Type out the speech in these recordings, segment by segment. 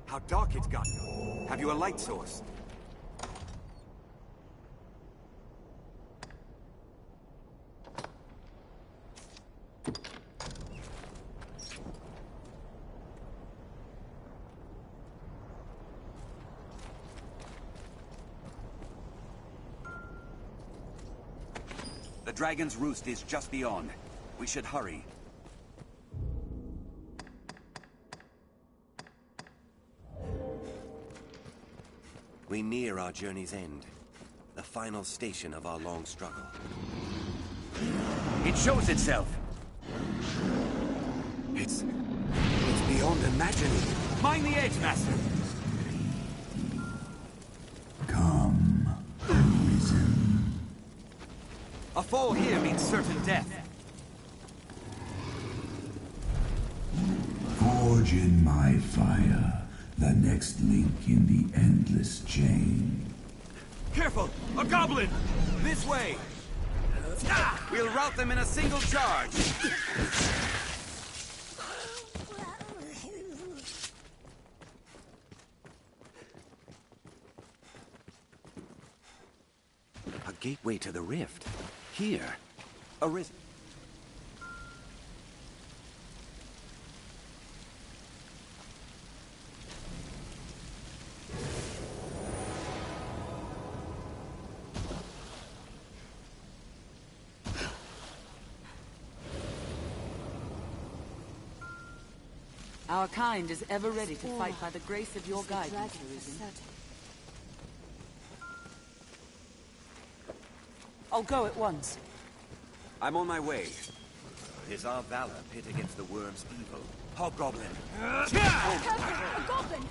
How dark it's got. Have you a light source? The dragon's roost is just beyond. We should hurry. We near our journey's end, the final station of our long struggle. It shows itself! It's beyond imagining. Mind the edge, Master! Come, Arisen. A fall here means certain death. Forge in my fire, the next link in the endless chain. Careful! A goblin! This way! We'll rout them in a single charge! A gateway to the rift. Here. Arisen. Our kind is ever ready to fight by the grace of your guidance, Arisen. I'll go at once. I'm on my way. Is our valor pit against the worm's evil? Hobgoblin! A goblin!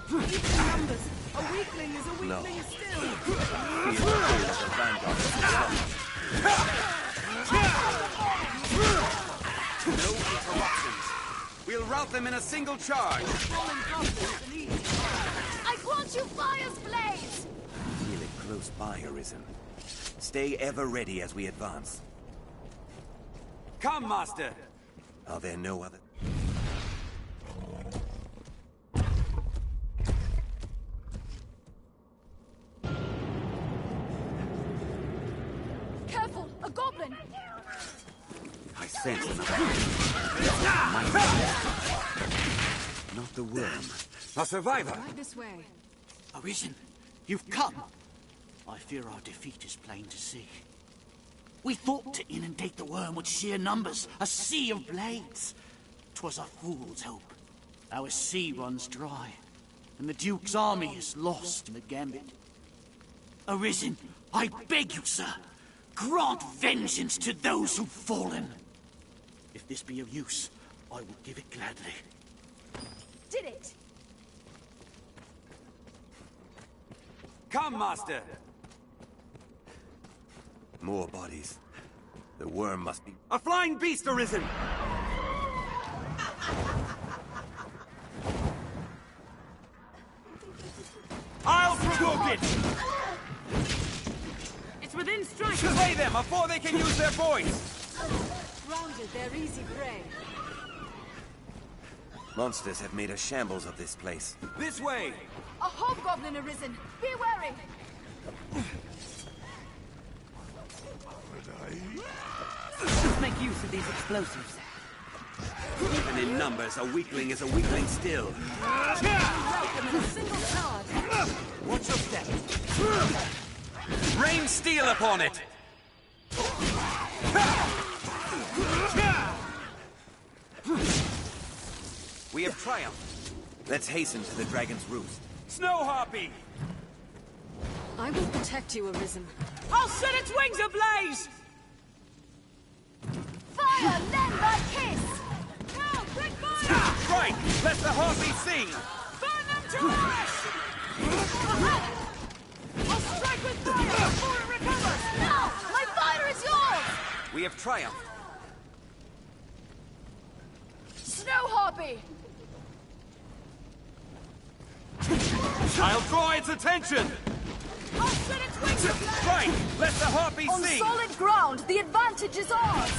Even numbers. A weakling is a weakling No. still. Feel the fear of the vanguard of the No interruptions! We'll rout them in a single charge! Fallen goblins and easy. I grant you fire's blaze! Feel it close by, Arisen. Stay ever ready as we advance. Come, Master! Are there no other... Careful! A goblin! I sense another. Not the worm. A survivor! Right this way. Arisen, you've come. I fear our defeat is plain to see. We thought to inundate the worm with sheer numbers, a sea of blades. 'Twas a fool's hope. Our sea runs dry, and the Duke's army is lost in the gambit. Arisen, I beg you, sir, grant vengeance to those who've fallen. If this be of use, I will give it gladly. Did it! Come, Master! More bodies. The worm must be... A flying beast arisen! I'll provoke it! It's within strike. Slay them before they can use their voice! Rounded their easy prey. Monsters have made a shambles of this place. This way! A hobgoblin arisen! Be wary! Let's make use of these explosives. Even in numbers, a weakling is a weakling still. Rout them in a single charge! Watch your step. Rain steel upon it! We have triumphed. Let's hasten to the dragon's roost. Snow Harpy! I will protect you, Arisen. I'll set its wings ablaze! Fire, lend thy kiss! Now, quick fire! Strike! Let the Harpy sing! Burn them to ash! I'll strike with fire before it recovers! Now! My fire is yours! We have triumphed. Snow Harpy! I'll draw its attention! I'll set its wings ablaze! Strike! Let the Harpy On sing! solid ground, the advantage is ours!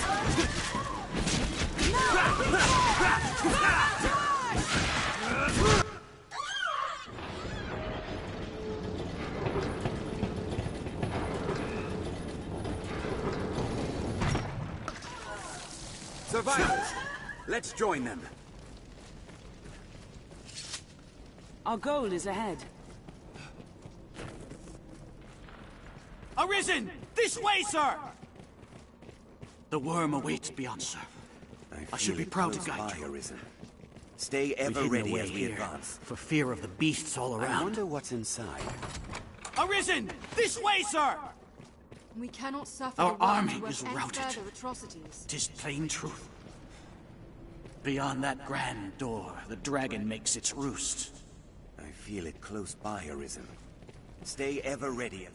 Survivors, let's join them. Our goal is ahead. Arisen! This way, sir! The worm awaits beyond, sir. I should be proud to guide you. Arisen. Stay We've ever hidden ready away as we here advance. for fear of the beasts all I around. wonder what's inside. Arisen! This way, sir! We cannot suffer Our the worm army to work is any routed. further atrocities. 'Tis plain truth. Beyond that grand door, the dragon makes its roost. I feel it close by, Arisen. Stay ever ready.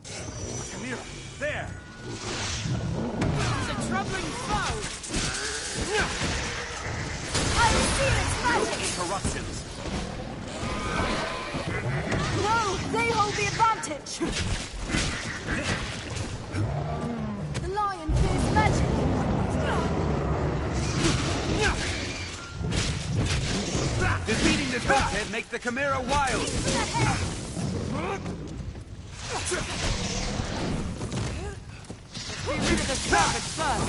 Chimera, there! It's a troubling foe! I receive its magic! Interruptions. No! They hold the advantage! The lion fears magic! Defeating the beasthead makes the Chimera wild! To the head! Be rid of the serpent first!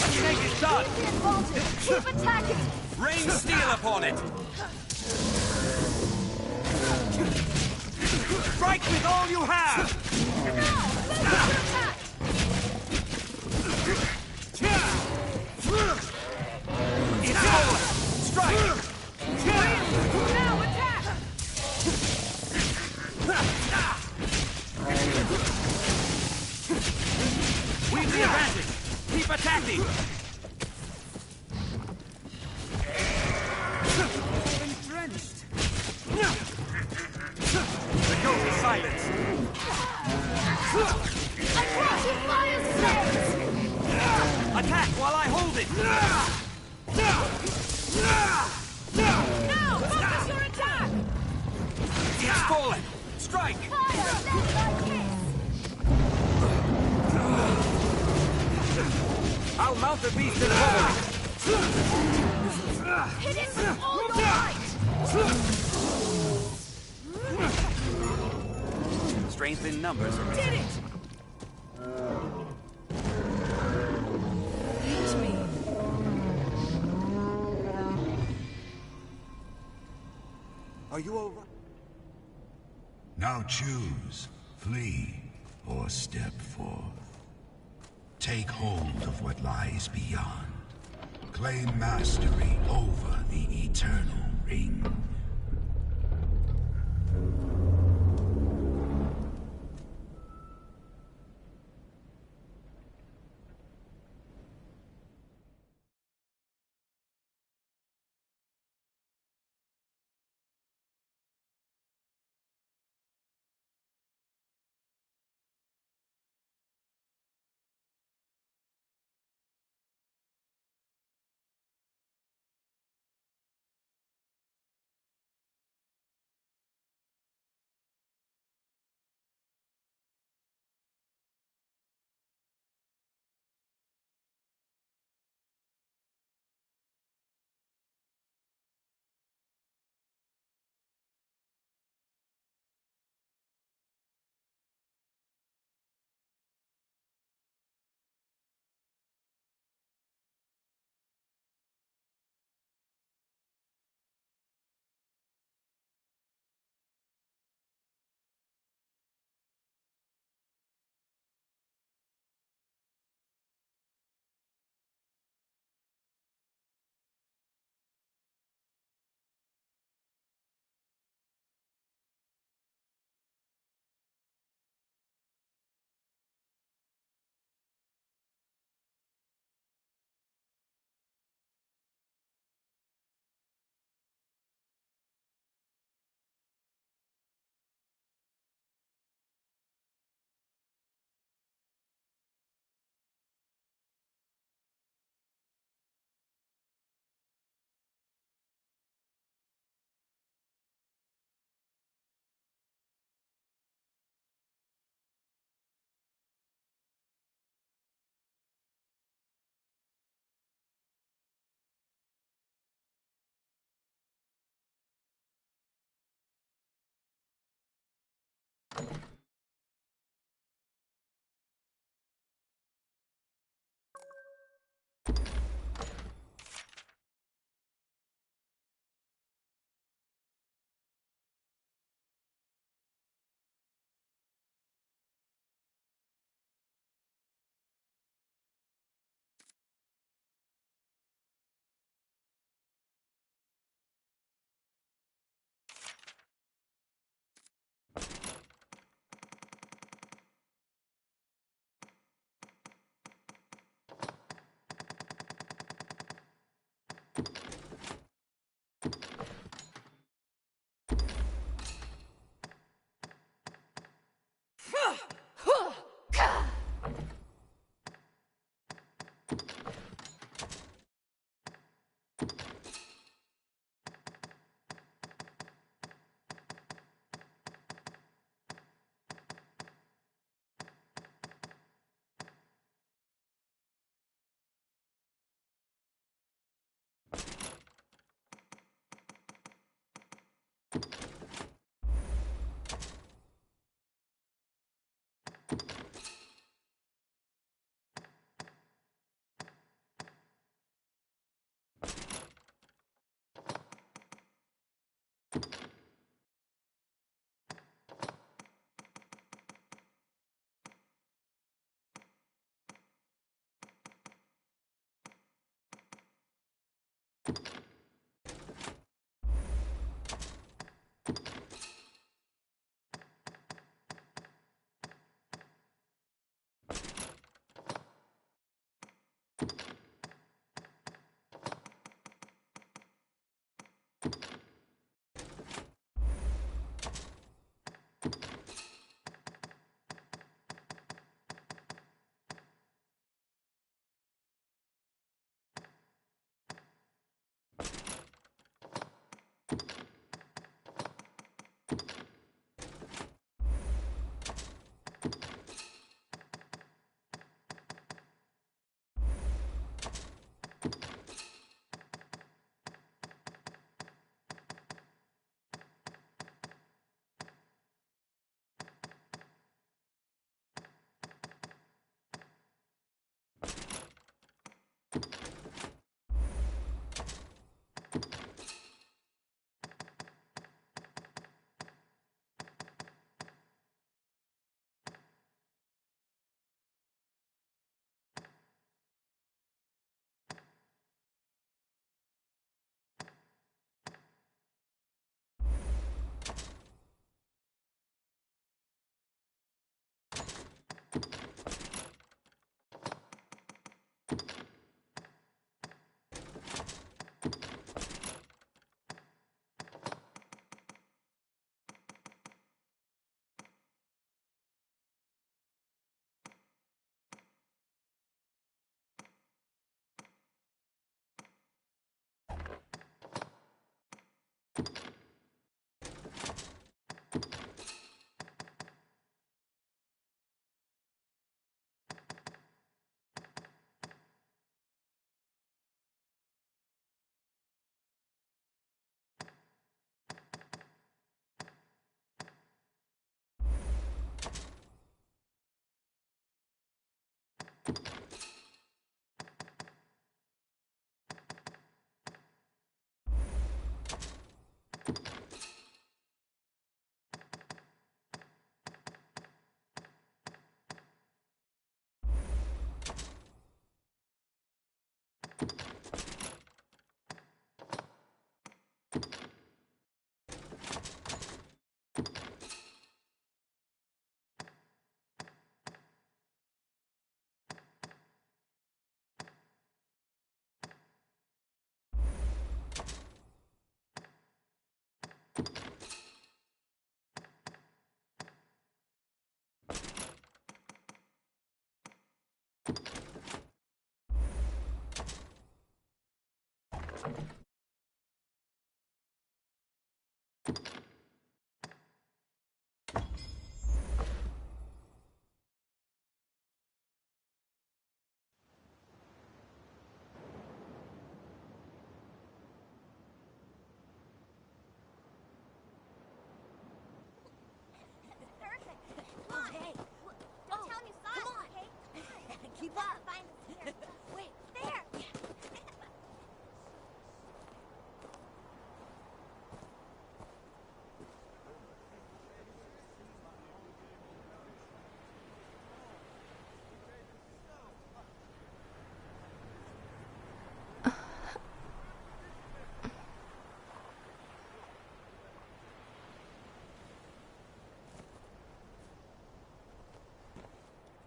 Let's make it done! The advantage! Keep attacking! Rain steel upon it! Strike with all you have! Attack! It's stolen! Strike! Now attack! We've the advantage! Keep attacking! Entrenched! The ghost is silenced! Attack your fire slaves! Attack while I hold it! Now! Focus your attack! It's fallen! Strike! Fire led by kiss! I'll mount the beast and follow Hit it with all your might! it! Strength in numbers. Did it! Hit me! Are you all right? Now choose, flee, or step forth. Take hold of what lies beyond. Claim mastery over the eternal ring.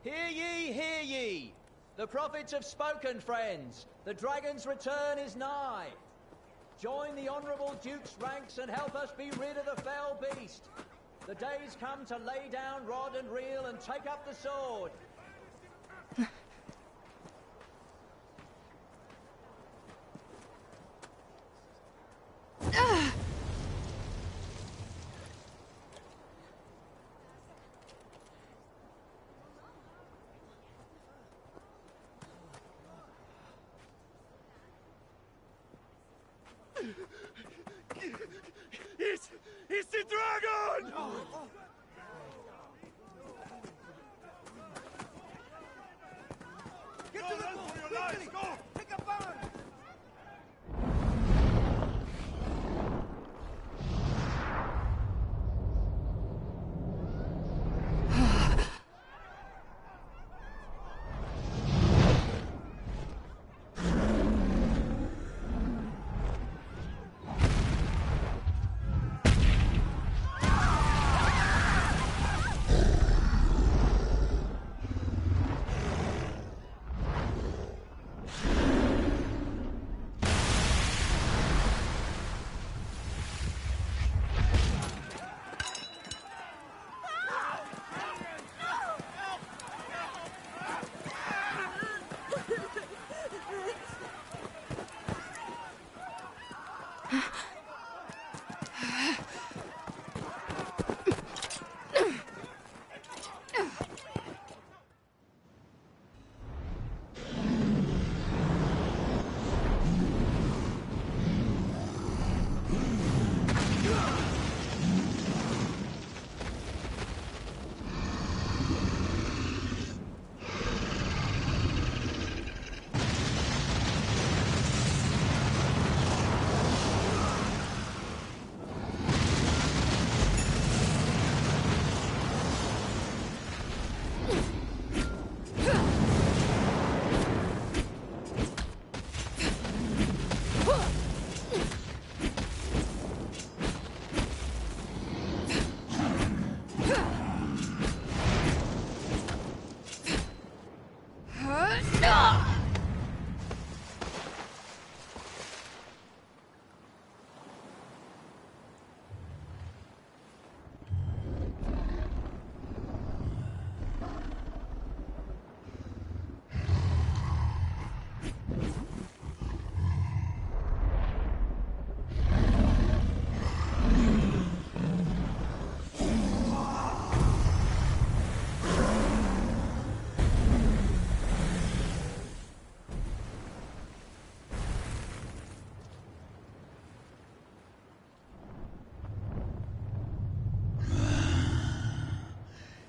Hear ye, hear ye! The prophets have spoken, friends. The dragon's return is nigh. Join the Honourable Duke's ranks and help us be rid of the fell beast. The day's come to lay down rod and reel and take up the sword. It's the dragon! Get to the boat! Quickly! Go! Take a burn!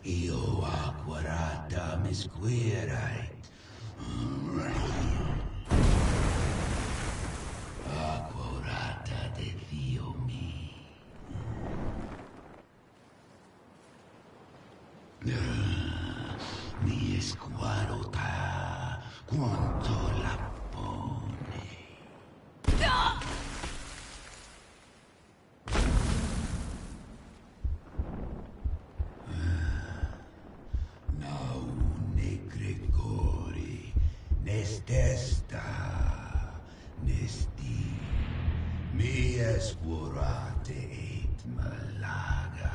Io acquarata misquierai. Acquarata de Dio mi. Mi esquarota quanto la pone. Naune Gregori, nestesta, nesti, mi esquarate et malaga.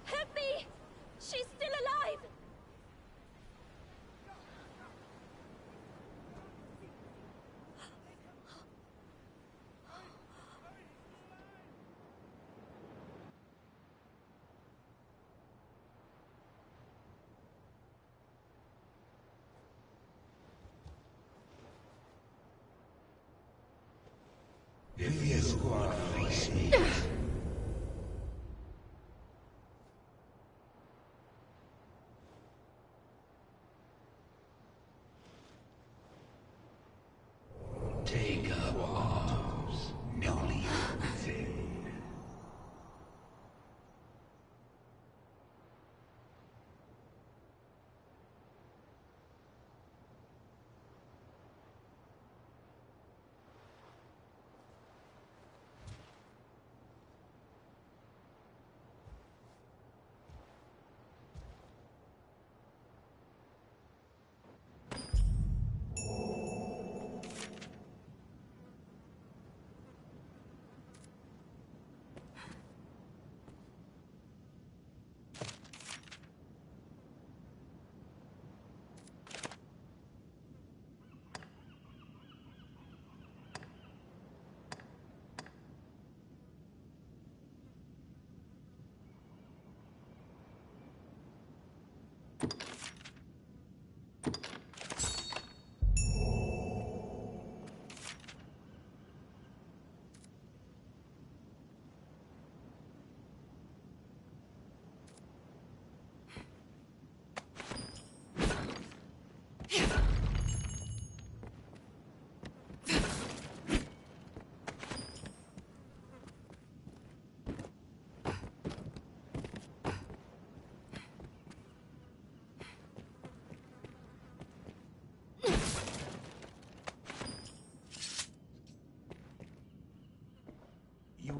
Help me! She's still alive! If you squad faces,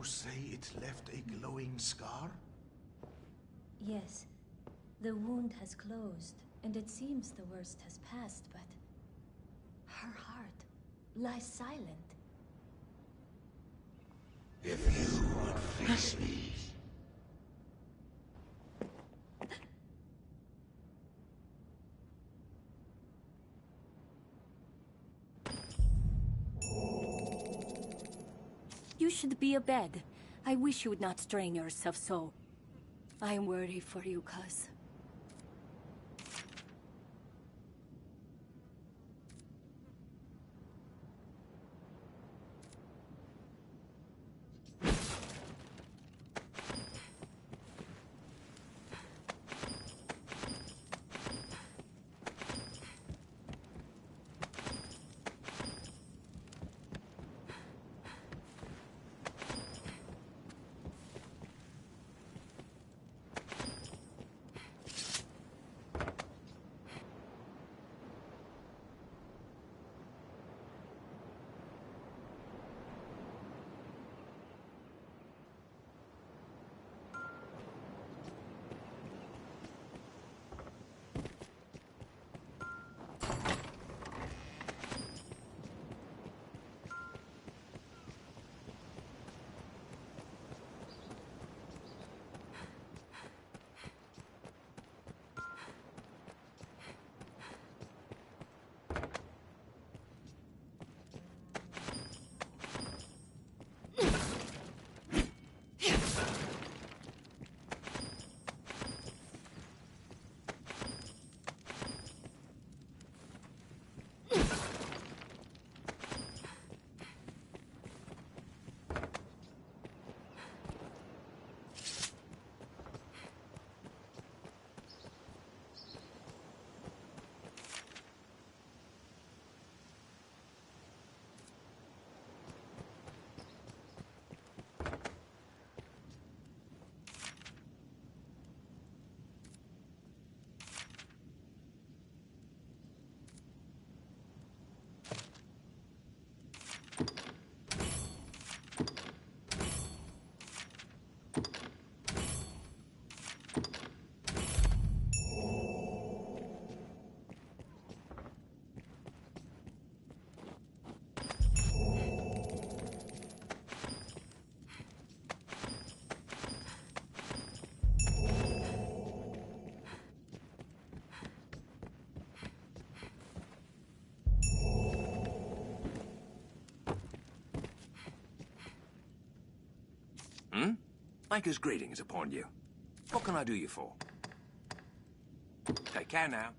You say it left a glowing scar? Yes. The wound has closed, and it seems the worst has passed, but... her heart lies silent. If you would face me... You should be abed. I wish you would not strain yourself so. I am worried for you, cuz. Maker's greetings upon you. What can I do you for? Take care now.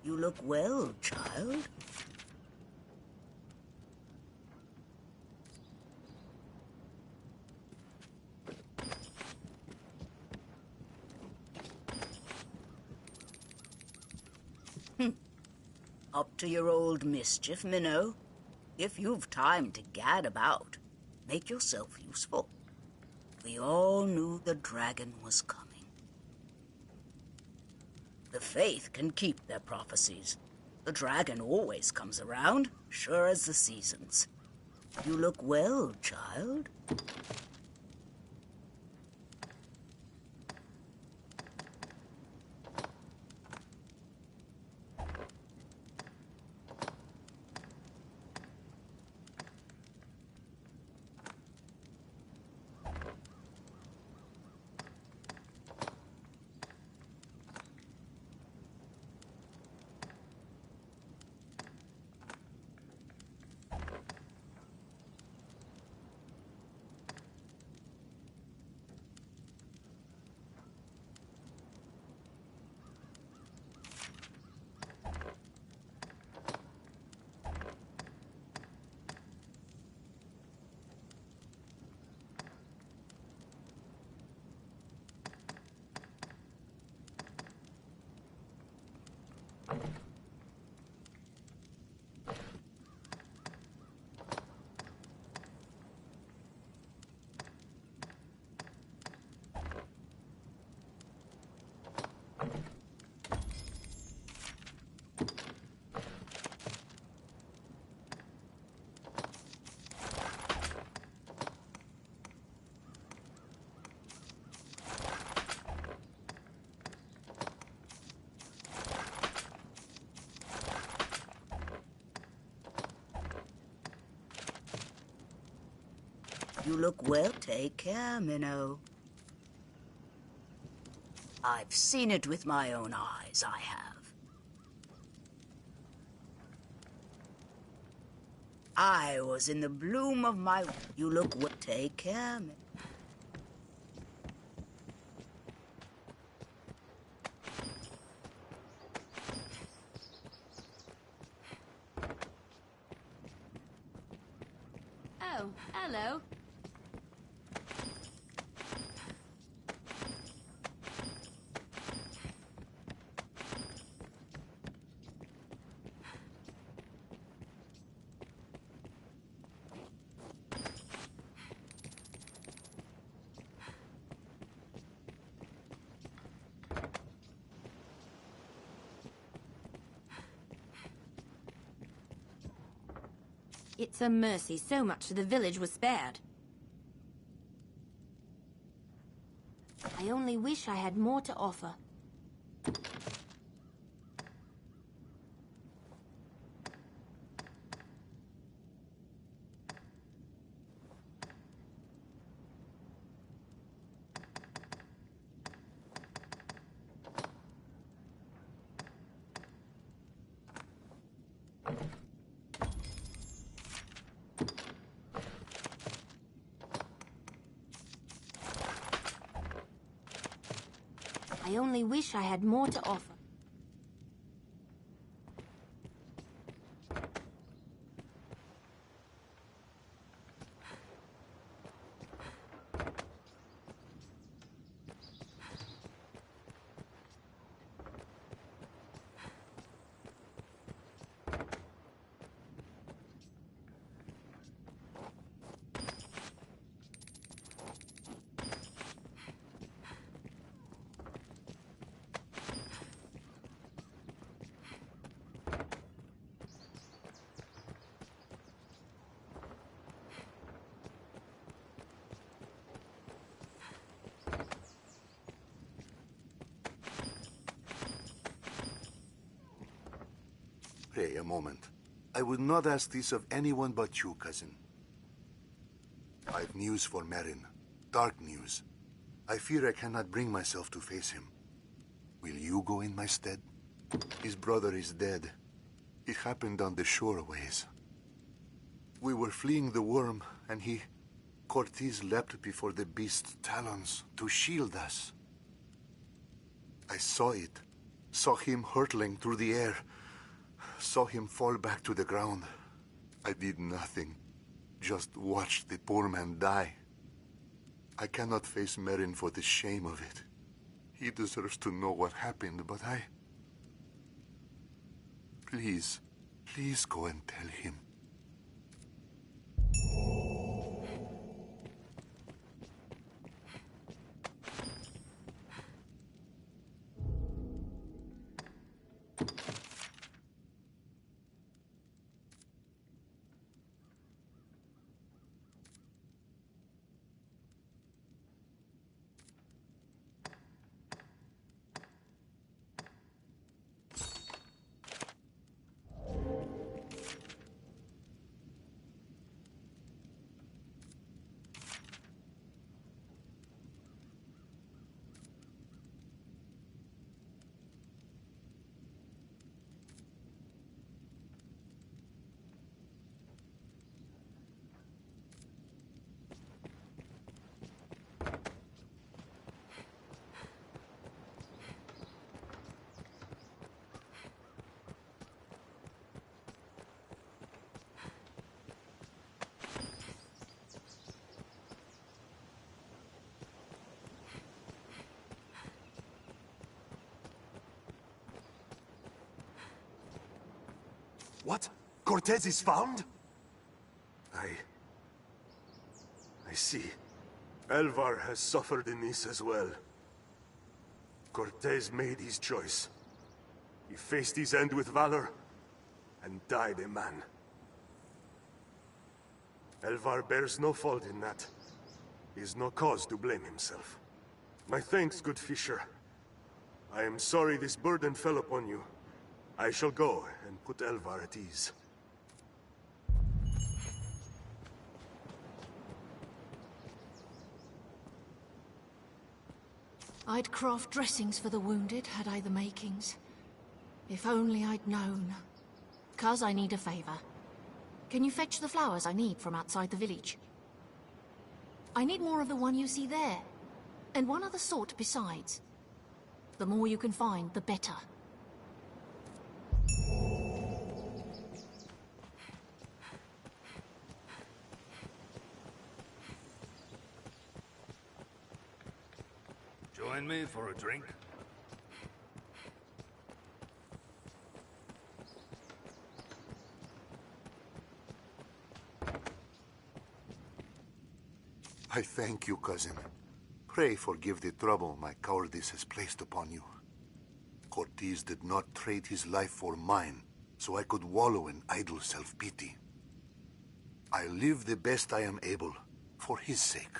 You look well, child. Up to your old mischief, Minnow. If you've time to gad about, make yourself useful. We all knew the dragon was coming. The Faith can keep their prophecies. The dragon always comes around, sure as the seasons. You look well, child. You look well. Take care, Minnow. I've seen it with my own eyes, I have. I was in the bloom of my... You look well. Take care, Minnow. Oh, hello. It's a mercy so much of the village was spared. I only wish I had more to offer. I only wish I had more to offer. Pray a moment. I would not ask this of anyone but you, cousin. I've news for Merrin. Dark news. I fear I cannot bring myself to face him. Will you go in my stead? His brother is dead. It happened on the shore a ways. We were fleeing the worm, and Cortez leapt before the beast's talons to shield us. I saw it. Saw him hurtling through the air. Saw him fall back to the ground. I did nothing. Just watched the poor man die. I cannot face Merrin for the shame of it. He deserves to know what happened, but Please, please go and tell him. What? Cortez is found? I see. Elvar has suffered in this as well. Cortez made his choice. He faced his end with valor, and died a man. Elvar bears no fault in that. He has no cause to blame himself. My thanks, good Fisher. I am sorry this burden fell upon you. I shall go and put Elvar at ease. I'd craft dressings for the wounded, had I the makings. If only I'd known. Cuz, I need a favor. Can you fetch the flowers I need from outside the village? I need more of the one you see there, and one other sort besides. The more you can find, the better. Join me for a drink? I thank you, cousin. Pray forgive the trouble my cowardice has placed upon you. Cortez did not trade his life for mine, so I could wallow in idle self-pity. I live the best I am able, for his sake.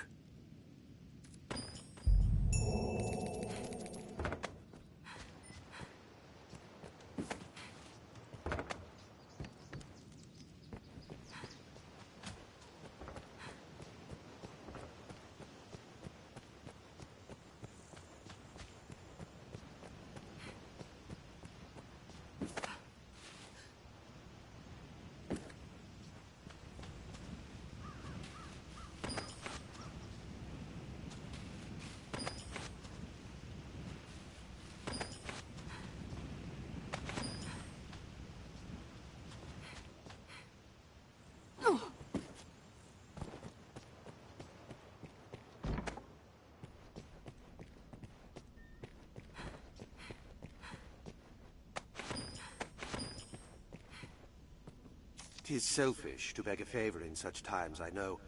"'Tis selfish to beg a favor in such times, I know,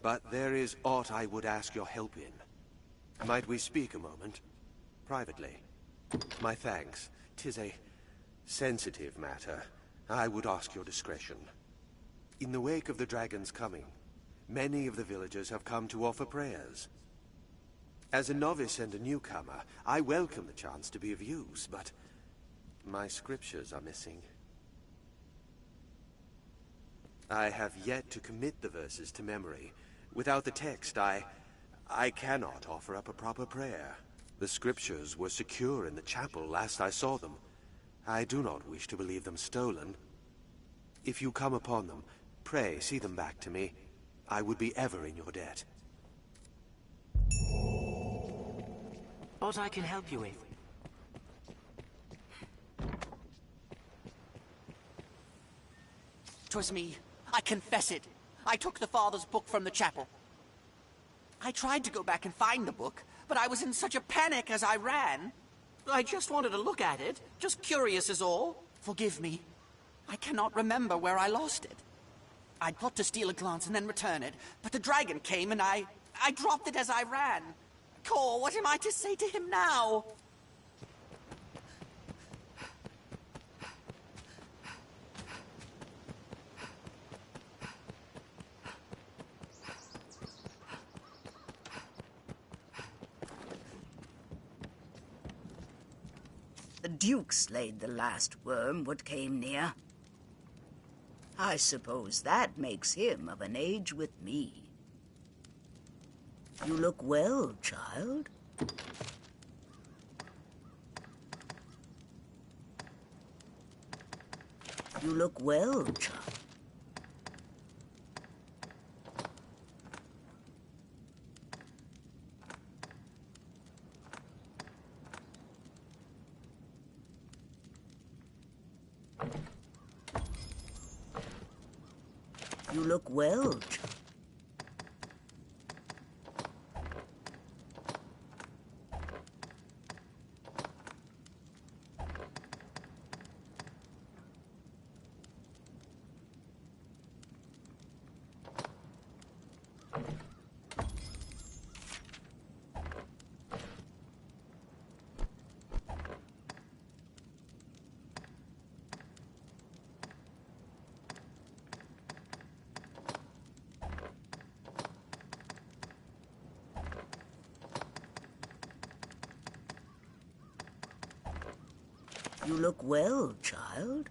but there is aught I would ask your help in. Might we speak a moment? Privately. My thanks. 'Tis a sensitive matter. I would ask your discretion. In the wake of the dragon's coming, many of the villagers have come to offer prayers. As a novice and a newcomer, I welcome the chance to be of use, but my scriptures are missing. I have yet to commit the verses to memory. Without the text, I cannot offer up a proper prayer. The scriptures were secure in the chapel last I saw them. I do not wish to believe them stolen. If you come upon them, pray see them back to me. I would be ever in your debt. What I can help you with? 'Twas me. I confess it. I took the father's book from the chapel. I tried to go back and find the book, but I was in such a panic as I ran. I just wanted to look at it, just curious is all. Forgive me. I cannot remember where I lost it. I thought to steal a glance and then return it, but the dragon came and I dropped it as I ran. Cor, what am I to say to him now? The Duke slayed the last worm what came near. I suppose that makes him of an age with me. You look well, child. You look well, child. You look well, child. You look well, child.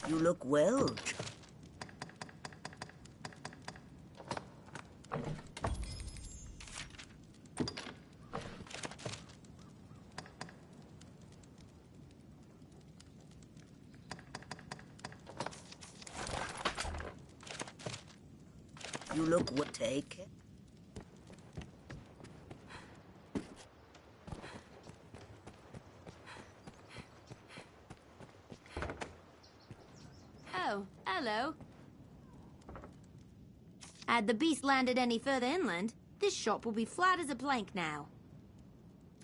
You look well. You look well. Take it. Oh, hello. Had the beast landed any further inland, this shop will be flat as a plank now.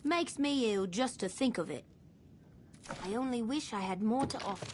Makes me ill just to think of it. I only wish I had more to offer.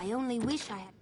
I only wish I had...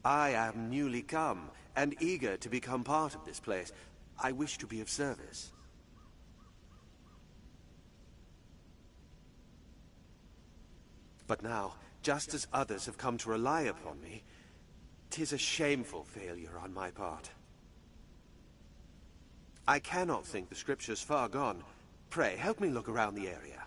I am newly come, and eager to become part of this place. I wish to be of service. But now, just as others have come to rely upon me, 'tis a shameful failure on my part. I cannot think the scripture's far gone. Pray, help me look around the area.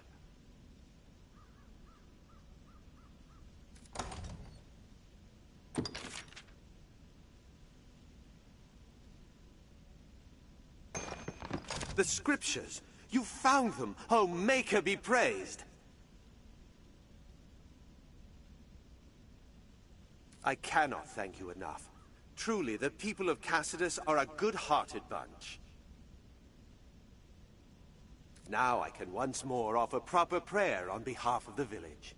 The scriptures! You found them! Oh, Maker be praised! I cannot thank you enough. Truly, the people of Cassidus are a good-hearted bunch. Now I can once more offer proper prayer on behalf of the village.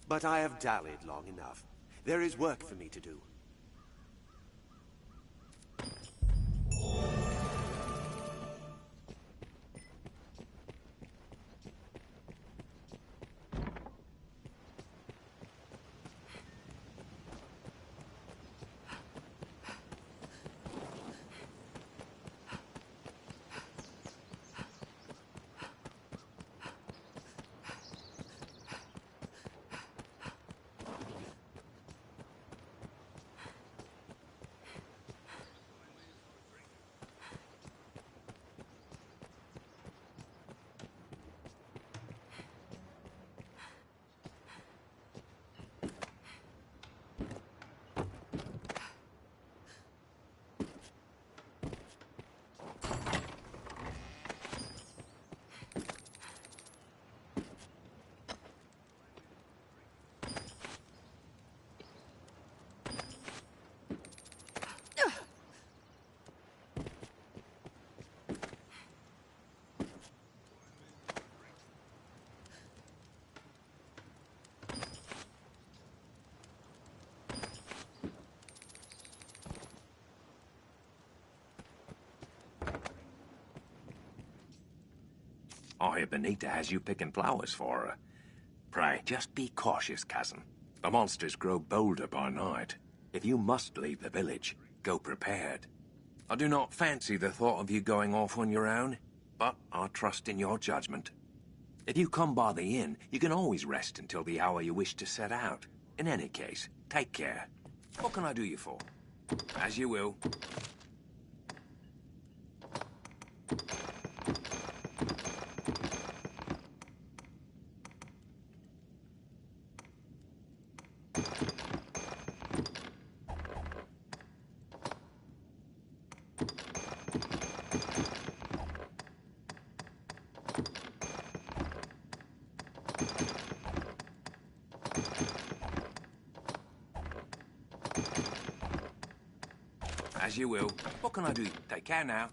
But I have dallied long enough. There is work for me to do. I hear Benita has you picking flowers for her. Pray, just be cautious, cousin. The monsters grow bolder by night. If you must leave the village, go prepared. I do not fancy the thought of you going off on your own, but I trust in your judgment. If you come by the inn, you can always rest until the hour you wish to set out. In any case, take care. What can I do you for? As you will. As you will. What can I do? Take care now.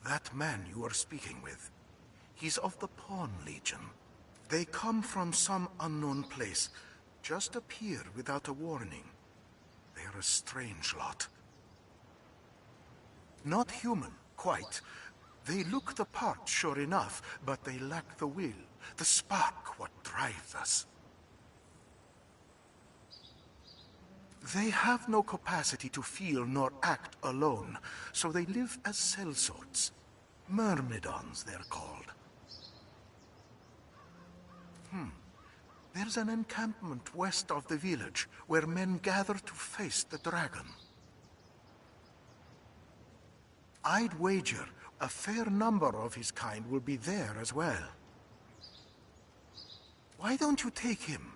That man you are speaking with, he's of the Pawn Legion. They come from some unknown place, just appear without a warning. They're a strange lot. Not human, quite. They look the part, sure enough, but they lack the will, the spark what drives us. They have no capacity to feel nor act alone, so they live as sellswords. Myrmidons, they're called. There's an encampment west of the village where men gather to face the dragon. I'd wager a fair number of his kind will be there as well. Why don't you take him?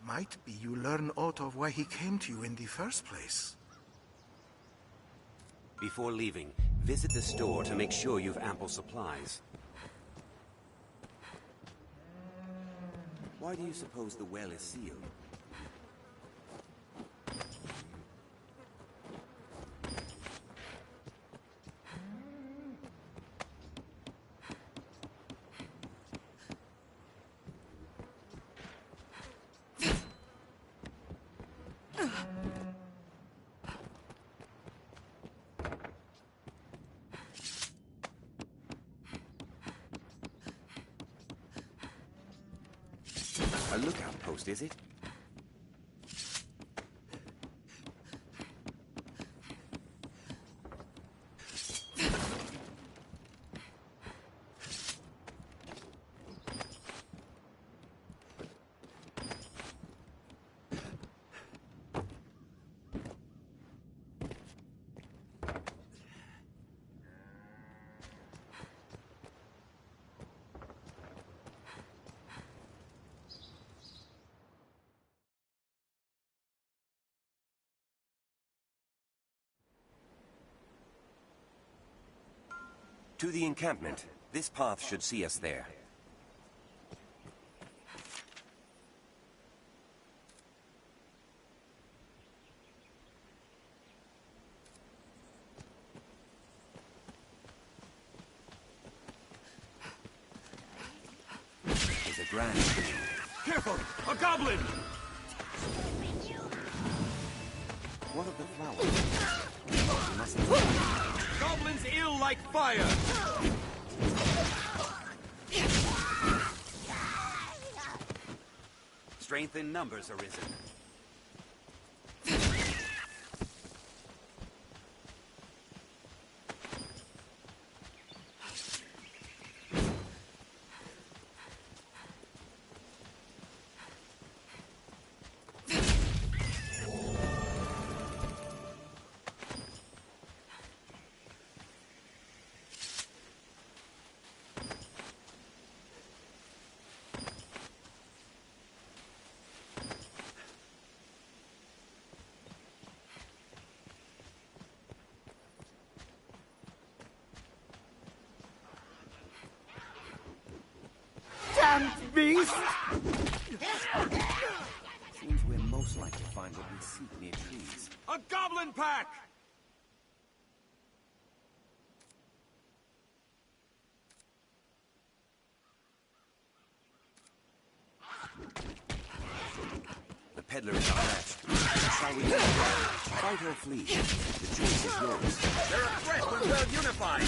Might be you learn aught of why he came to you in the first place. Before leaving, visit the store to make sure you've ample supplies. Why do you suppose the well is sealed? A lookout post, is it? To the encampment. This path should see us there. There's a grand tree. Careful! A goblin! What of the flowers? We mustn't... Goblins ill like fire! Strength in numbers arisen. Damned beast! Seems we're most likely to find what we seek near trees. A goblin pack! The peddler is outmatched. Shall we fight or flee? The choice is yours. They're a threat when well unified!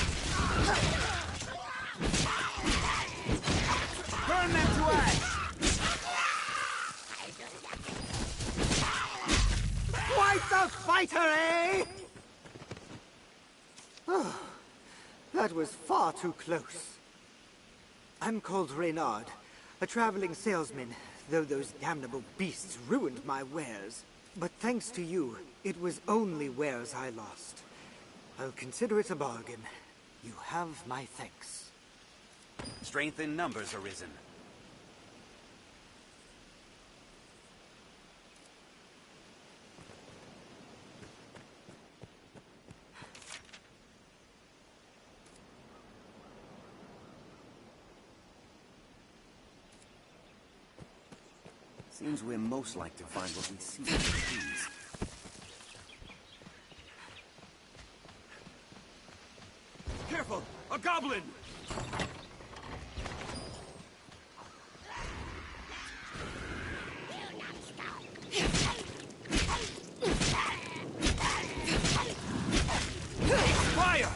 Burn them to ash! Quite the fighter, eh? Oh, that was far too close. I'm called Reynard, a traveling salesman, though those damnable beasts ruined my wares. But thanks to you, it was only wares I lost. I'll consider it a bargain. You have my thanks. Strength in numbers arisen. Seems we're most like to find what we see in the trees. Careful! A goblin! Fire!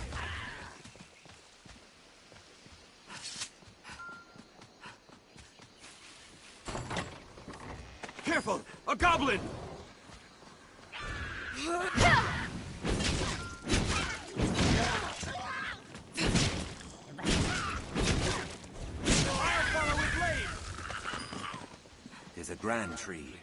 Careful! A goblin! Firefollower with blade! There's a grand tree.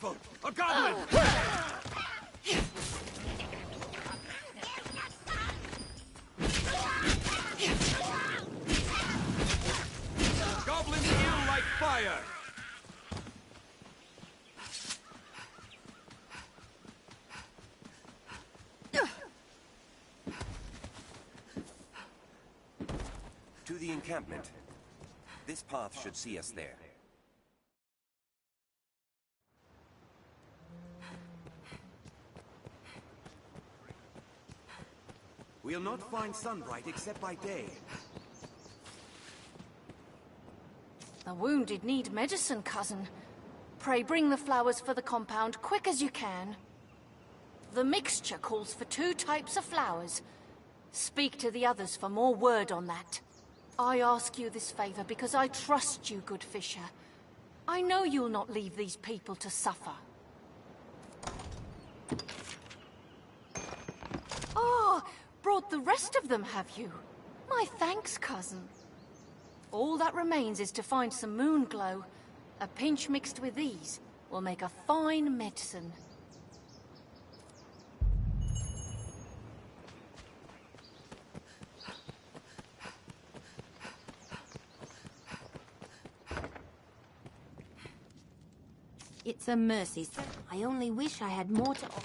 Careful! A goblin! Goblins ill like fire! To the encampment. This path should see us there. We'll not find sunbright except by day. The wounded need medicine, cousin. Pray bring the flowers for the compound quick as you can. The mixture calls for 2 types of flowers. Speak to the others for more word on that. I ask you this favor because I trust you, good Fisher. I know you'll not leave these people to suffer. Oh, brought the rest of them, have you? My thanks, cousin. All that remains is to find some moon glow. A pinch mixed with these will make a fine medicine. It's a mercy, sir. I only wish I had more to offer.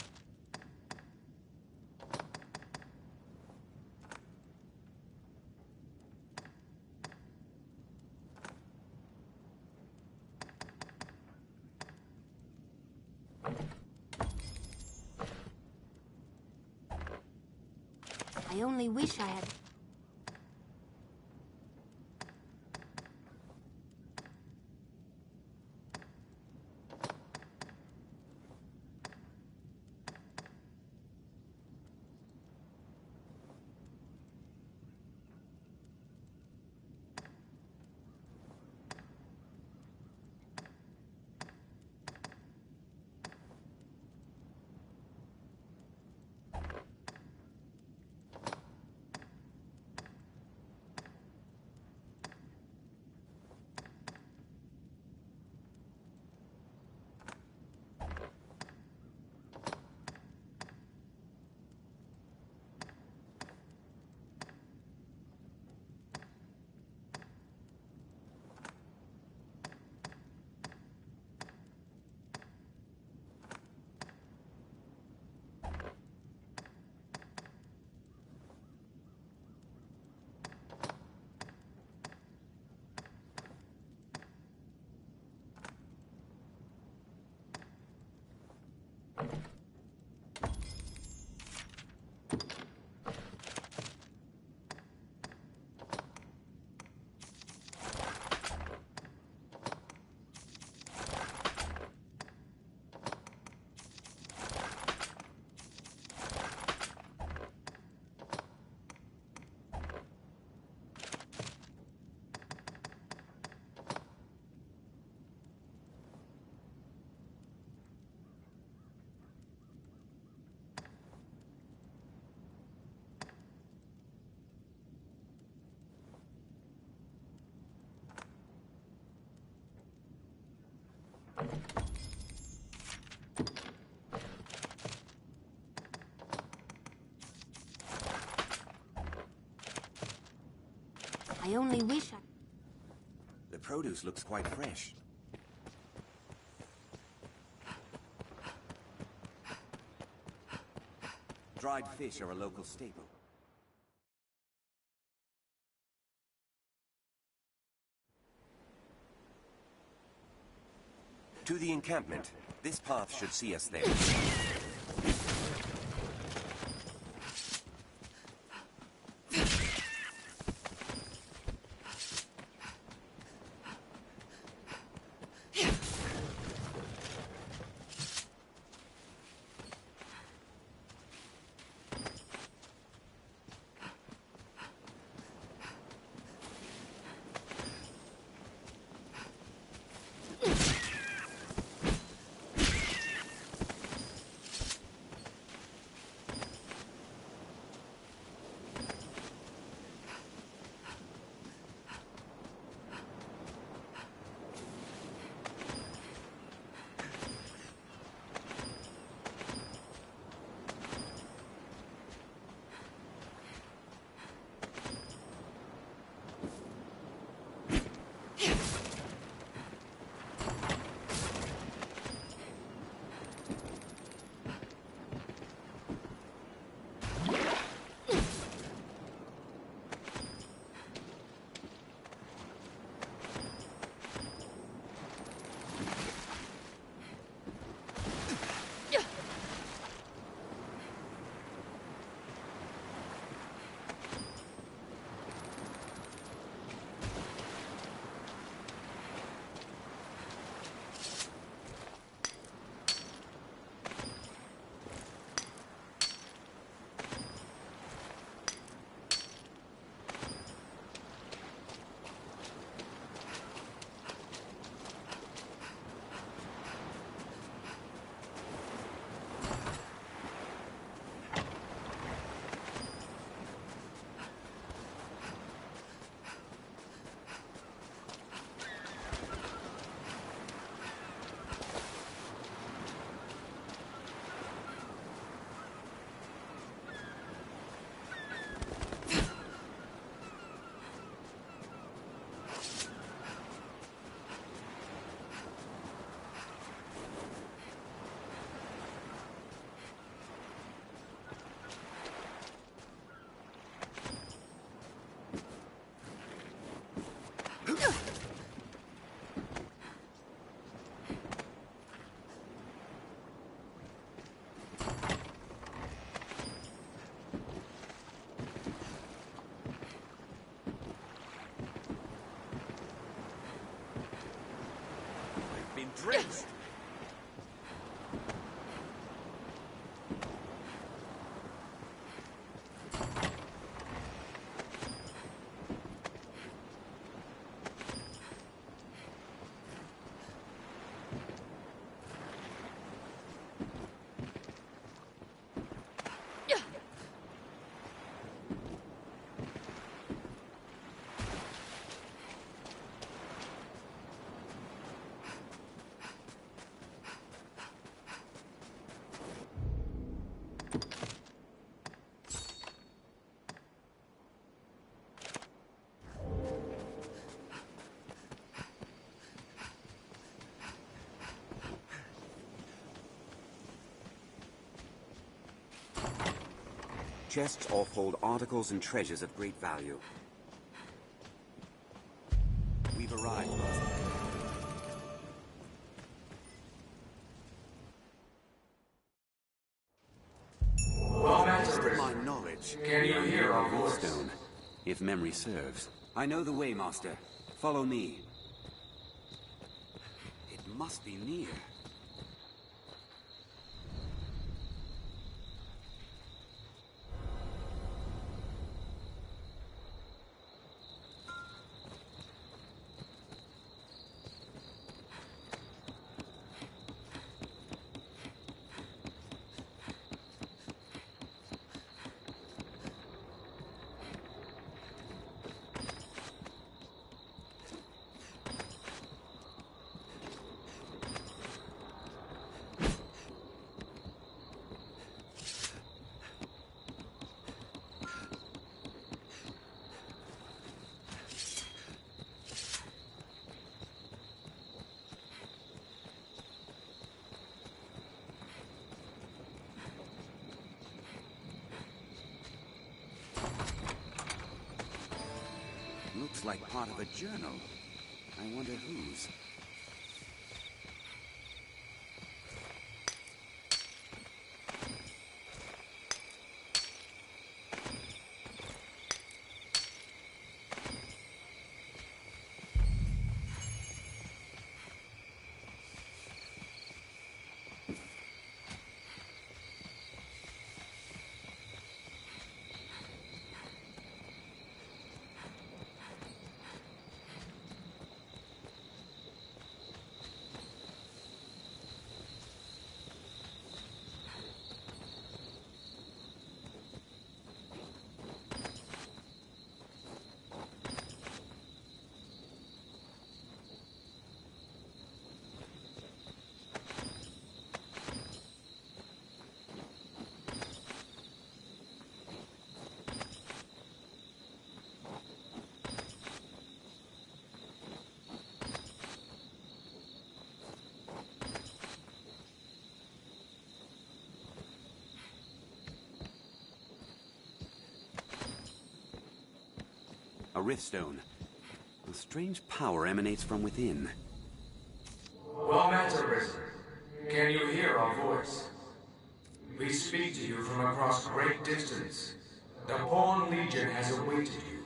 I only wish I had... I only wish I... The produce looks quite fresh. Dried fish are a local staple. To the encampment. This path should see us there. raised! Chests all hold articles and treasures of great value. We've arrived. Well, Master, My knowledge. can you hear our voice? Stone, if memory serves. I know the way, Master. Follow me. It must be near. Looks like part of a journal. I wonder whose. A Riftstone. A strange power emanates from within. Well, Master, can you hear our voice? We speak to you from across great distance. The Pawn Legion has awaited you.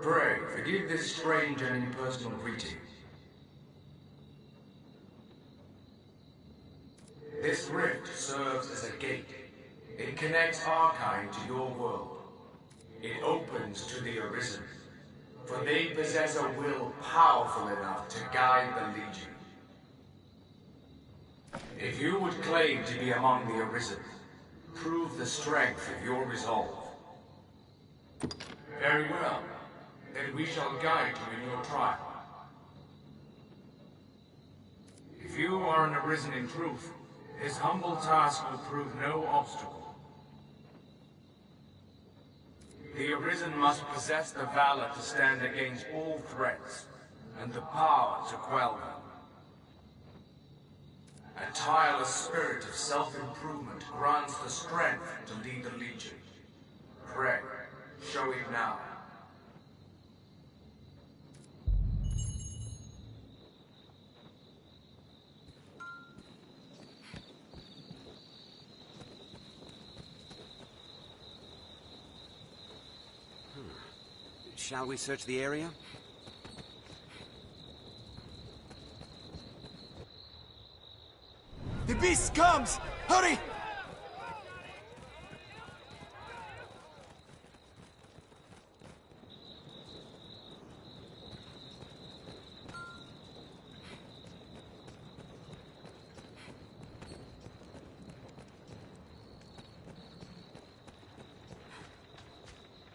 Pray, forgive this strange and impersonal greeting. This rift serves as a gate. It connects our kind to your world. It opens to the Arisen, for they possess a will powerful enough to guide the Legion. If you would claim to be among the Arisen, prove the strength of your resolve. Very well. Then we shall guide you in your trial. If you are an Arisen in truth, this humble task will prove no obstacle. The Arisen must possess the valor to stand against all threats, and the power to quell them. A tireless spirit of self-improvement grants the strength to lead the Legion. Pray, show it now. Shall we search the area? beast comes! Hurry!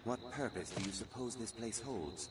What purpose do you suppose this place holds?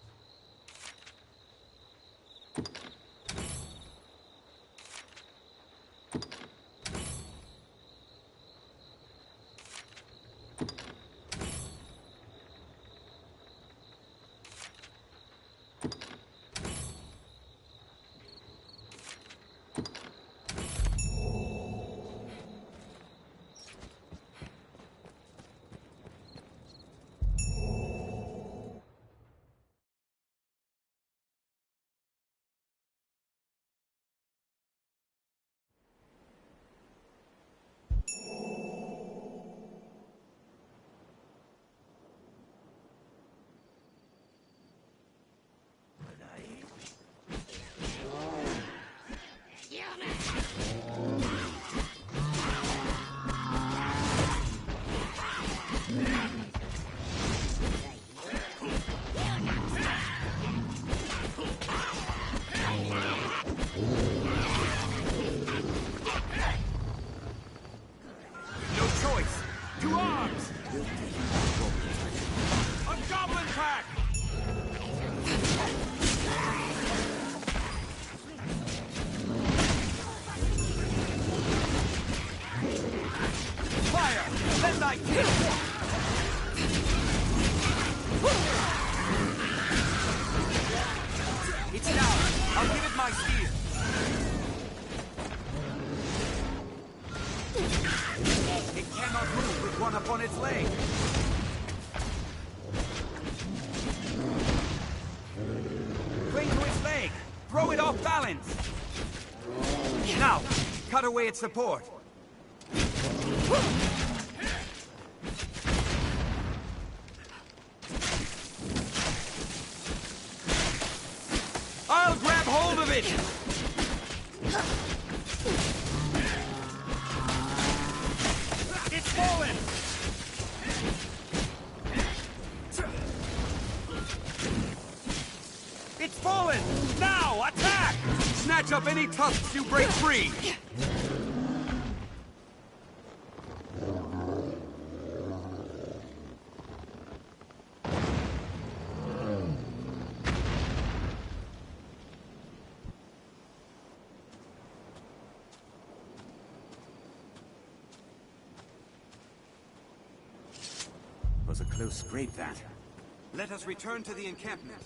It's down. I'll give it my spear. It cannot move with one upon its leg. Cling to its leg. Throw it off balance. Now, cut away its support. I'll grab hold of it! It's fallen! It's fallen! Now, attack! Snatch up any tusks you break free! Was a close scrape, that. Let us return to the encampment.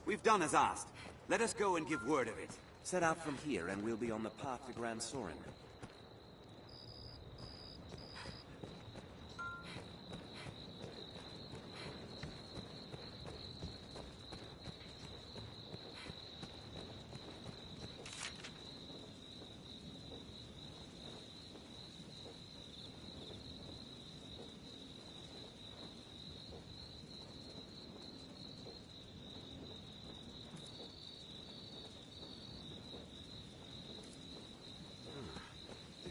We've done as asked. Let us go and give word of it. Set out from here and we'll be on the path to Grand Sorin.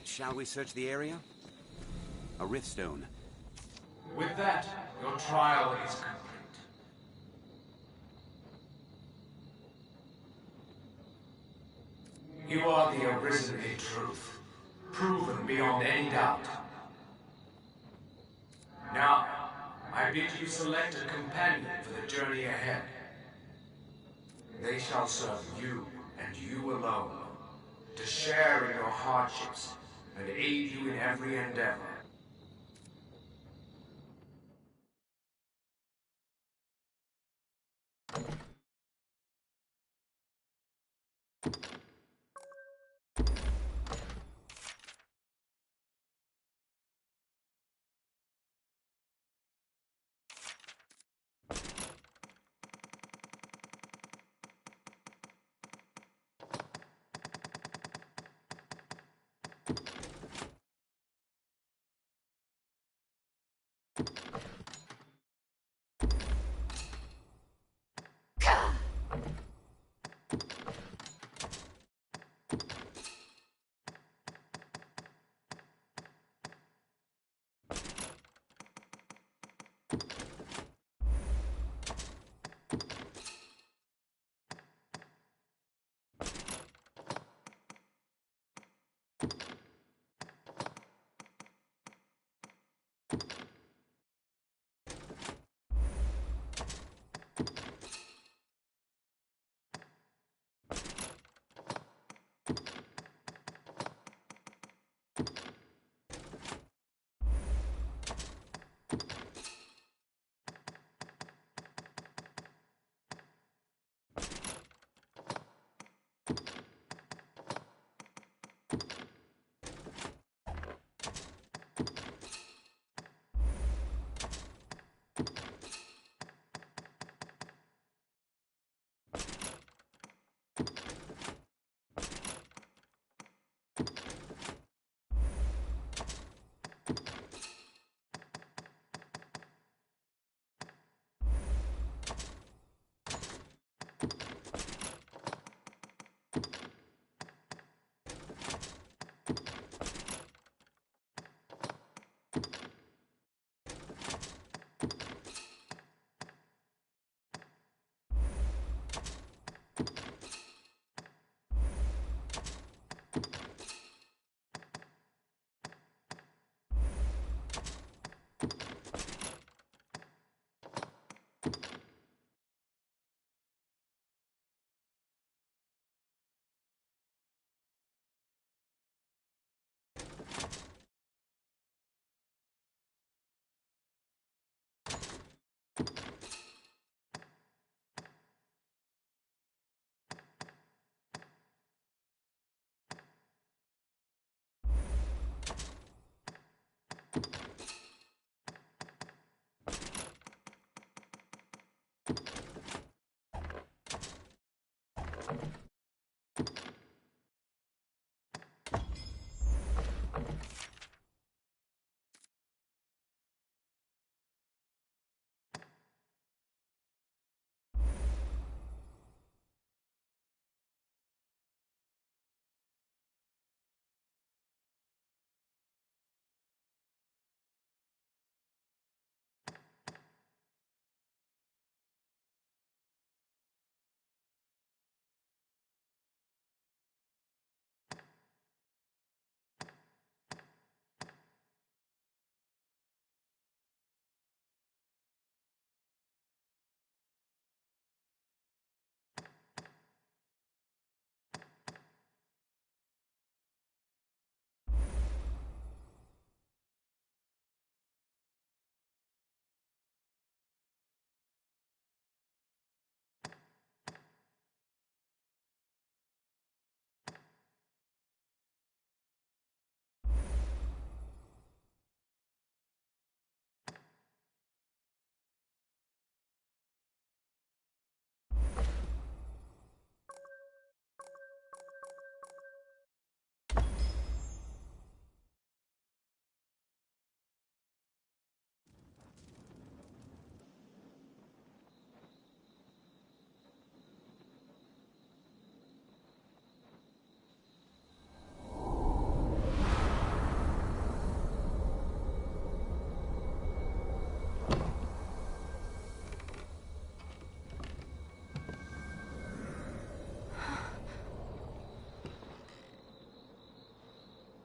Shall we search the area? A riftstone. With that, your trial is complete. You are the arisen in truth, proven beyond any doubt. Now, I bid you select a companion for the journey ahead. They shall serve you, and you alone, to share in your hardships and aid you in every endeavor.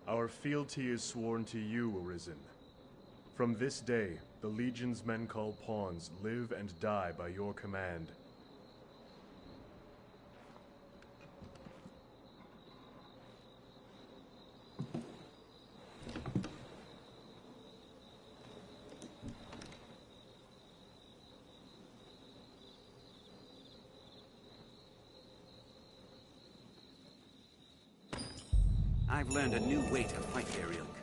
Our fealty is sworn to you, Arisen. From this day, the Legion's men called pawns live and die by your command. I've learned a new way to fight their ilk.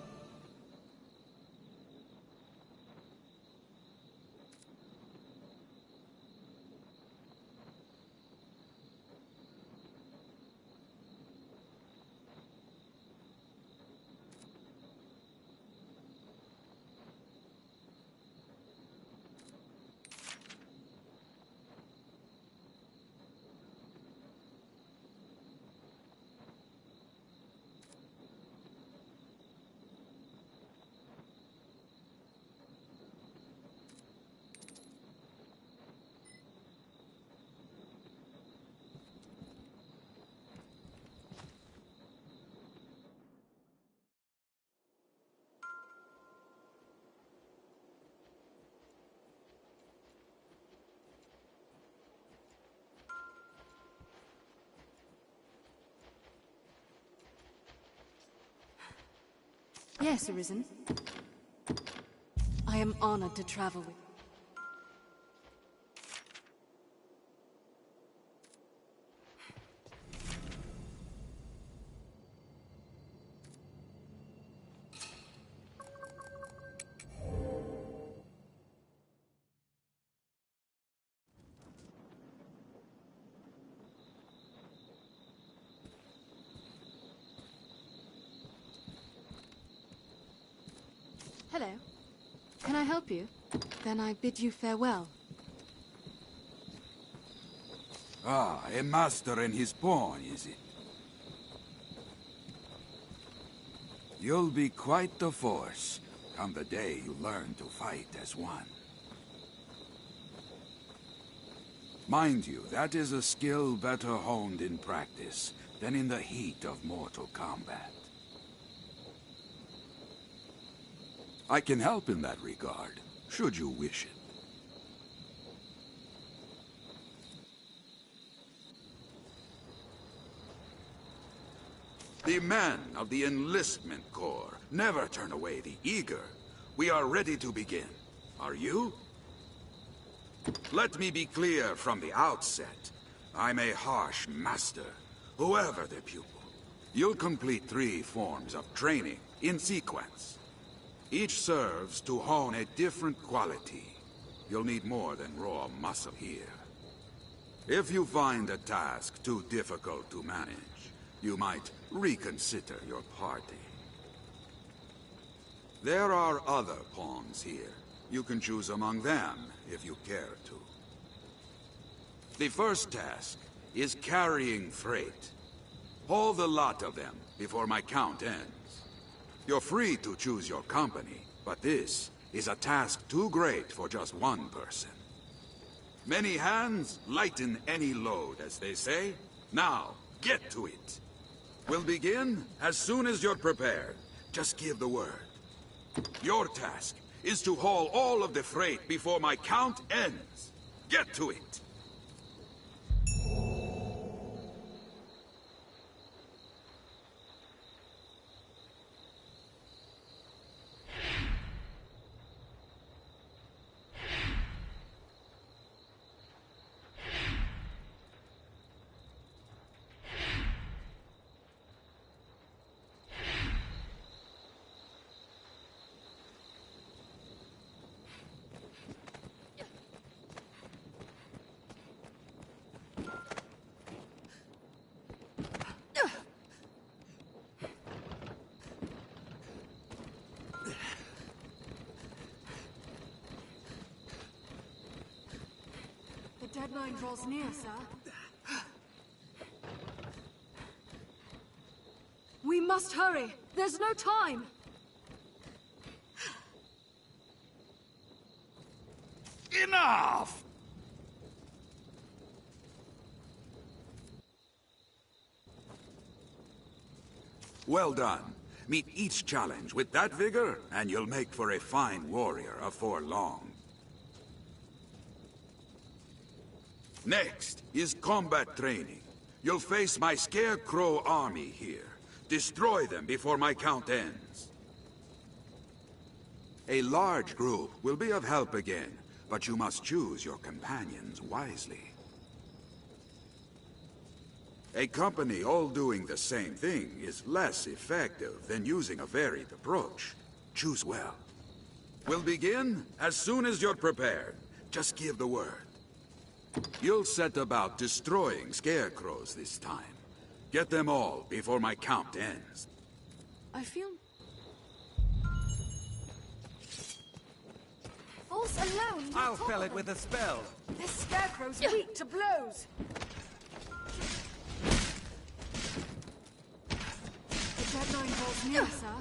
Yes, Arisen. I am honored to travel with. Hello. Can I help you? Then I bid you farewell. Ah, a master and his pawn, is it? You'll be quite the force, come the day you learn to fight as one. Mind you, that is a skill better honed in practice than in the heat of mortal combat. I can help in that regard, should you wish it. The men of the Enlistment Corps never turn away the eager. We are ready to begin. Are you? Let me be clear from the outset. I'm a harsh master, whoever the pupil. You'll complete 3 forms of training in sequence. Each serves to hone a different quality. You'll need more than raw muscle here. If you find a task too difficult to manage, you might reconsider your party. There are other pawns here. You can choose among them if you care to. The first task is carrying freight. Haul the lot of them before my count ends. You're free to choose your company, but this is a task too great for just one person. Many hands lighten any load, as they say. Now, get to it. We'll begin as soon as you're prepared. Just give the word. Your task is to haul all of the freight before my count ends. Get to it. The deadline draws near, sir. We must hurry. There's no time. Enough! Well done. Meet each challenge with that vigor, and you'll make for a fine warrior afore long. Next is combat training. You'll face my Scarecrow army here. Destroy them before my count ends. A large group will be of help again, but you must choose your companions wisely. A company all doing the same thing is less effective than using a varied approach. Choose well. We'll begin as soon as you're prepared. Just give the word. You'll set about destroying scarecrows this time. Get them all before my count ends. I feel... Force alone! I'll fell it with a spell. This scarecrow's weak to blows. The deadline draws near, sir.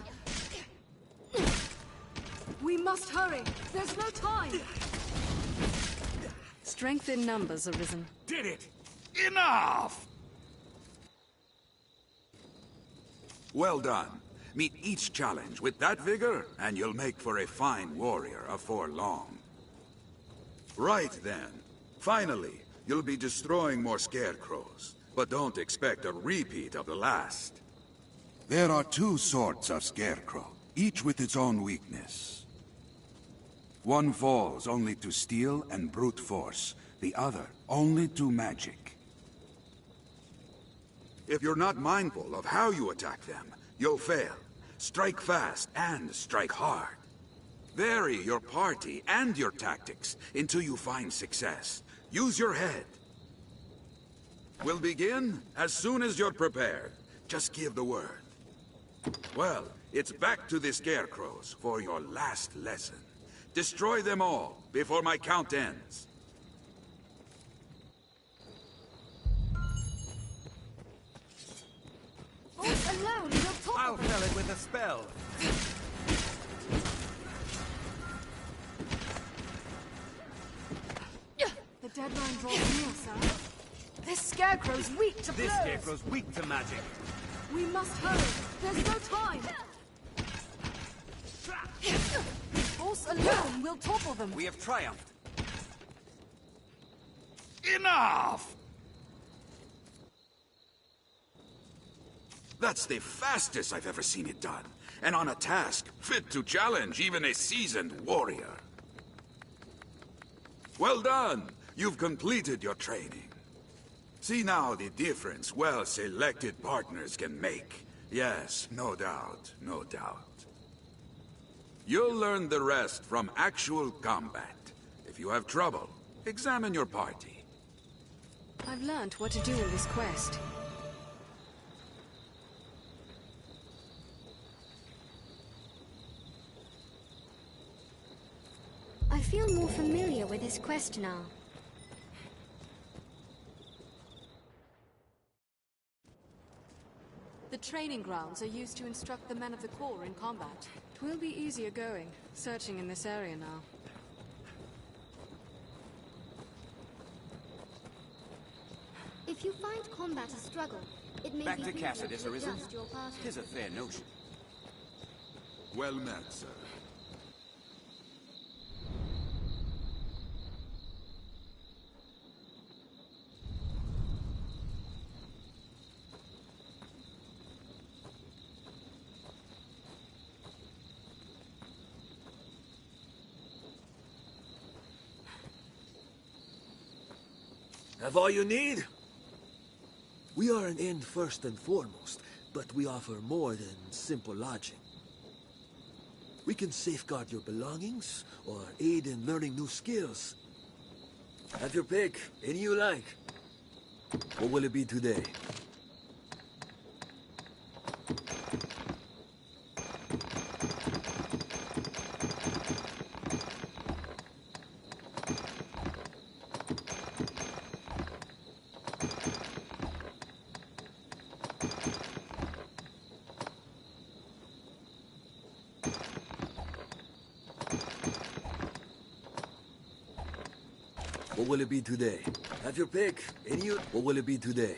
We must hurry. There's no time. Strength in numbers arisen. Did it! Enough! Well done. Meet each challenge with that vigor, and you'll make for a fine warrior afore long. Right then. Finally, you'll be destroying more scarecrows, but don't expect a repeat of the last. There are 2 sorts of scarecrow, each with its own weakness. One falls only to steel and brute force, the other only to magic. If you're not mindful of how you attack them, you'll fail. Strike fast and strike hard. Vary your party and your tactics until you find success. Use your head. We'll begin as soon as you're prepared. Just give the word. Well, it's back to the scarecrows for your last lesson. Destroy them all before my count ends. Force alone will top I'll of them. fell it with a spell. The deadline draws near, sir. This scarecrow's weak to blows. This scarecrow's weak to magic. We must hurry. There's no time. Force alone will topple them. We have triumphed. Enough! That's the fastest I've ever seen it done, and on a task fit to challenge even a seasoned warrior. Well done! You've completed your training. See now the difference well-selected partners can make. Yes, no doubt, no doubt. You'll learn the rest from actual combat. If you have trouble, examine your party. I've learned what to do in this quest. I feel more familiar with this quest now. The training grounds are used to instruct the men of the Corps in combat. It will be easier going, searching in this area now. If you find combat a struggle, it may Back be to easier Cassidus, to Arisen. adjust your party. 'Tis a fair notion. Well met, sir. Have all you need? We are an inn first and foremost, but we offer more than simple lodging. We can safeguard your belongings, or aid in learning new skills. Have your pick, any you like. What will it be today? What will it be today? Have your pick. Any you... What will it be today?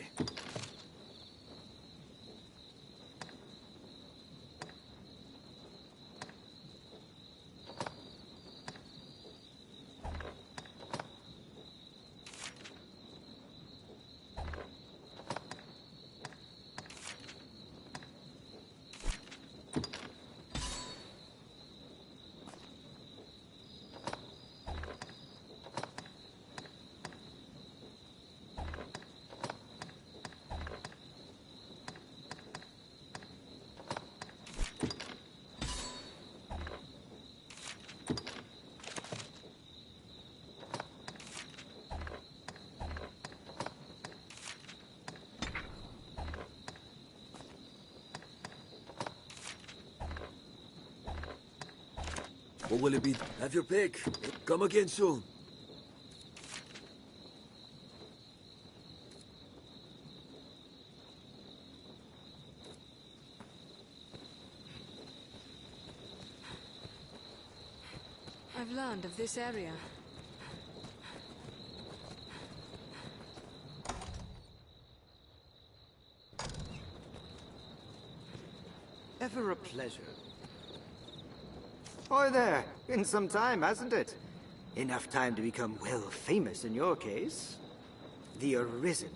What will it be? Have your pick. Come again soon. I've learned of this area. Ever a pleasure. Oi there, been some time, hasn't it? Enough time to become well famous in your case. The Arisen.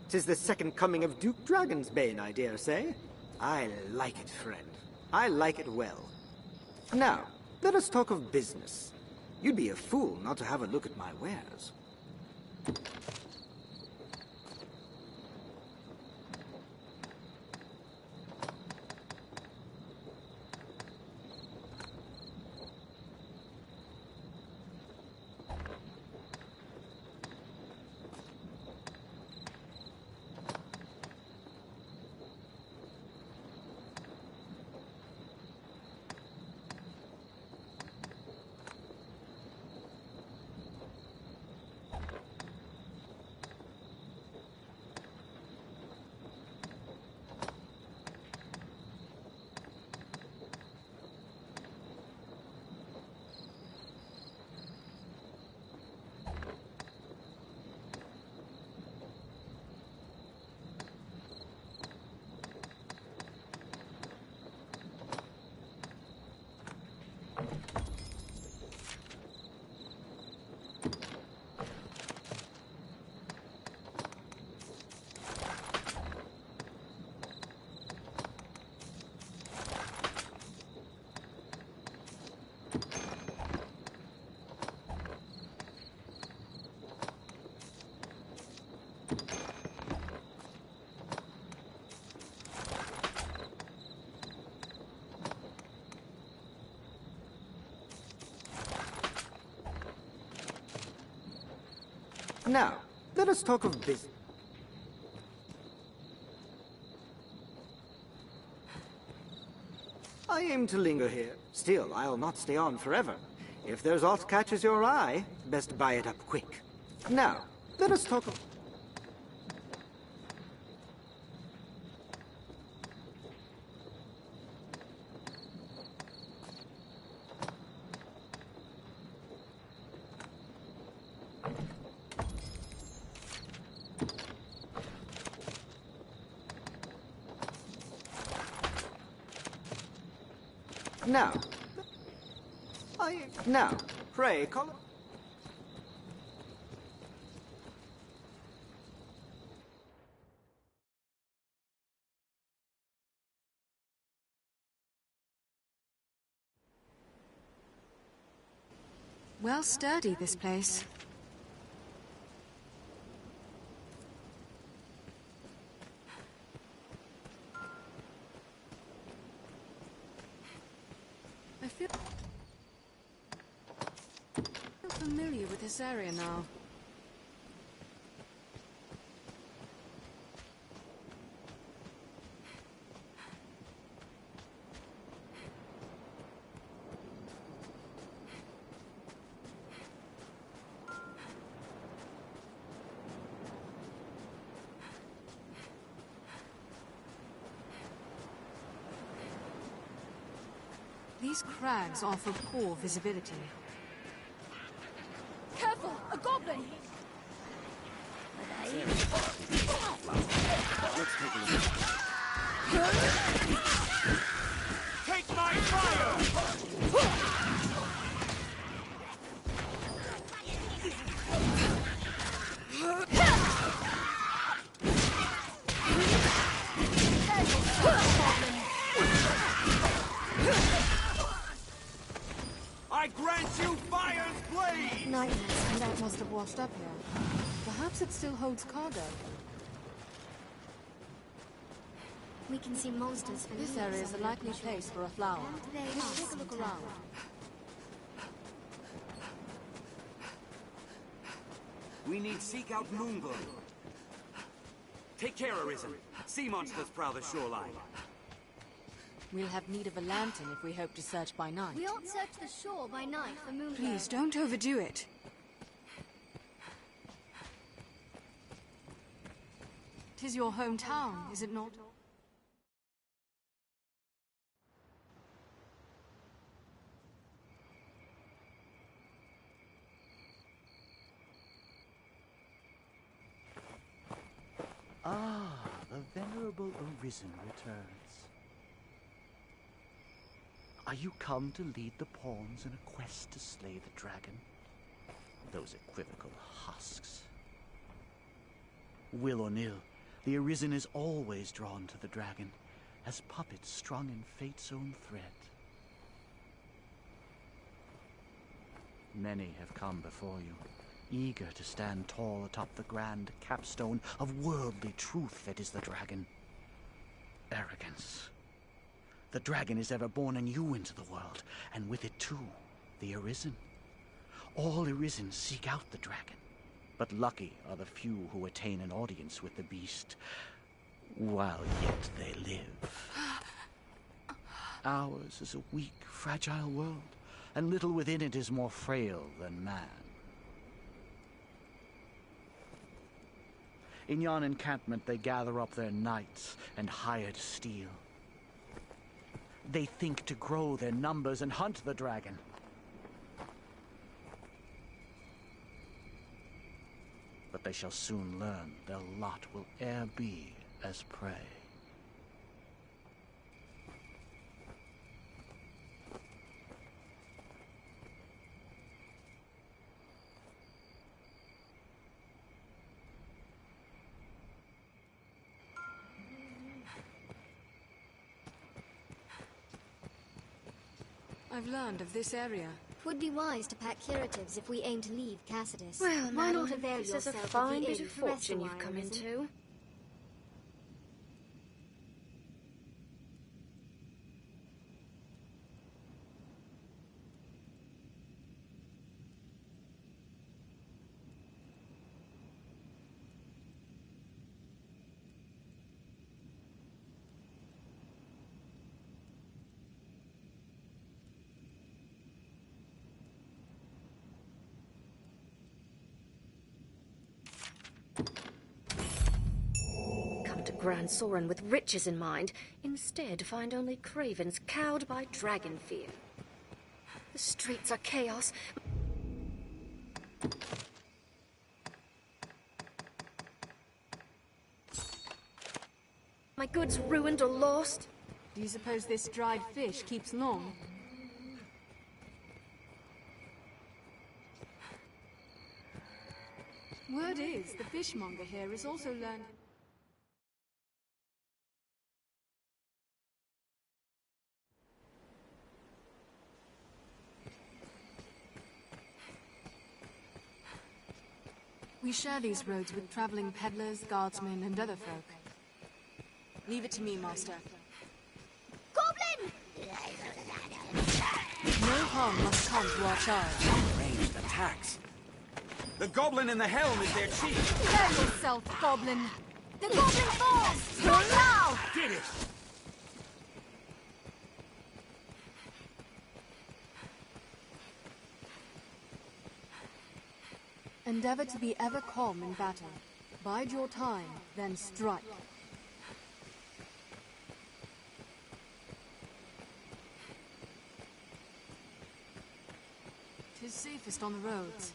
'Tis the second coming of Duke Dragonsbane, I dare say. I like it, friend. I like it well. Now, let us talk of business. You'd be a fool not to have a look at my wares. Now, let us talk of business. I aim to linger here. Still, I'll not stay on forever. If there's aught catches your eye, best buy it up quick. Now, let us talk of... Now, pray, call... Well sturdy, this place. I feel familiar with this area now. These crags offer poor visibility. Careful! A goblin! Let's take a look. Take my fire! I grant you fire's blade! Nightmares from that must have washed up here. Perhaps it still holds cargo. We can see monsters for This leaves area is a on likely the place for a flower. They We should are take a look sometimes. around. We need seek out Moonglow. Take care, Arisen. Sea monsters prowl the shoreline. We'll have need of a lantern if we hope to search by night. We won't search the shore by night for moonlight. Please, don't overdo it. Tis your hometown, is it not? Ah, the venerable Arisen returns. Are you come to lead the pawns in a quest to slay the dragon? Those equivocal husks. Will or nill, the Arisen is always drawn to the dragon, as puppets strung in fate's own thread. Many have come before you, eager to stand tall atop the grand capstone of worldly truth that is the dragon. Arrogance. The dragon is ever born anew into the world, and with it too, the Arisen. All Arisen seek out the dragon, but lucky are the few who attain an audience with the beast, while yet they live. Ours is a weak, fragile world, and little within it is more frail than man. In yon encampment they gather up their knights and hired steel. They think to grow their numbers and hunt the dragon. But they shall soon learn their lot will e'er be as prey. I've learned of this area. Would be wise to pack curatives if we aim to leave Cassidus. Well, why madam, not avail this is yourself a fine of the bit inn of to rest fortune a you've while, come isn't it? into. Grand Soren with riches in mind, instead find only cravens cowed by dragon fear. The streets are chaos. My goods ruined or lost. Do you suppose this dried fish keeps long? Word is, the fishmonger here has also learned... We share these roads with traveling peddlers, guardsmen, and other folk. Leave it to me, Master. Goblin! No harm must come to our charge. Ranged attacks. The goblin in the helm is their chief. Prepare yourself, Goblin. The Goblin falls! Strike now! Did it! Endeavor to be ever calm in battle. Bide your time, then strike. 'Tis safest on the roads.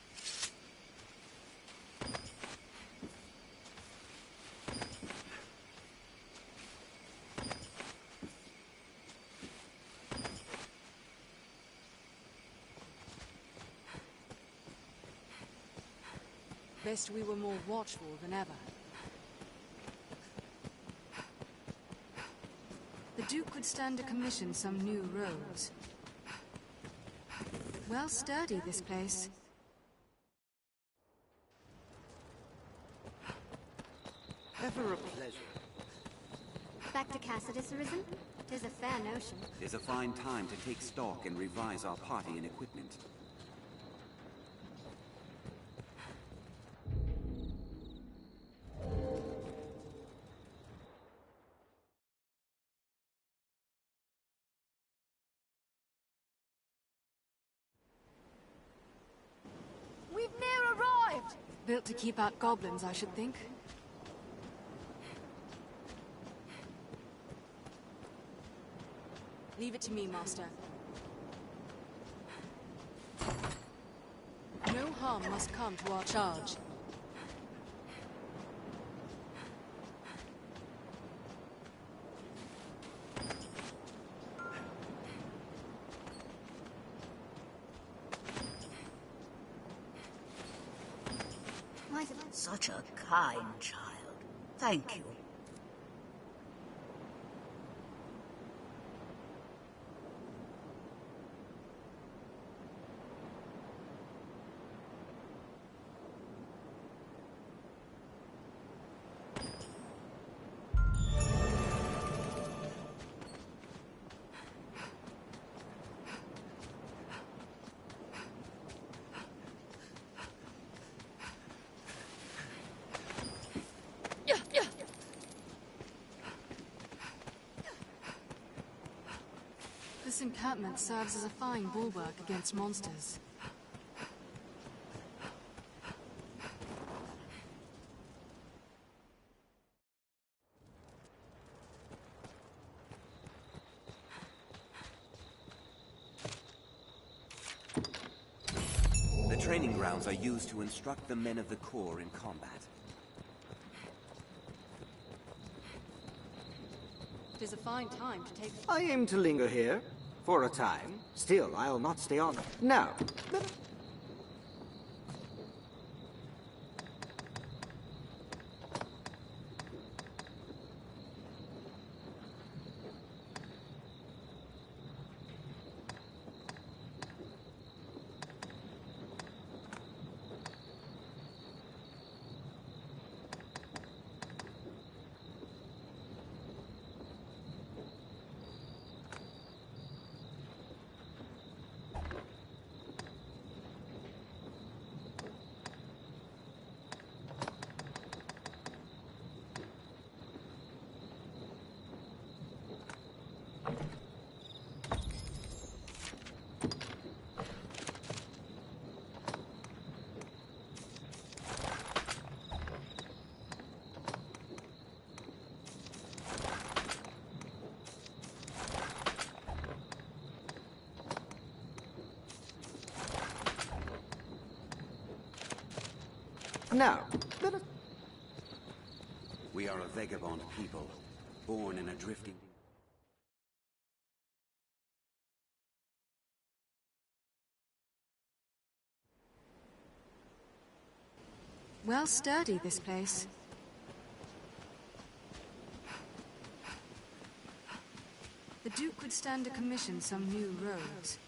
Best we were more watchful than ever. The Duke could stand to commission some new roads. Well sturdy, this place. Ever a pleasure. Back to Cassidus arisen? 'Tis a fair notion. 'Tis a fine time to take stock and revise our party and equipment. We've near arrived! Built to keep out goblins, I should think. Leave it to me, Master. No harm must come to our charge. Such a kind child. Thank you. This encampment serves as a fine bulwark against monsters. The training grounds are used to instruct the men of the Corps in combat. It is a fine time to take... I aim to linger here, for a time. Still, I'll not stay on. Now, Now, let us... We are a vagabond people, born in a drifting... Well sturdy, this place. The Duke could stand to commission some new roads.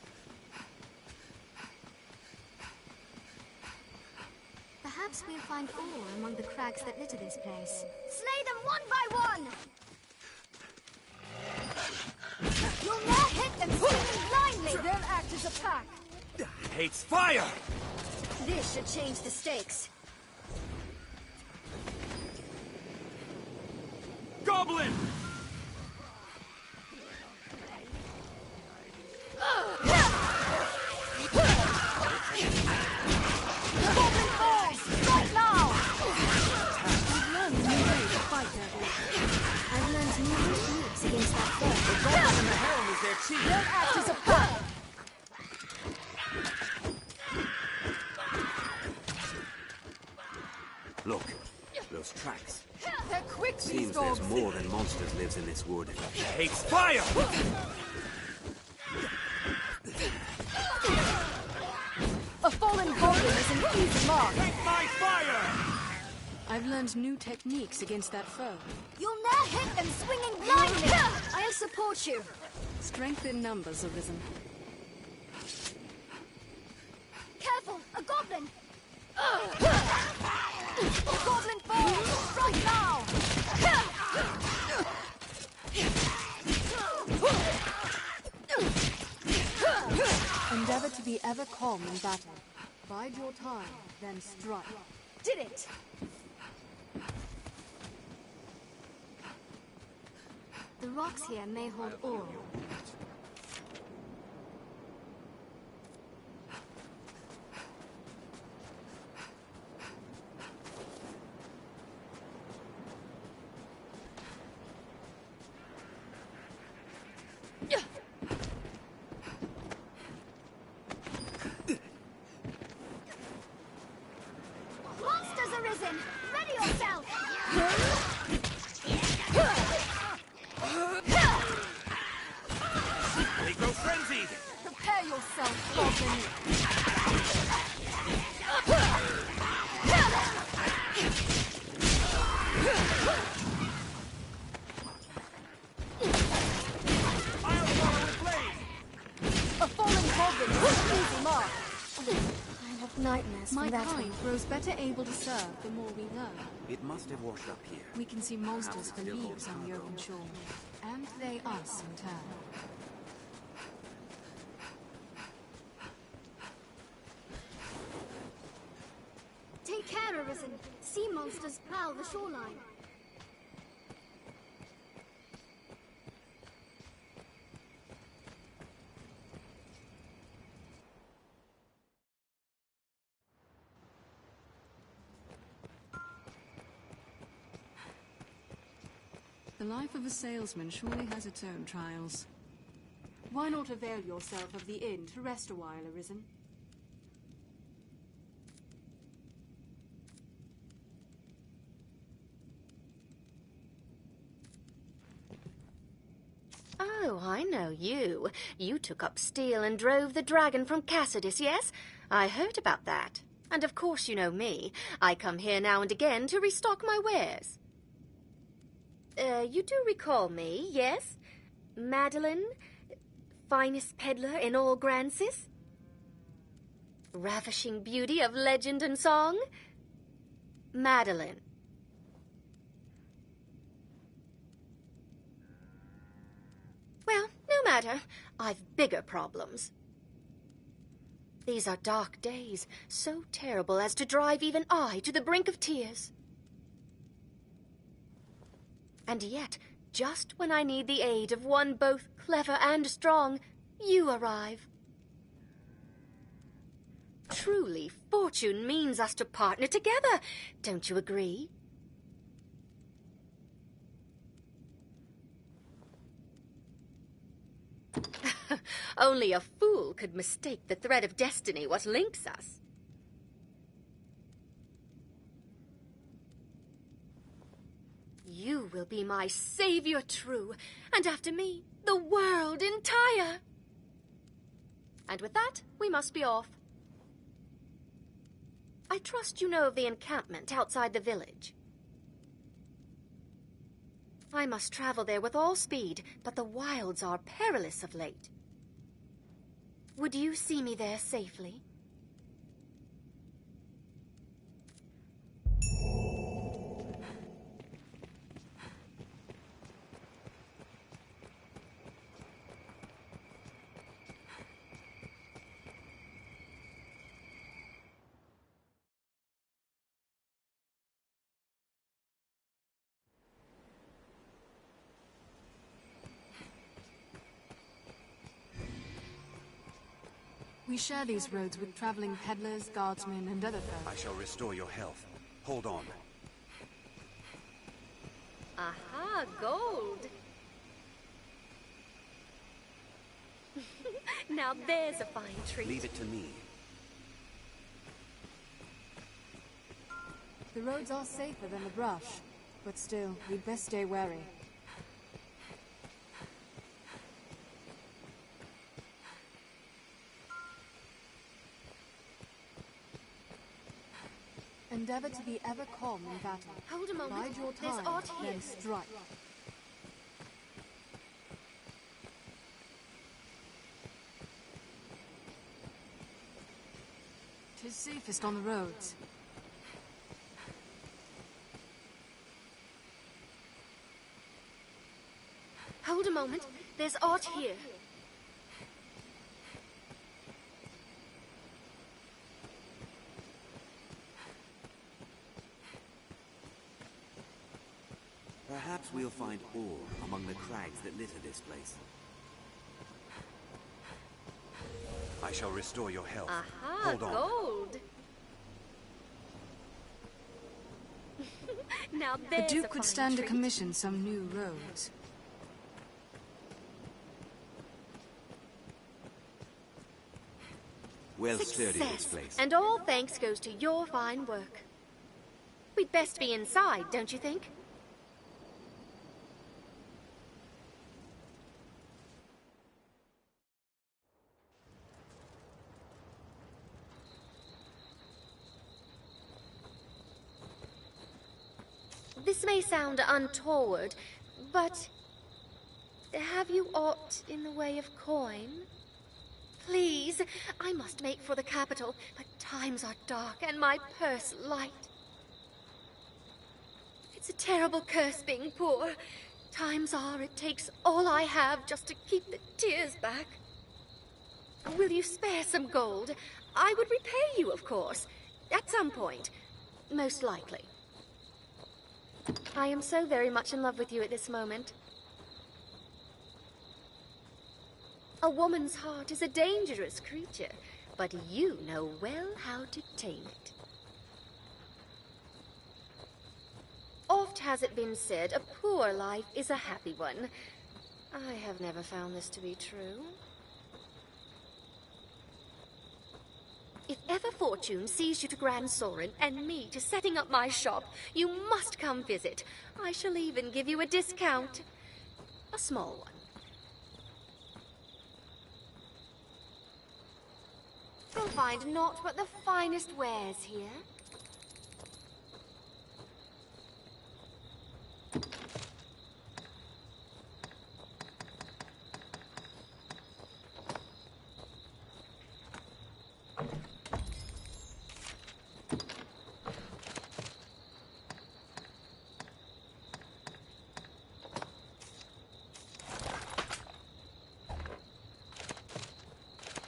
Perhaps we'll find ore among the crags that litter this place. Slay them one by one! You'll not hit them swinging blindly! They'll act as a pack! Hates fire! This should change the stakes. Goblin! Goblin balls! Right now! I've learned a new way to fight that way. I've learned new techniques against that foe. The goblin in the helm is their chief! They'll act as a pack! Look, those tracks. They're quick, these Seems dogs! there's more than monsters lives in this wood. Hates fire! A fallen goblin is an easy mark! Take my fire! I've learned new techniques against that foe. You'll not hit them swinging blindly! I'll support you. Strength in numbers, Arisen. Careful! A goblin! A goblin falls! Right now! Endeavor to be ever calm in battle. Bide your time, then strike. Did it! The rocks here may hold ore. Monsters arisen! Ready yourself! They go frenzied! Prepare yourself, goblin! I'll follow with blade! A fallen goblin is an easy mark! I have nightmares My from that kind one. grows better able to serve the more we learn. It must have washed up here. We can see monsters for Perhaps it still leagues holds on the cargo. open shore. And they us in turn. Take care, Arisen. Sea monsters prowl the shoreline. The life of a salesman surely has its own trials. Why not avail yourself of the inn to rest a while, Arisen? Oh, I know you. You took up steel and drove the dragon from Cassidus, yes? I heard about that. And of course you know me. I come here now and again to restock my wares. You do recall me, yes? Madeline? Finest peddler in all Grancis? Ravishing beauty of legend and song? Madeline. Well, no matter. I've bigger problems. These are dark days, so terrible as to drive even I to the brink of tears. And yet, just when I need the aid of one both clever and strong, you arrive. Truly, fortune means us to partner together. Don't you agree? Only a fool could mistake the thread of destiny what links us. will be my savior true, and after me, the world entire. And with that, we must be off. I trust you know of the encampment outside the village. I must travel there with all speed, but the wilds are perilous of late. Would you see me there safely? We share these roads with traveling peddlers, guardsmen, and other folk. I shall restore your health. Hold on. Aha, gold! Now there's a fine treat. Leave it to me. The roads are safer than the brush, but still, we'd best stay wary. Endeavor to be ever calm in battle. Hold a moment. Bide your There's time, art here. then strike. Tis safest on the roads. Hold a moment. There's art here. Perhaps we'll find ore among the crags that litter this place. I shall restore your health. Aha, Hold on. gold! Now The there's Duke a would fine stand to treat. commission some new roads. Well sturdy this Success. place. And all thanks goes to your fine work. We'd best be inside, don't you think? This may sound untoward, but have you aught in the way of coin? Please, I must make for the capital, but times are dark and my purse light. It's a terrible curse being poor. Times are it takes all I have just to keep the tears back. Will you spare some gold? I would repay you, of course, at some point, most likely. I am so very much in love with you at this moment. A woman's heart is a dangerous creature, but you know well how to tame it. Oft has it been said, a poor life is a happy one. I have never found this to be true. If ever fortune sees you to Grand Soren and me to setting up my shop, you must come visit. I shall even give you a discount. A small one. You'll find naught but the finest wares here.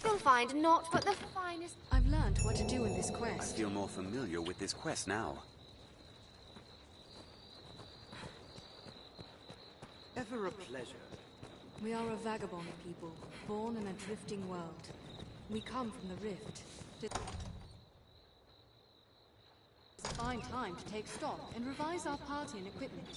You'll find naught but the finest... I've learned what to do in this I quest. feel more familiar with this quest now. Ever a pleasure. We are a vagabond people, born in a drifting world. We come from the Rift. It's a fine time to take stock and revise our party and equipment.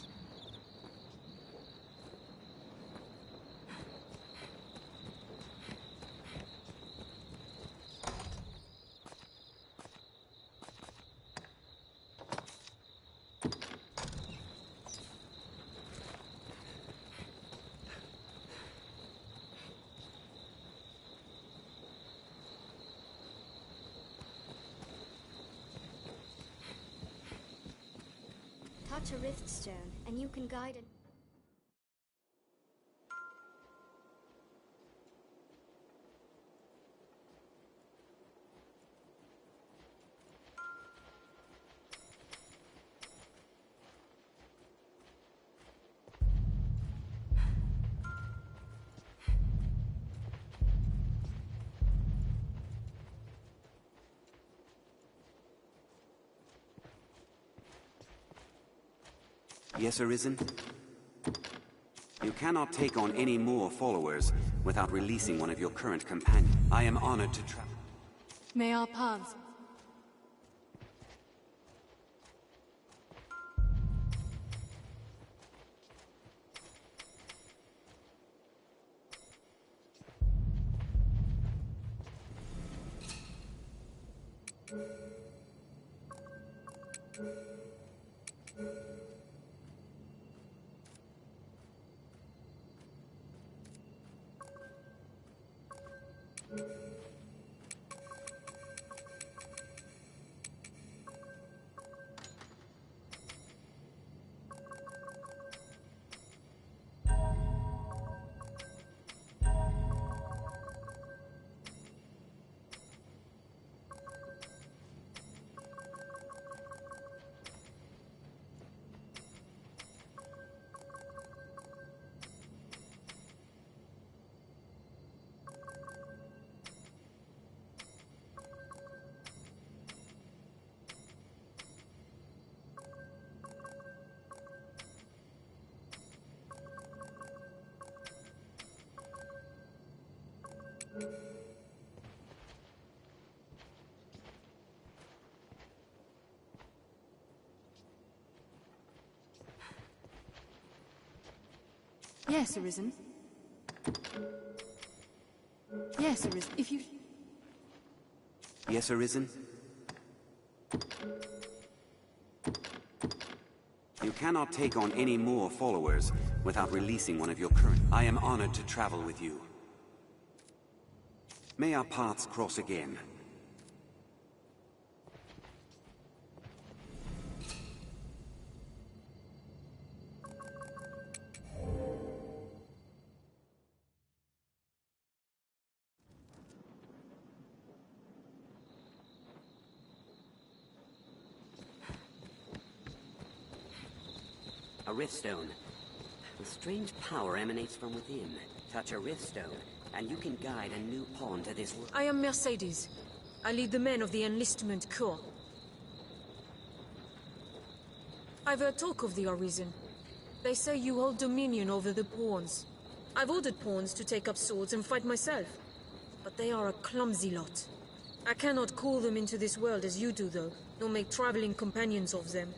Touch a rift stone, and you can guide it. Yes, Arisen? You cannot take on any more followers without releasing one of your current companions. I am honored to travel. May our paths... Yes, Arisen. Yes, Arisen. If you... Yes, Arisen? You cannot take on any more followers without releasing one of your current... I am honored to travel with you. May our paths cross again. A riftstone. A strange power emanates from within. Touch a riftstone, and you can guide a new pawn to this world. I am Mercedes. I lead the men of the Enlistment Corps. I've heard talk of the Arisen. They say you hold dominion over the pawns. I've ordered pawns to take up swords and fight myself. But they are a clumsy lot. I cannot call them into this world as you do, though, nor make traveling companions of them.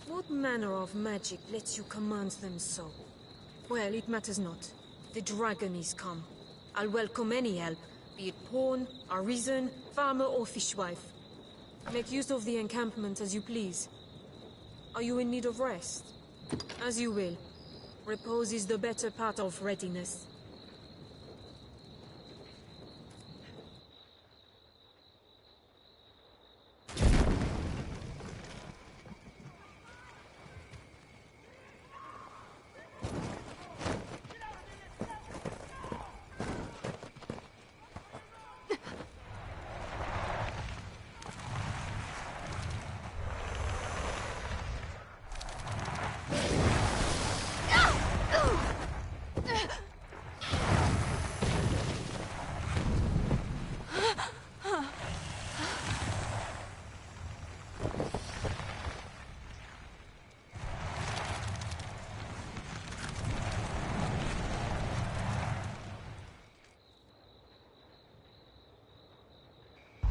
What manner of magic lets you command them so? Well, it matters not. The dragon is come. I'll welcome any help, be it pawn, arisen, farmer, or fishwife. Make use of the encampment as you please. Are you in need of rest? As you will. Repose is the better part of readiness.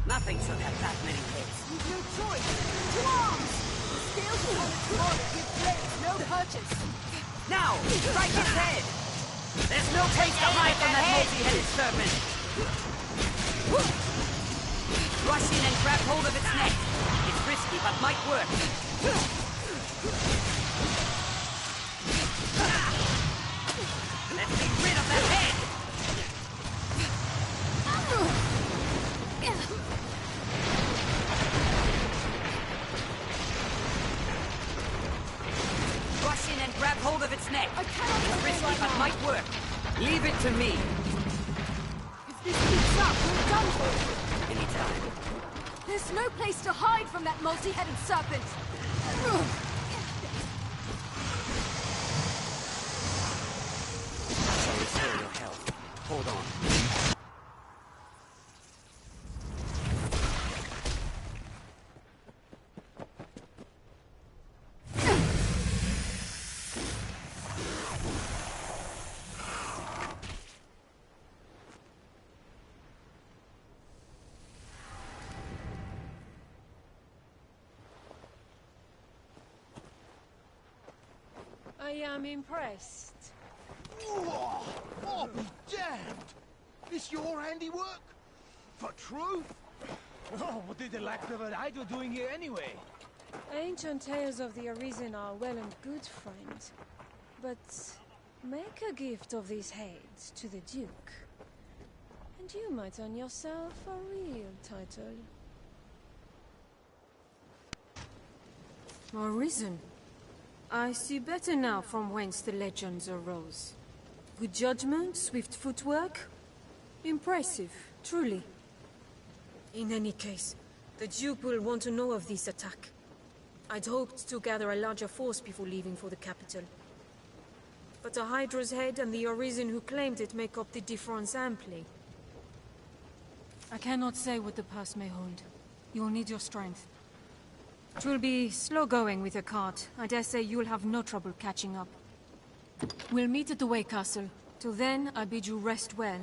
Nothing should have that many hits. You've no choice. To arms! The scales upon its order give blades no purchase. Now! Strike its head! There's no place to hide from that multi-headed serpent! Rush in and grab hold of its neck. It's risky, but might work. Let's be rid of that head! might work. Leave it to me. If this keeps up, we're done for. Anytime. There's no place to hide from that multi-headed serpent. I'll restore your health. Hold on. I am impressed. Oh, be damned! This your handiwork? For true? Oh, what did the lack of an idol doing here anyway? Ancient tales of the Arisen are well and good, friend. But make a gift of these heads to the Duke, and you might earn yourself a real title. Arisen. I see better now from whence the legends arose. Good judgment, swift footwork. Impressive, truly. In any case, the Duke will want to know of this attack. I'd hoped to gather a larger force before leaving for the capital. But the Hydra's head and the Arisen who claimed it make up the difference amply. I cannot say what the pass may hold. You'll need your strength. It will be slow going with a cart. I dare say you'll have no trouble catching up. We'll meet at the Way Castle. Till then, I bid you rest well.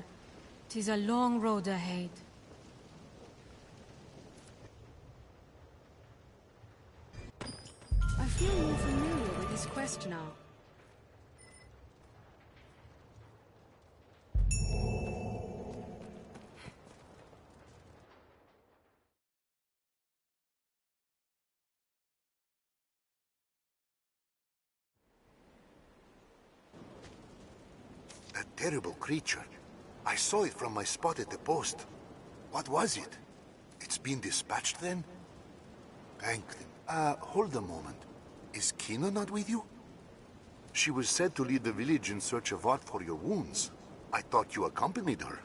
'Tis a long road ahead. I feel more familiar with this quest now. That terrible creature. I saw it from my spot at the post. What was it? It's been dispatched then? Thank them. Hold a moment. Is Kina not with you? She was said to lead the village in search of art for your wounds. I thought you accompanied her.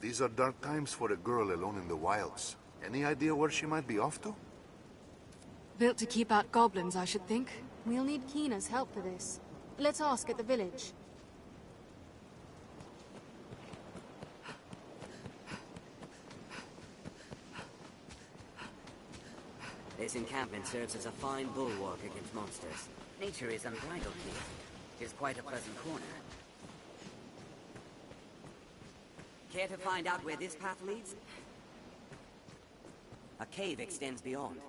These are dark times for a girl alone in the wilds. Any idea where she might be off to? Built to keep out goblins, I should think. We'll need Kina's help for this. Let's ask at the village. This encampment serves as a fine bulwark against monsters. Nature is unbridled here. It is quite a pleasant corner. Care to find out where this path leads? A cave extends beyond.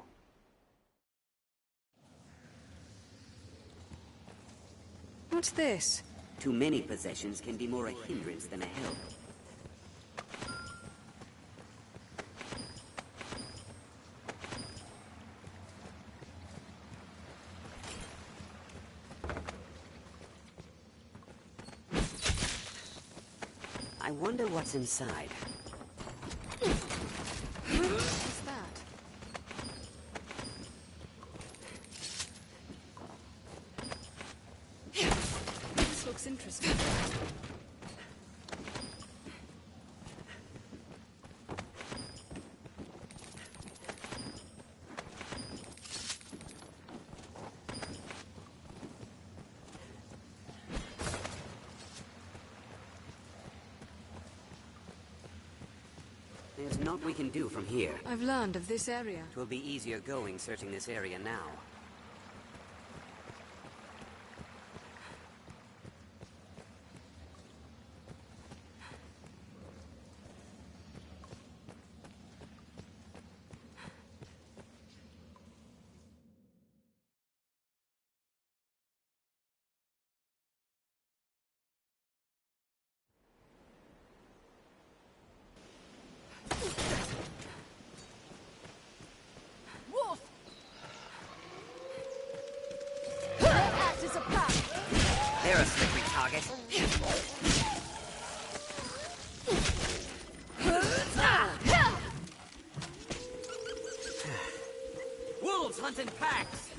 What's this? Too many possessions can be more a hindrance than a help. I wonder what's inside. What's that? This looks interesting. There's naught we can do from here. I've learned of this area. It will be easier going searching this area now. Wolf! Act as a pack! They're a slippery target. Wolves hunt in packs.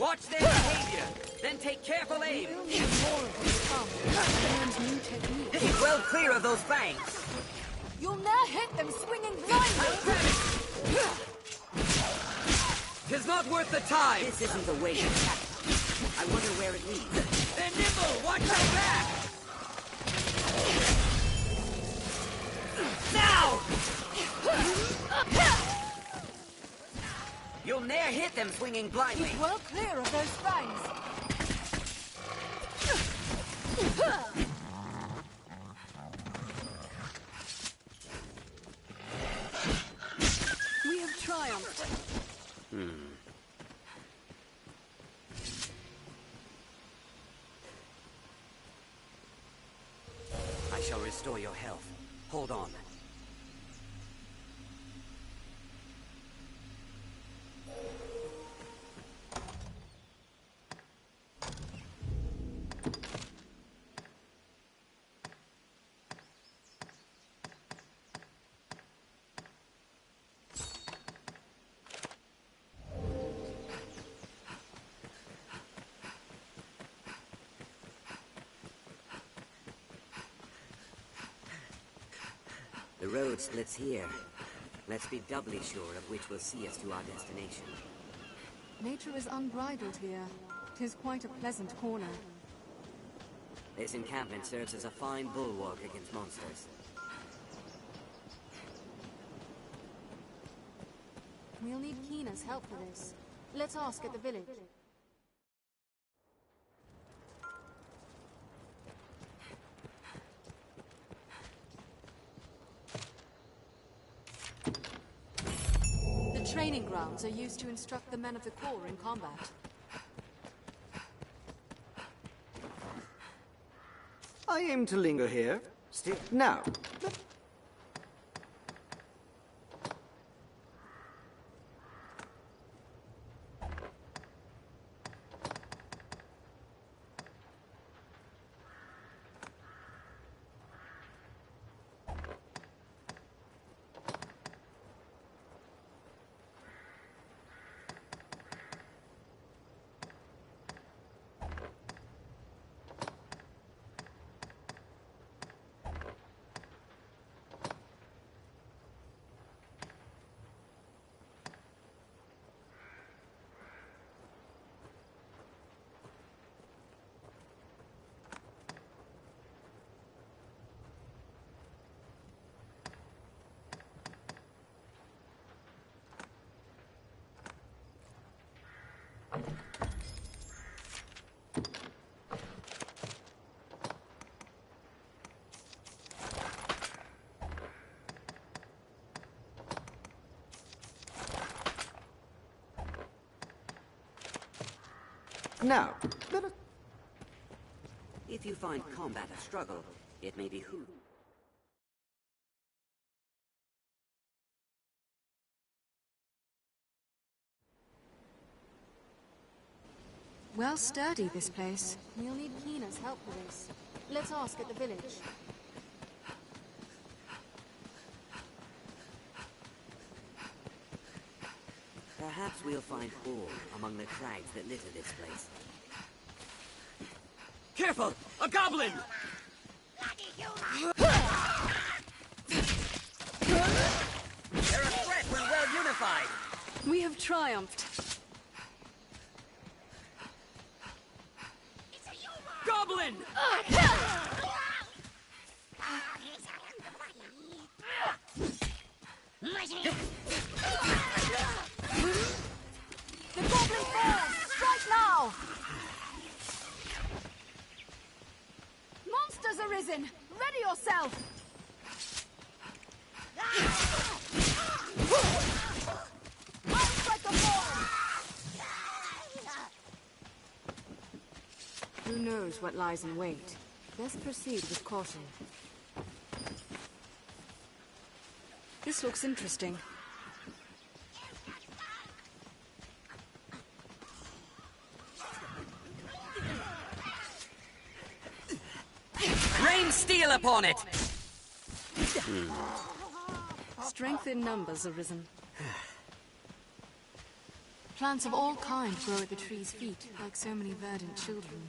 Watch their behavior, then take careful aim. Keep well clear of those fangs. You'll ne'er hit them swinging blindly! Tis not worth the time! This isn't the way to tackle. I wonder where it leads. They're nimble! Watch your back! Now! You'll ne'er hit them swinging blindly. Keep well clear of those fangs! We have triumphed. I shall restore your health. Hold on. The road splits here. Let's be doubly sure of which will see us to our destination. Nature is unbridled here. 'Tis quite a pleasant corner. This encampment serves as a fine bulwark against monsters. We'll need Keena's help for this. Let's ask at the village. The training grounds are used to instruct the men of the Corps in combat. I aim to linger here. Still, now. Now, If you find combat a struggle, it may behoove. Well sturdy, this place. We'll need Keena's help for this. Let's ask at the village. Perhaps we'll find ore among the crags that litter this place. Careful! A goblin! They're a threat when well unified! We have triumphed. Goblin! The goblin falls! Strike now! Monsters arisen! Ready yourself! I'll strike the ball! Who knows what lies in wait? Best proceed with caution. This looks interesting. Rain steel upon it! Strength in numbers arisen. Plants of all kind grow at the tree's feet, like so many verdant children.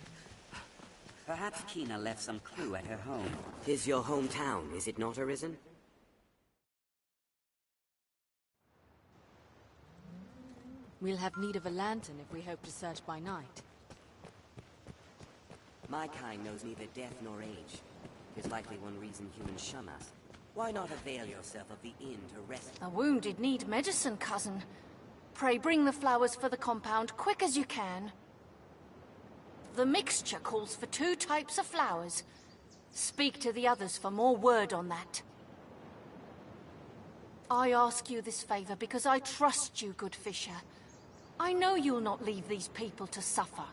Perhaps Kina left some clue at her home. 'Tis your hometown, is it not, Arisen? We'll have need of a lantern if we hope to search by night. My kind knows neither death nor age. 'Tis likely one reason humans shun us. Why not avail yourself of the inn to rest? The wounded need medicine, cousin. Pray bring the flowers for the compound quick as you can. The mixture calls for 2 types of flowers. Speak to the others for more word on that. I ask you this favor because I trust you, good Fisher. I know you'll not leave these people to suffer.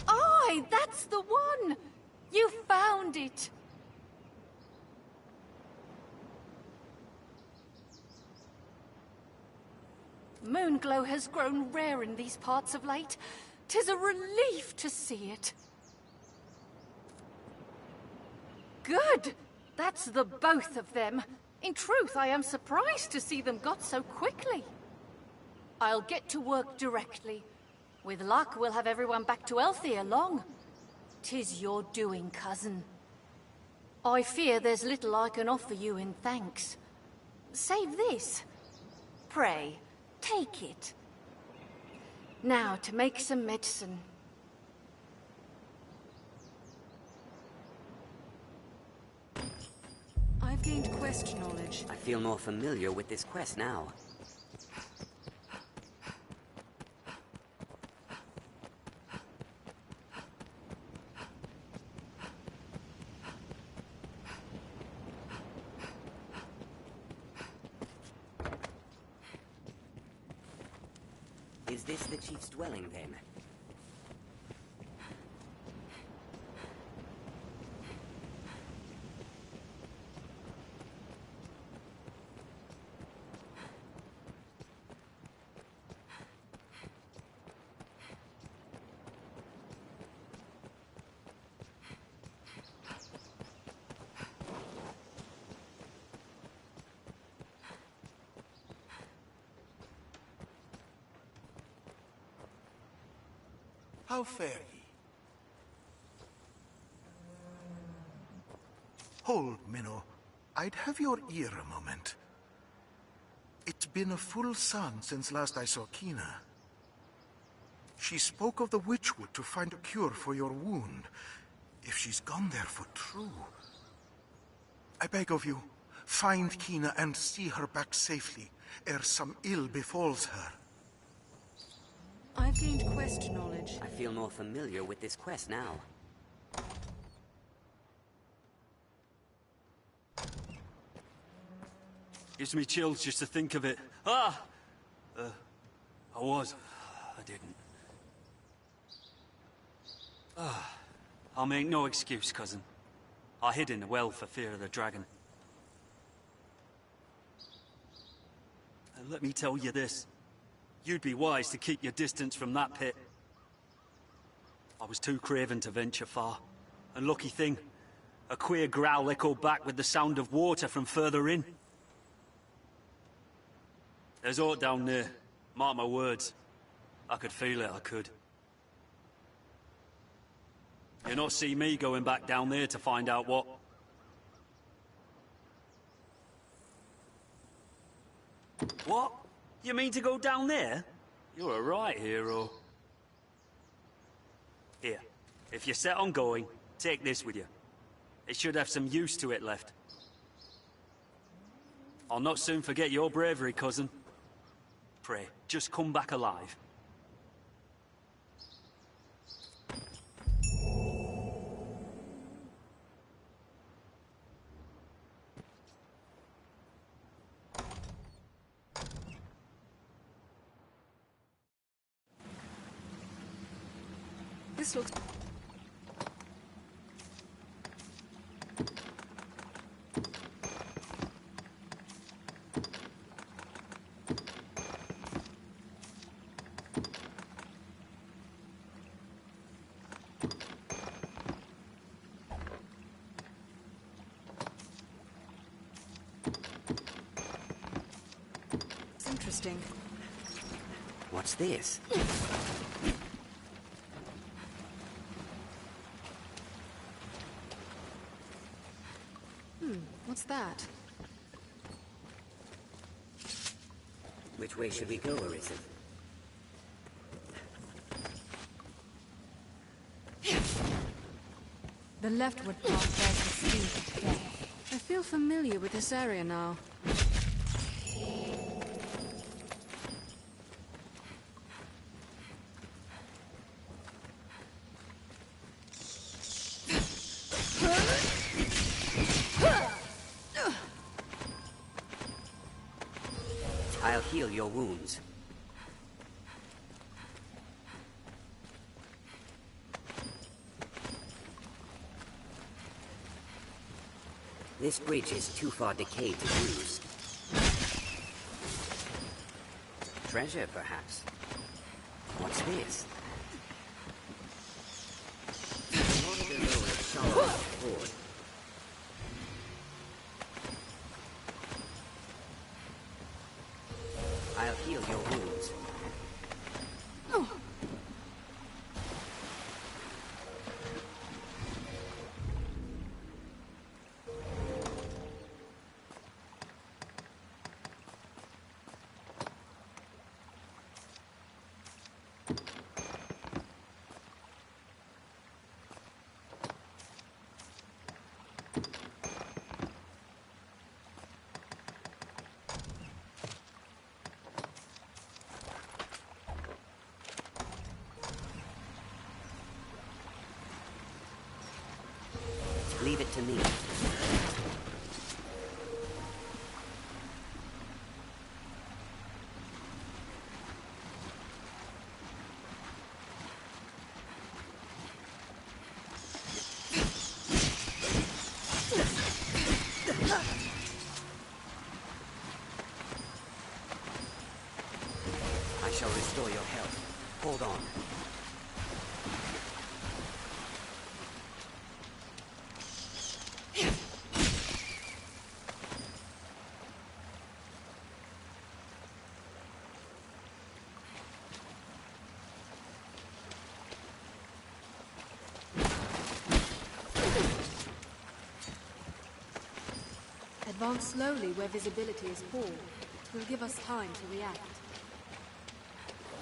Aye, that's the one! You found it! Moonglow has grown rare in these parts of late. 'Tis a relief to see it. Good! That's the both of them. In truth, I am surprised to see them got so quickly. I'll get to work directly. With luck, we'll have everyone back to health ere long. 'Tis your doing, cousin. I fear there's little I can offer you in thanks. Save this. Pray, take it. Now, to make some medicine. I've gained quest knowledge. I feel more familiar with this quest now. Is this the chief's dwelling, then? How fare ye? Hold, Minnow. I'd have your ear a moment. It's been a full sun since last I saw Kina. She spoke of the Witchwood to find a cure for your wound. If she's gone there for true. I beg of you, find Kina and see her back safely, ere some ill befalls her. I've gained quest knowledge. I feel more familiar with this quest now. Gives me chills just to think of it. I didn't. I'll make no excuse, cousin. I hid in the well for fear of the dragon. And let me tell you this. You'd be wise to keep your distance from that pit. I was too craven to venture far. And lucky thing, a queer growl echoed back with the sound of water from further in. There's aught down there. Mark my words. I could feel it, I could. You'll not see me going back down there to find out what. What? You mean to go down there? You're a right hero. Here, if you're set on going, take this with you. It should have some use to it left. I'll not soon forget your bravery, cousin. Pray, just come back alive. This looks... interesting. What's this? What's that? Which way should we go, Arisen? The leftward path bears the steep death. I feel familiar with this area now. I'll heal your wounds. This bridge is too far decayed to use. Treasure, perhaps. What's this? Water below is shallow and forward. I'll heal your wounds. Leave it to me. I shall restore your health. Hold on. Advance slowly where visibility is poor. It will give us time to react.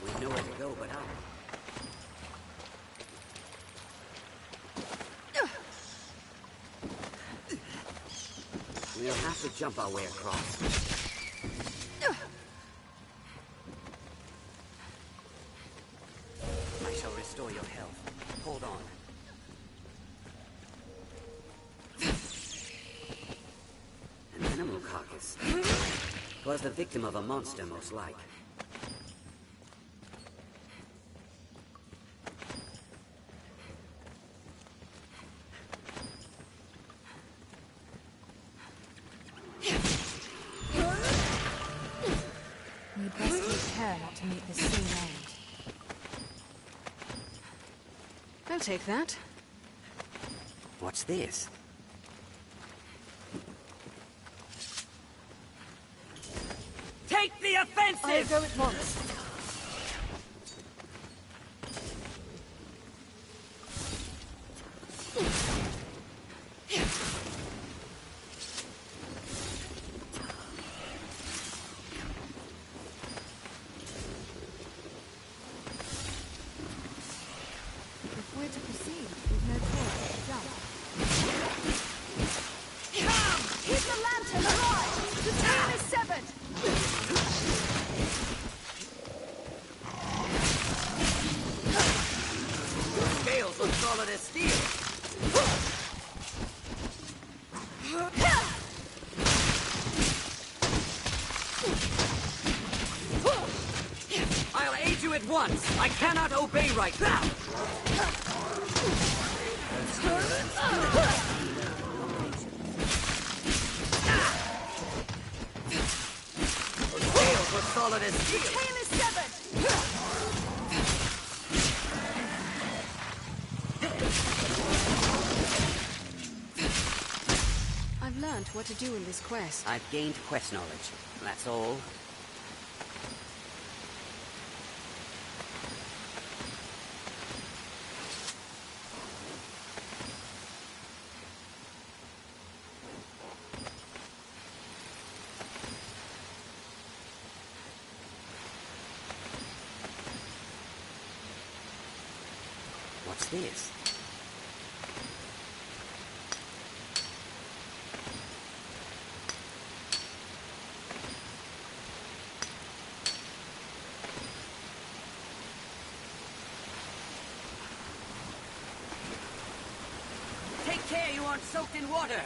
We know where to go, but how? We'll have to jump our way across. I shall restore your health. Hold on. An animal carcass. Was the victim of a monster, most like. We'd best take care not to meet the same end. I'll take that. What's this? Take the offensive! I'll go at once. If we're to proceed, we've no choice but to jump. Come! Keep the lantern alive! The team is severed! Your scales look solid as steel. I'll aid you at once. I cannot obey right now. Your scales were solid as steel. The tail is severed! I've learned what to do in this quest. I've gained quest knowledge. That's all. this? Take care you aren't soaked in water!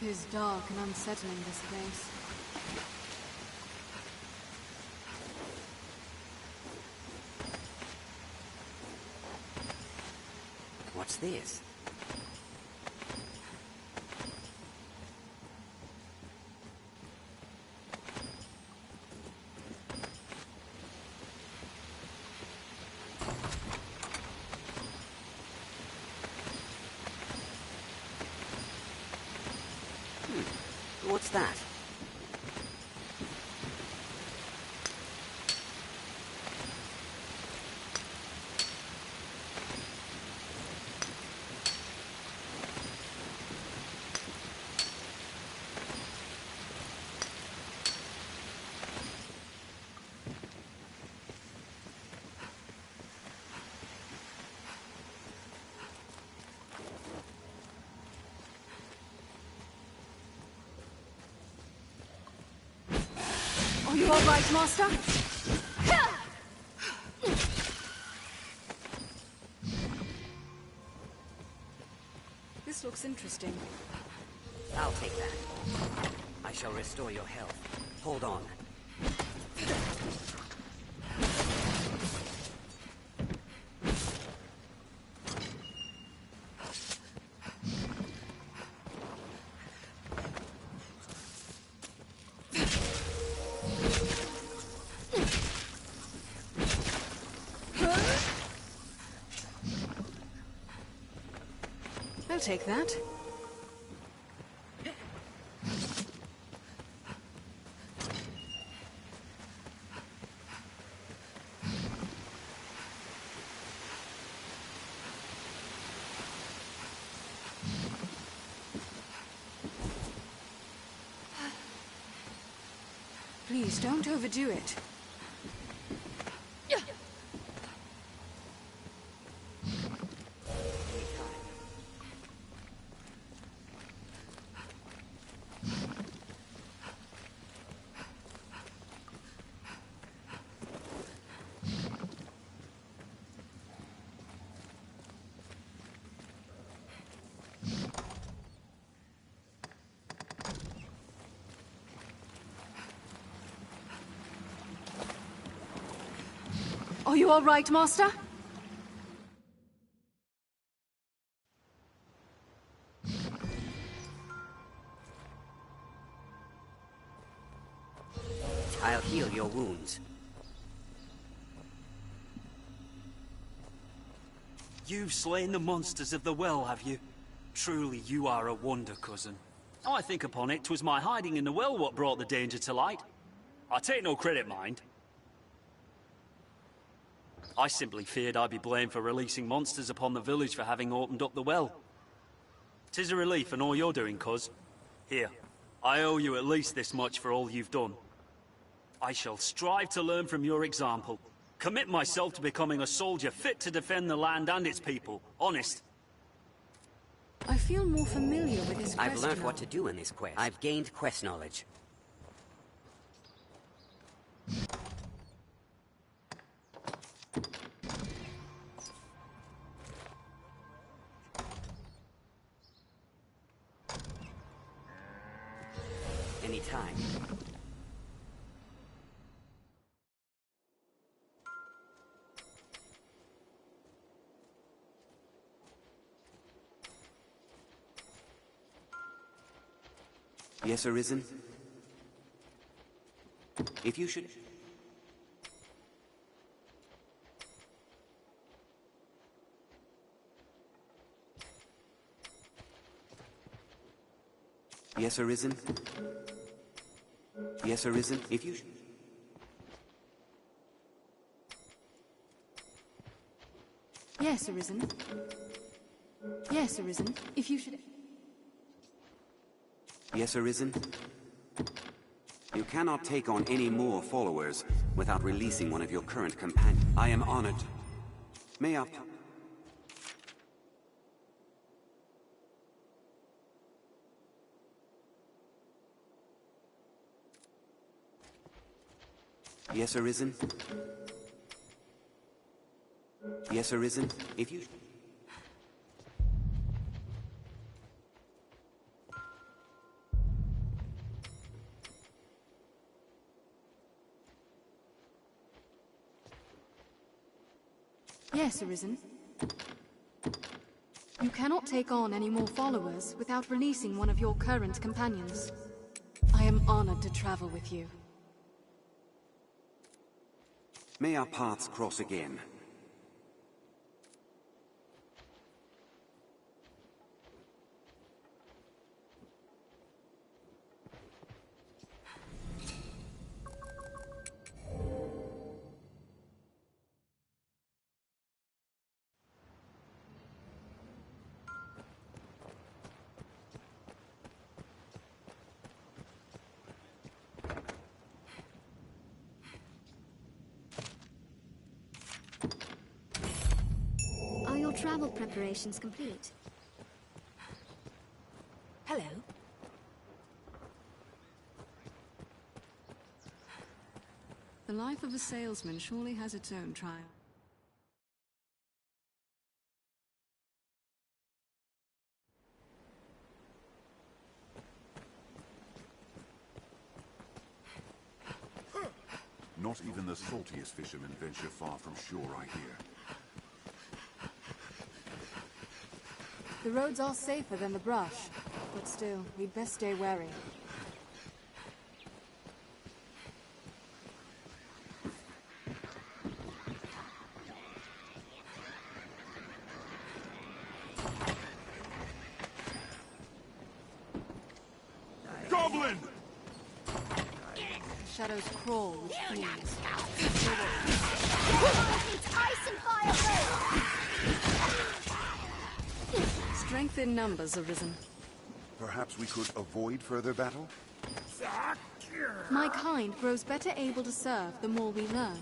It is dark and unsettling, this place. What's this? What's that? Are you all right, Master? This looks interesting. I'll take that. I shall restore your health. Hold on. I'll take that. Please, don't overdo it. Are you all right, Master? I'll heal your wounds. You've slain the monsters of the well, have you? Truly, you are a wonder, cousin. I think upon it, 'twas my hiding in the well what brought the danger to light. I take no credit, mind. I simply feared I'd be blamed for releasing monsters upon the village for having opened up the well. 'Tis a relief in all you're doing, cuz. Here, I owe you at least this much for all you've done. I shall strive to learn from your example. Commit myself to becoming a soldier fit to defend the land and its people. Honest. I feel more familiar with this quest I've learned now. what to do in this quest. I've gained quest knowledge. Anytime. Yes, Arisen? If you should... Yes, Arisen? Yes, Arisen? If you should... Yes, Arisen. Yes, Arisen. If you should... Yes, Arisen? You cannot take on any more followers without releasing one of your current companions. I am honored. May I... Yes, Arisen? Yes, Arisen? If you... Yes, Arisen. You cannot take on any more followers without releasing one of your current companions. I am honored to travel with you. May our paths cross again. Are your travel preparations complete? Hello. The life of a salesman surely has its own trial. Not even the saltiest fishermen venture far from shore, I hear. The roads are safer than the brush, but still, we'd best stay wary. Goblin! The shadows crawl with fleas. Ice and fire! Strength in numbers, Arisen. Perhaps we could avoid further battle? My kind grows better able to serve the more we learn.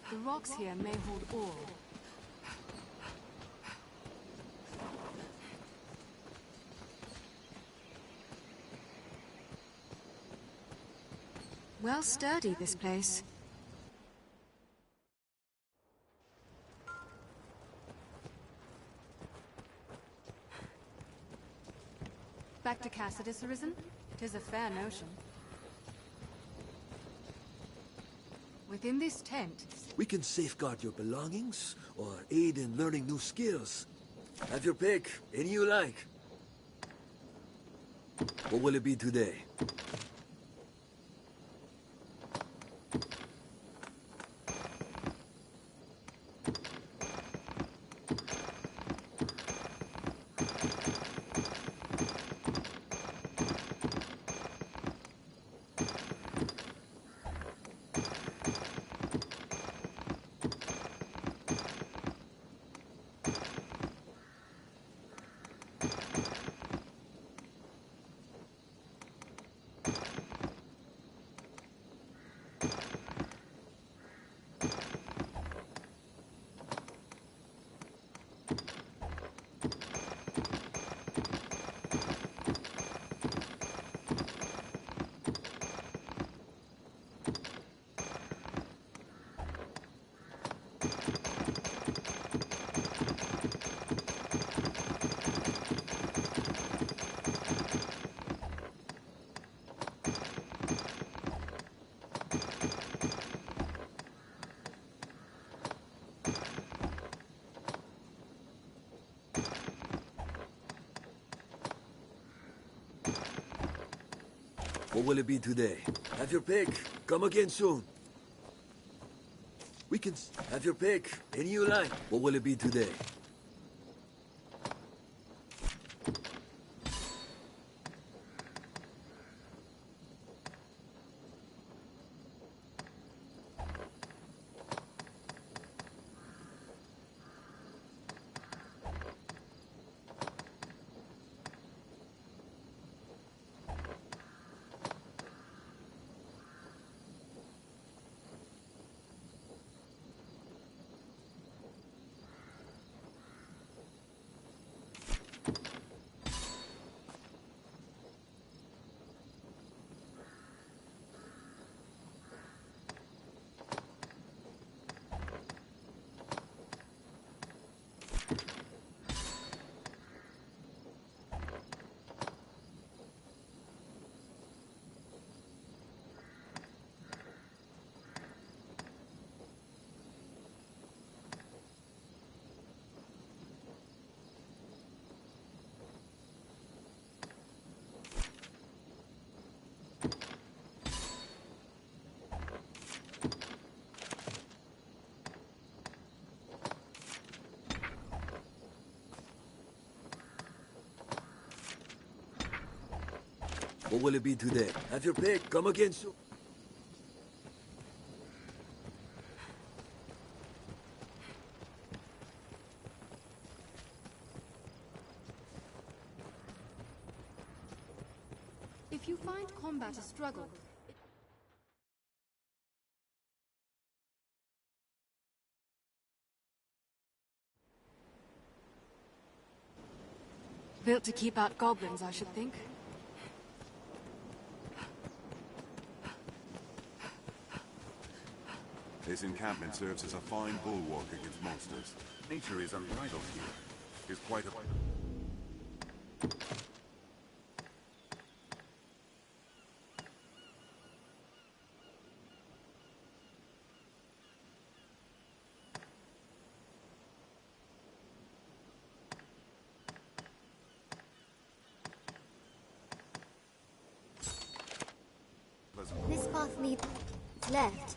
The rocks here may hold ore. Well sturdy, this place. Back to Cassidus, Arisen? 'Tis a fair notion. Within this tent... We can safeguard your belongings, or aid in learning new skills. Have your pick, any you like. What will it be today? What will it be today? Have your pick. Come again soon. We can have your pick. Any you like. What will it be today? What will it be today? Have your pick. Come again soon. If you find combat a struggle, built to keep out goblins, I should think. This encampment serves as a fine bulwark against monsters. Nature is unbridled here. It's quite a... This path leads left.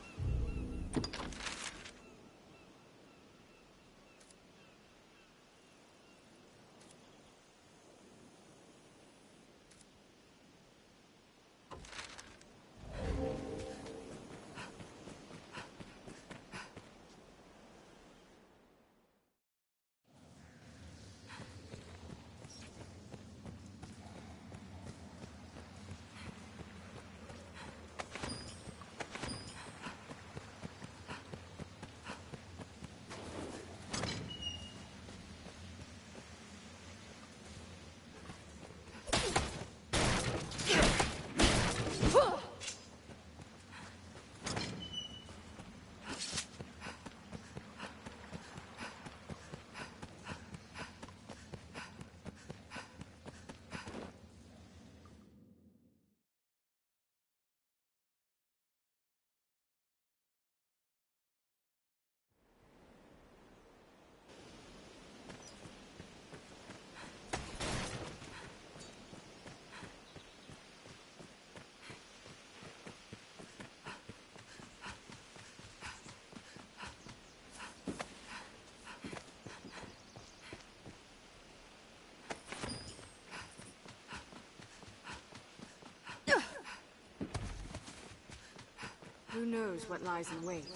Who knows what lies in wait?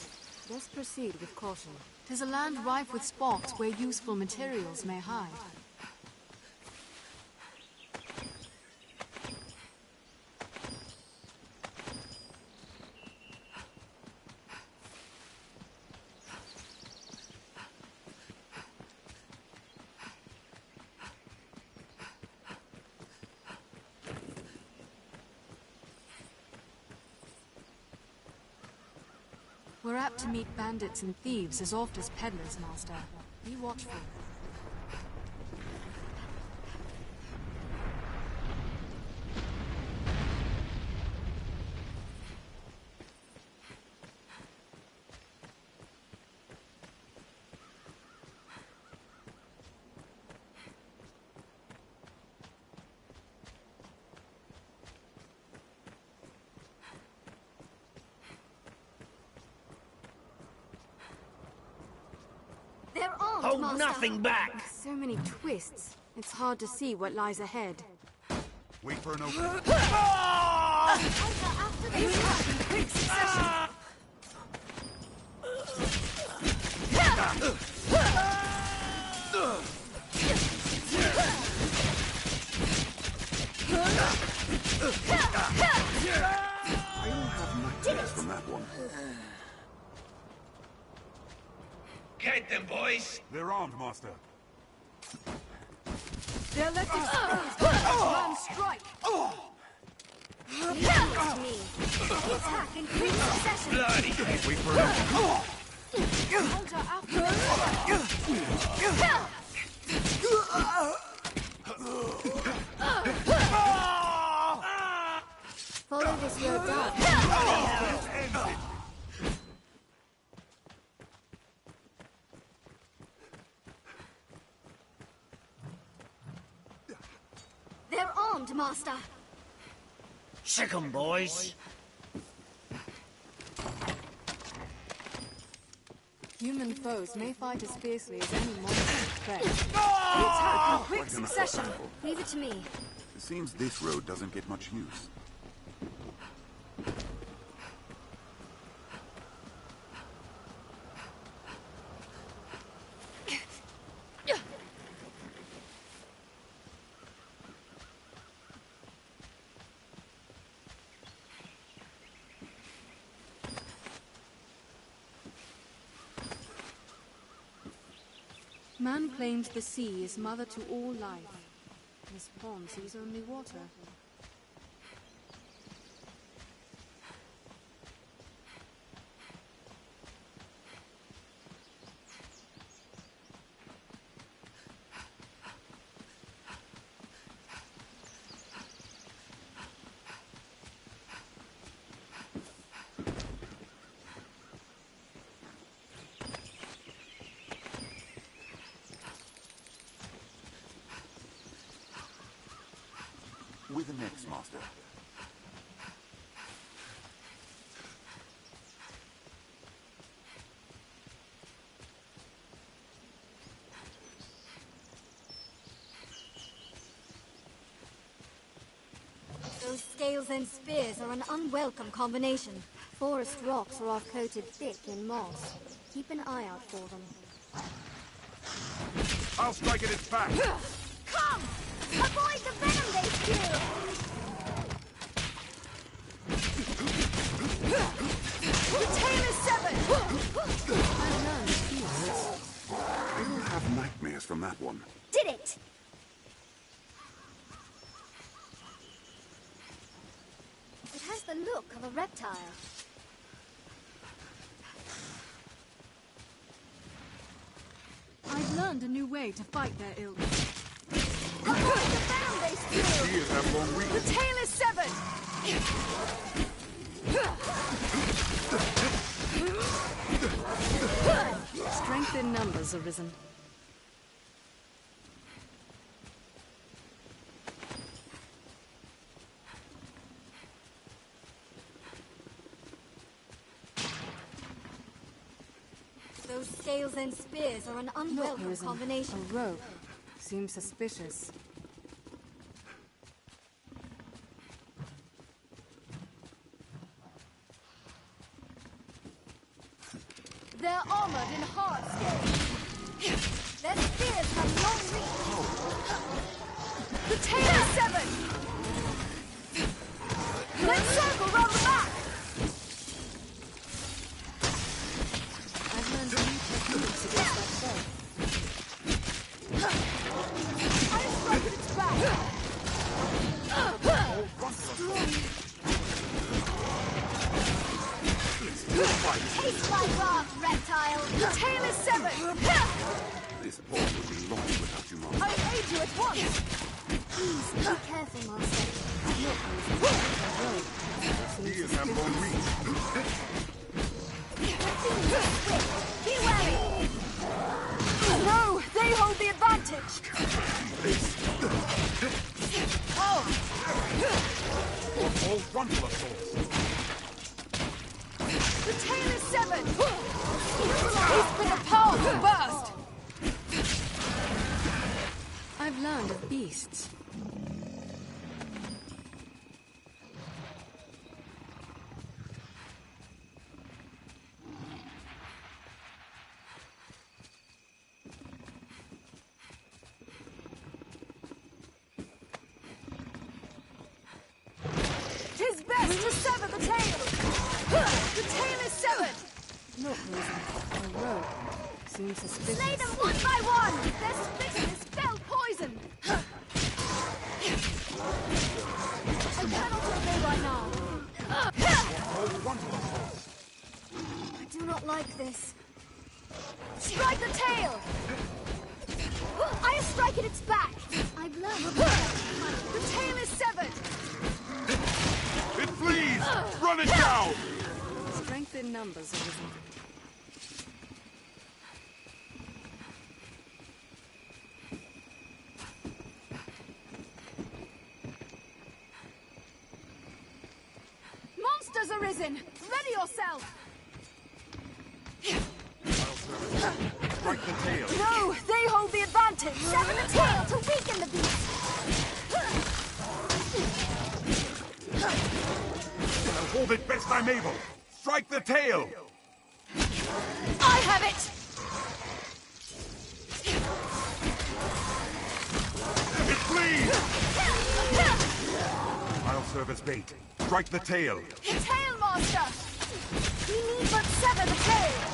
Best proceed with caution. 'Tis a land rife with spots where useful materials may hide. We're apt to meet bandits and thieves as oft as peddlers, Master. Be watchful. Hold nothing back! So many twists. It's hard to see what lies ahead. Wait for an opening. After they attack in quick succession. I don't have nightmares from that one. Get them, boys! They're armed, Master. They're letting run strike! Leave it to me. They attack in quick succession. Bloody! Wait for an Follow this road down. They're armed, Master. Sick 'em, boys! Human foes may fight as fiercely as any monster threat. They attack in quick succession. Leave it to me. It seems this road doesn't get much use. Man claims the sea is mother to all life. This pond sees only water. With the next master. Those scales and spears are an unwelcome combination. Forest rocks are all coated thick in moss. Keep an eye out for them. I'll strike at its back! Come! Avoid the venom they spew! The tail is severed! I will have nightmares from that one. Did it! It has the look of a reptile. I've learned a new way to fight their ilk. Avoid the venom they spew! Spears have long reach. The tail is severed! Strength in numbers arisen. Those scales and spears are an unwelcome Arisen. combination. A rope. Seems suspicious. They're armored in hard scale. Their spears have long reach. The tail is severed! Let's circle round the back! I've learned new techniques against that foe. I struck its back! Taste my wrath, reptile! The tail is severed! This port would be lost without you, Master. I'll aid you at once! Please, be careful, Master. Spears have long reach. Be wary! No, they hold the advantage! Or all frontal assaults. The tail is severed! He's been a powerful burst! I've learned of beasts. Tis best to sever the tail! The tail is severed! Look, Risen. A rope. Seems suspicious. Slay them one by one! Their suspicion is spell poison! I cannot obey right now. I do not like this. Strike the tail! I strike at its back! I've learned. The tail is severed! It flees! Run it down! Strength in numbers arisen. Monsters arisen! Ready yourself! Strike the tail. No, they hold the advantage! Sever the tail to weaken the beast. hold it best I'm able. Strike the tail! I have it! It flees! I'll serve as bait. Strike the tail. The tail master! We need but sever the tail!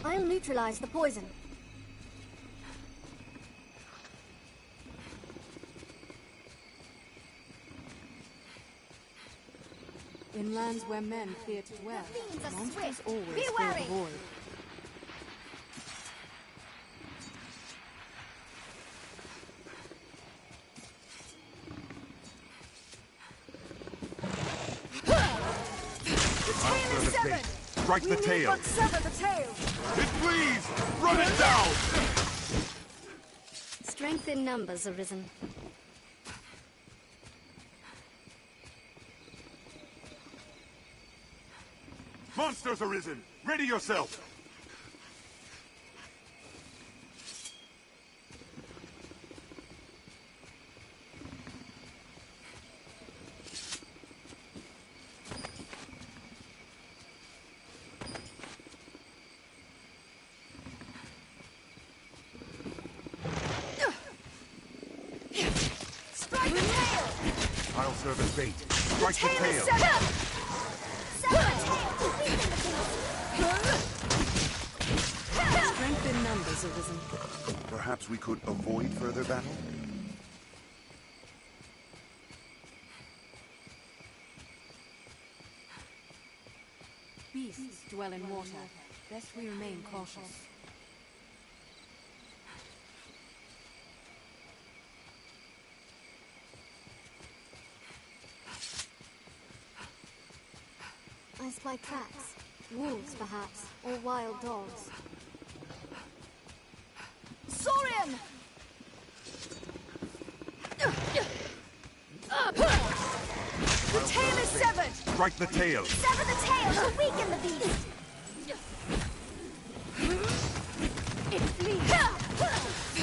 I'll neutralize the poison. In lands where men fear to dwell, fiends are monsters swift. always Be fear wary. the void. Tail is severed! Strike the We need tail. but sever the tail! It flees! Run it down! Strength in numbers arisen. Monsters arisen! Ready yourself! Strike the tail! I'll serve as bait. Strike the Tail is tail. severed! Sever the tail to weaken the Strength in numbers arisen. Perhaps we could avoid further battle? Beasts dwell in water. Best we remain cautious. I spy tracks. Wolves, perhaps, or wild dogs. Saurian! The tail is severed! Strike the tail. Sever the tail to weaken the beast! It flees!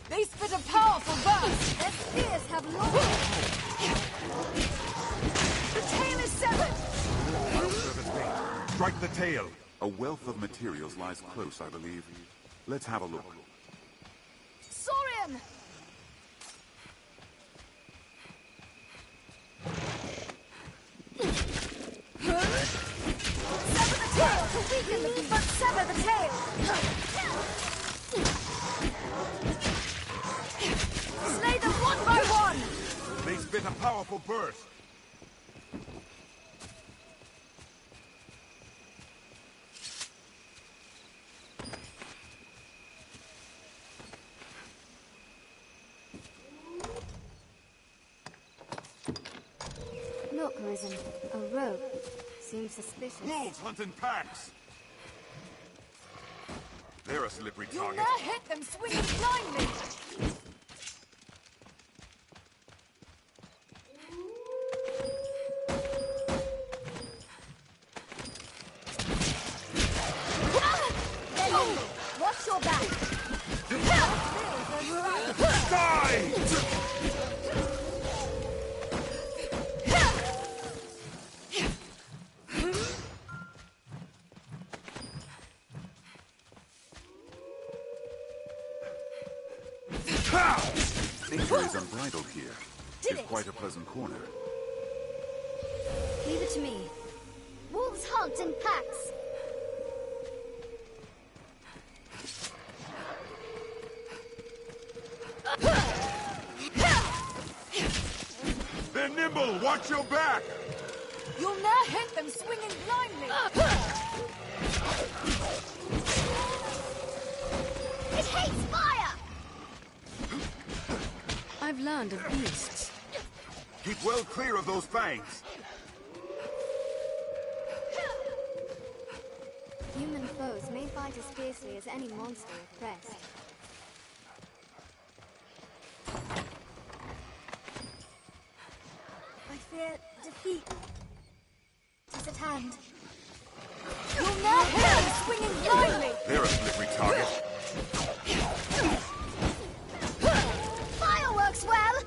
They spit a powerful burst! Their spears have long... The tail is severed! I'll serve as bait. Strike the tail. A wealth of materials lies close, I believe. Let's have a look. Saurian! Sever the tail to weaken the beast! But sever the tail! Slay them one by one! They spit a powerful burst. Look, Arisen. A rope. Seems suspicious. Wolves hunt in packs. They're a slippery You'll target. not hit them swinging blindly! Watch your back! Die! Nature is unbridled here. It's quite a pleasant corner. Leave it to me. Wolves hunt in packs! They're nimble! Watch your back! You'll not hit them swinging blindly! It hates fire! I've learned of beasts. Keep well clear of those fangs. Human foes may fight as fiercely as any monster if pressed. I fear defeat is at hand. You'll now hear them swinging blindly! They're a slippery target. Fireworks well!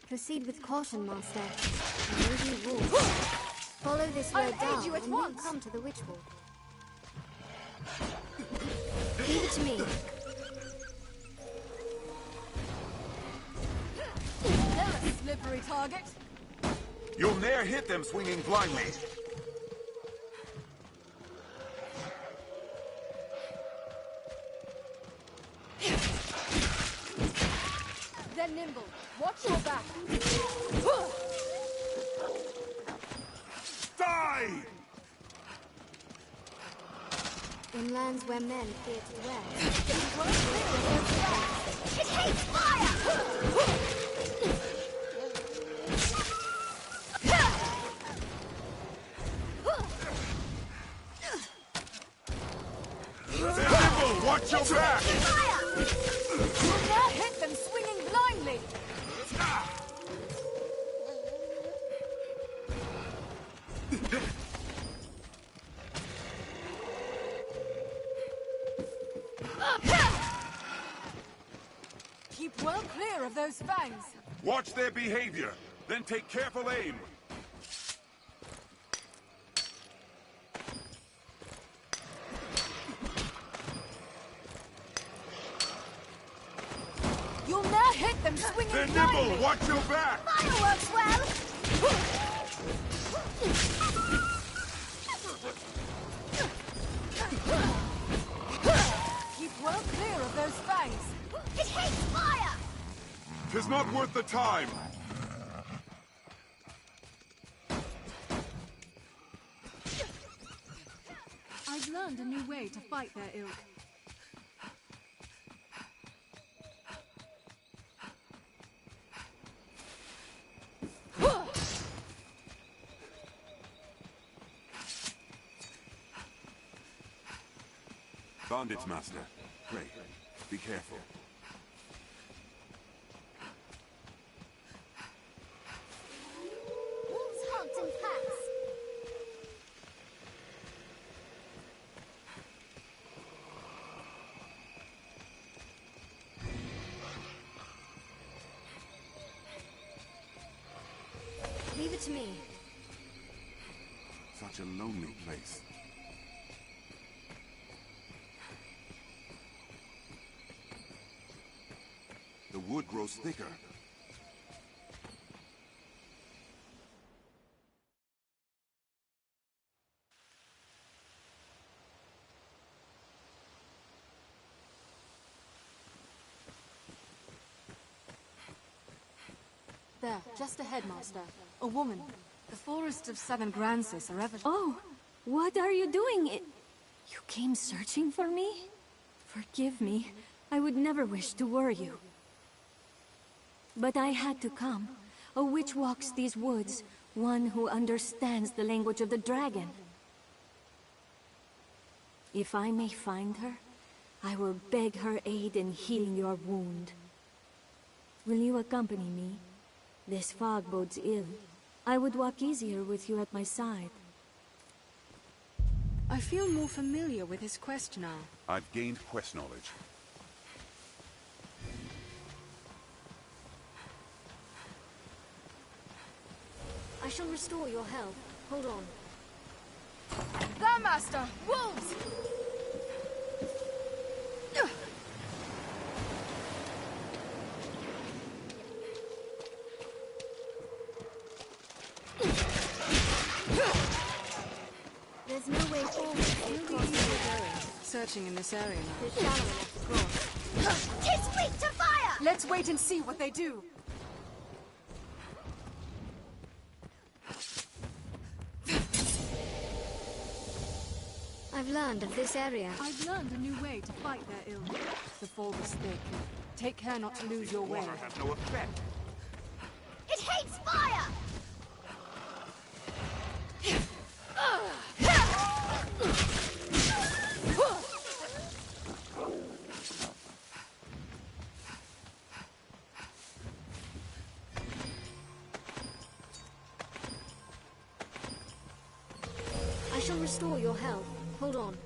Proceed with caution, Master. There may be wolves. Follow this road down, you at and once. you'll come to the witch wall. Leave it to me. They're a slippery target. You'll ne'er hit them swinging blindly. They're nimble. Watch your back. Die! In lands where men fear to dwell. It hates fire! They're nimble! Watch your back! You'll now hit them swinging blindly! Keep well clear of those fangs. Watch their behavior, then take careful aim. You'll now hit them swinging They're blindly! nimble! Watch your back! Fireworks well! Keep well clear of those fangs. It hates fire! 'Tis not worth the time. I've learned a new way to fight their ilk. Bandits, Master. Pray, be careful. Wolves hunt in packs. Leave it to me. Such a lonely place. The wood grows thicker. There, just ahead, Master. A woman. The forests of Southern Grancis are ever... Oh, what are you doing? You came searching for me? Forgive me. I would never wish to worry you. But I had to come. A witch walks these woods, one who understands the language of the dragon. If I may find her, I will beg her aid in healing your wound. Will you accompany me? This fog bodes ill. I would walk easier with you at my side. I feel more familiar with his quest now. I've gained quest knowledge. I shall restore your health. Hold on. There, Master! Wolves! There's no way forward. Searching in this area now. It's shallow enough to cross. It's weak to fire! Let's wait and see what they do. I I've learned of this area? I've learned a new way to fight their ill. The fog is thick. Take care not to lose your way. Water has no effect. It hates fire! I shall restore your health. Hold on.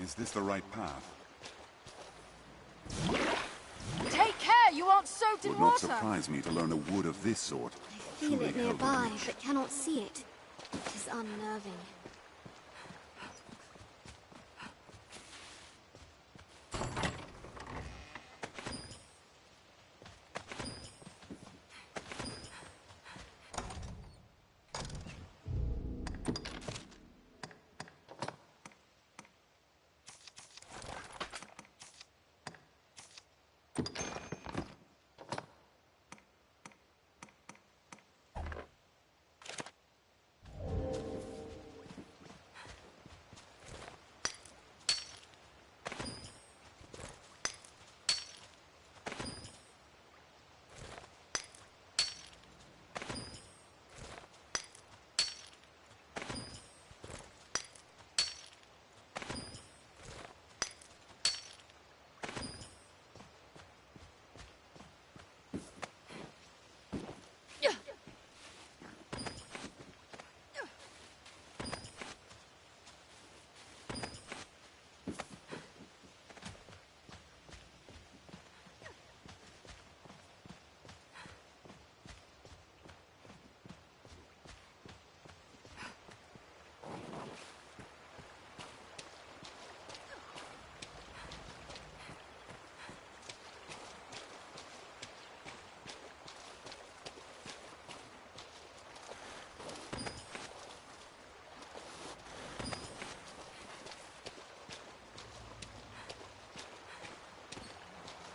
Is this the right path? Take care! You aren't soaked in Would not water! surprise me to learn a wood of this sort. Feel truly it held in nearby, reach. but cannot see it. It is unnerving.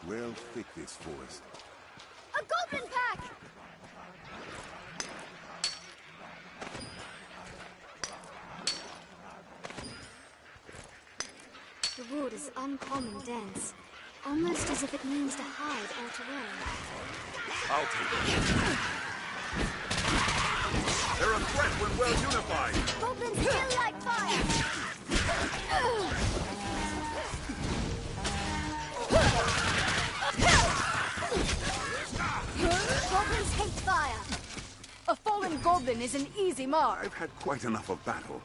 Well thick, this forest. A goblin pack! The wood is uncommon dense, almost as if it means to hide or to run. I'll take it. They're a threat when well unified. Goblins still like fire! Goblins hate fire! A fallen goblin is an easy mark. I've had quite enough of battle.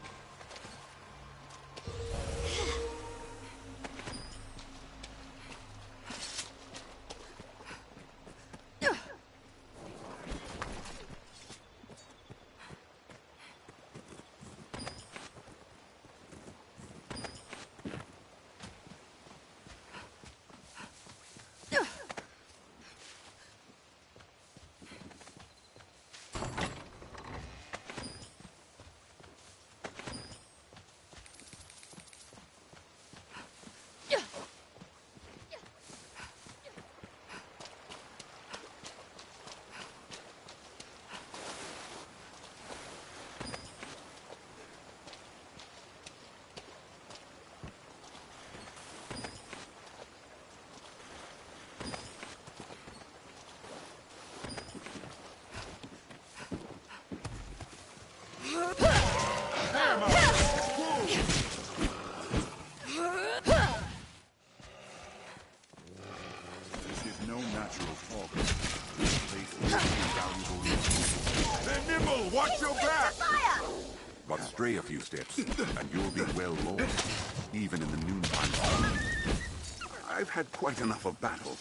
This is no natural fog. This place is invaluable. They're nimble! Watch your back! But stray a few steps, and you'll be well lost, even in the noontime. I've had quite enough of battle.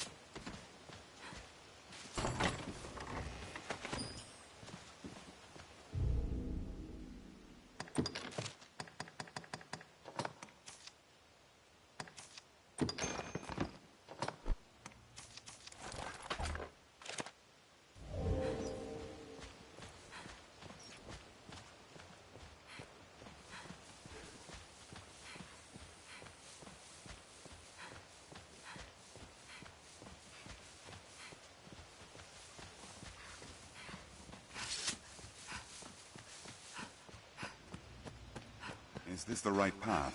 Is this the right path?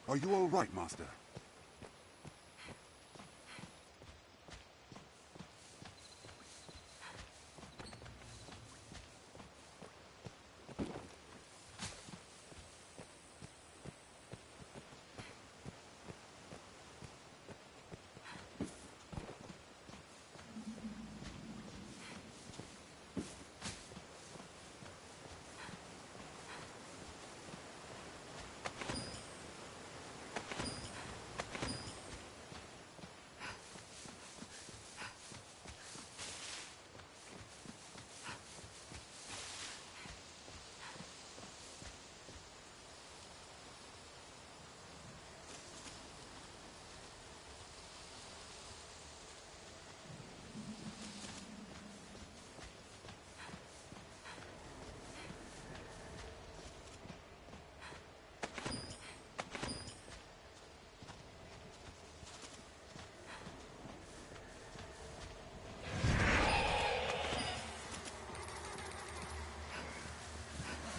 Are you all right, Master?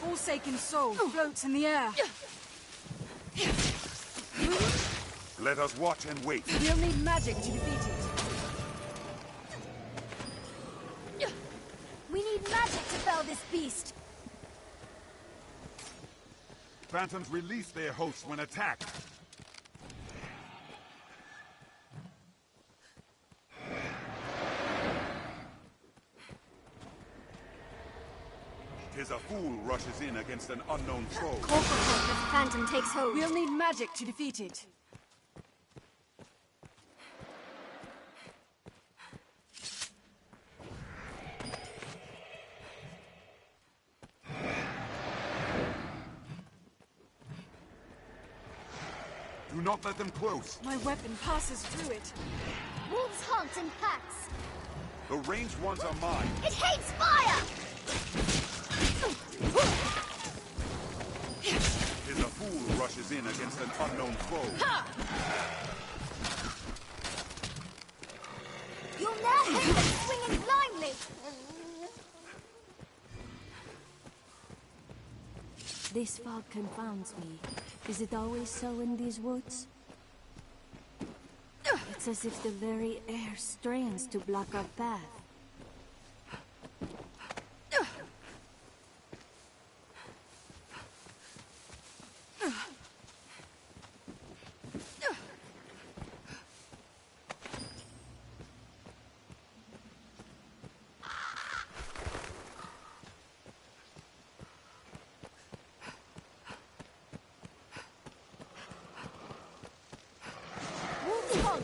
Forsaken soul floats in the air. Let us watch and wait. We'll need magic to defeat it. We need magic to fell this beast. Phantoms release their hosts when attacked. Tis a fool rushes in against an unknown foe. Call for help if the phantom takes hold. We'll need magic to defeat it. Do not let them close. My weapon passes through it. Wolves hunt in packs. The ranged ones are mine. It hates fire! Tis a fool who rushes in against an unknown foe. You'll now hit them swinging blindly. This fog confounds me. Is it always so in these woods? It's as if the very air strains to block our path.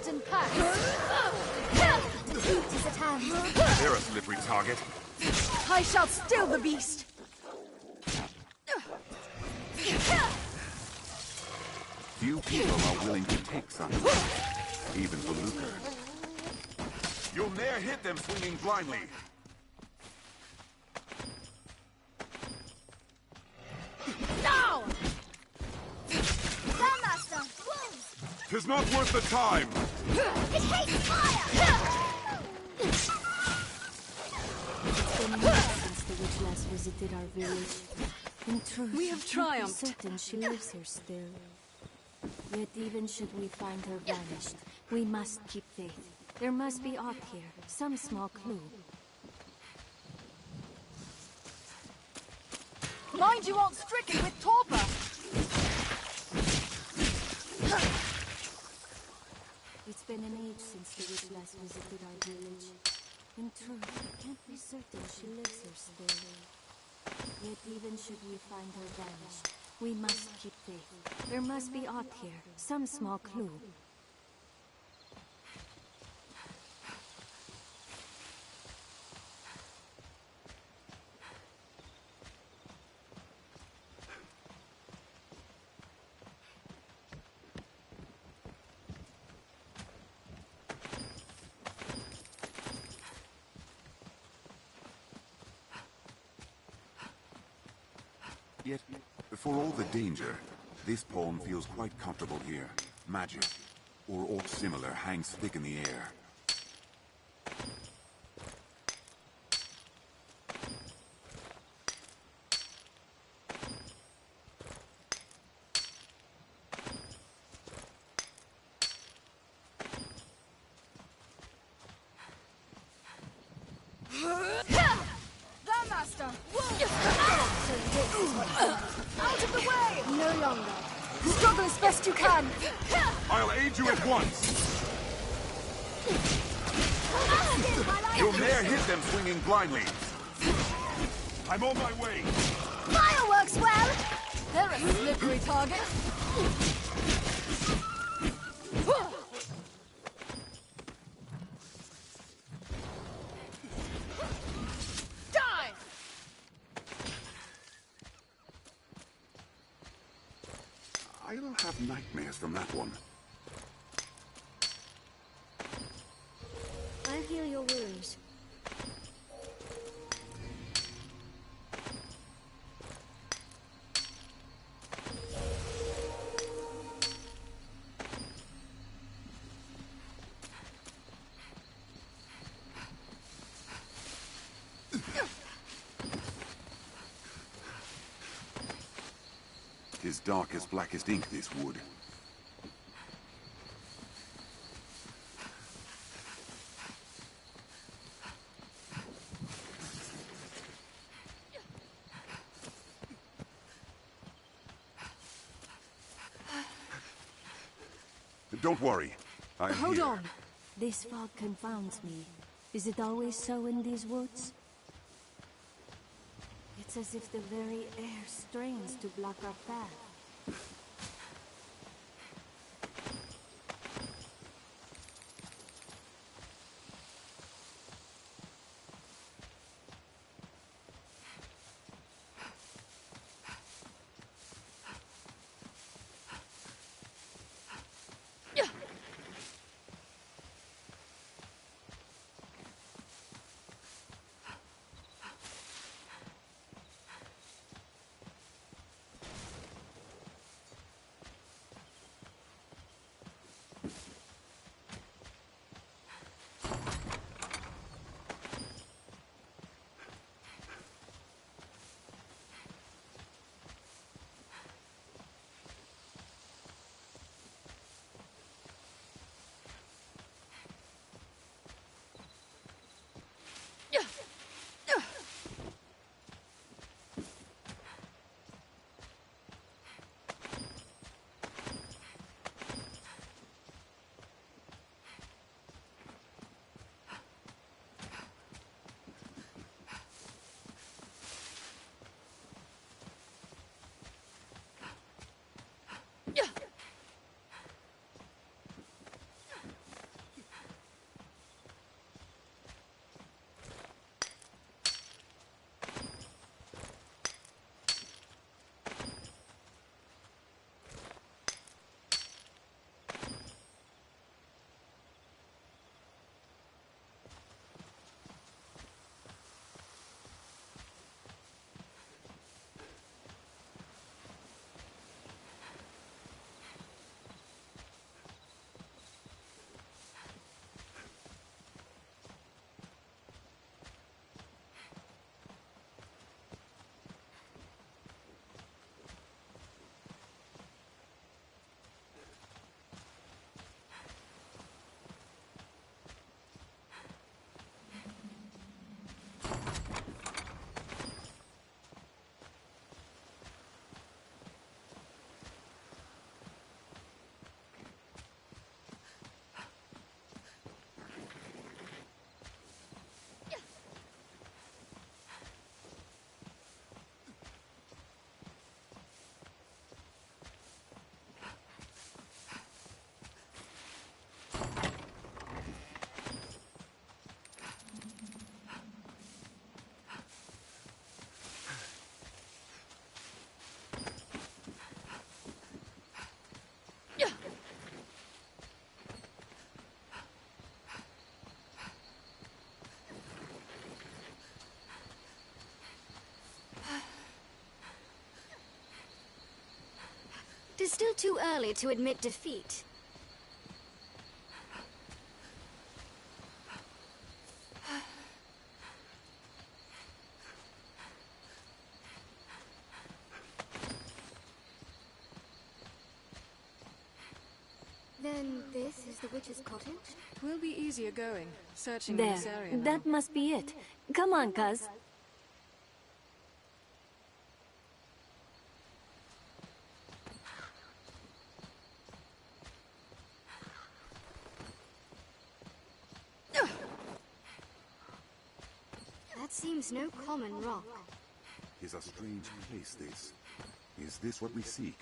And pack. Defeat is at hand. They're a slippery target. I shall still the beast. Few people are willing to take something, even for lucre. You'll ne'er hit them swinging blindly. Now! Grandmaster, wolves! 'Tis not worth the time. It hates fire! It's been months since the witch last visited our village. In truth, We have triumphed. I'm certain she lives here still. Yet even should we find her vanished, we must keep faith. There must be aught here, some small clue. Mind you aren't stricken with torpor. It's been an age since the witch last visited our village. In truth, I can't be certain she lives here still. Yet even should we find her vanished, we must keep faith. There must be aught here, some small clue. Yet, for all the danger, this pawn feels quite comfortable here. Magic, or aught similar, hangs thick in the air. The Master! Out of the way! No longer. Struggle as best you can. I'll aid you at once! Your mare hit them swinging blindly. I'm on my way. Fire works well! They're a slippery target. Die! I'll have nightmares from that one. I'll heal your wounds. Tis dark as blackest ink, this wood. Don't worry. I'm Hold here. on. This fog confounds me. Is it always so in these woods? It's as if the very air strains to block our path. It is still too early to admit defeat, Then this is the witch's cottage? We'll be easier going, searching in There. this area now. That must be it. Come on, cuz. That seems no common rock. Is a strange place, this. Is this what we seek?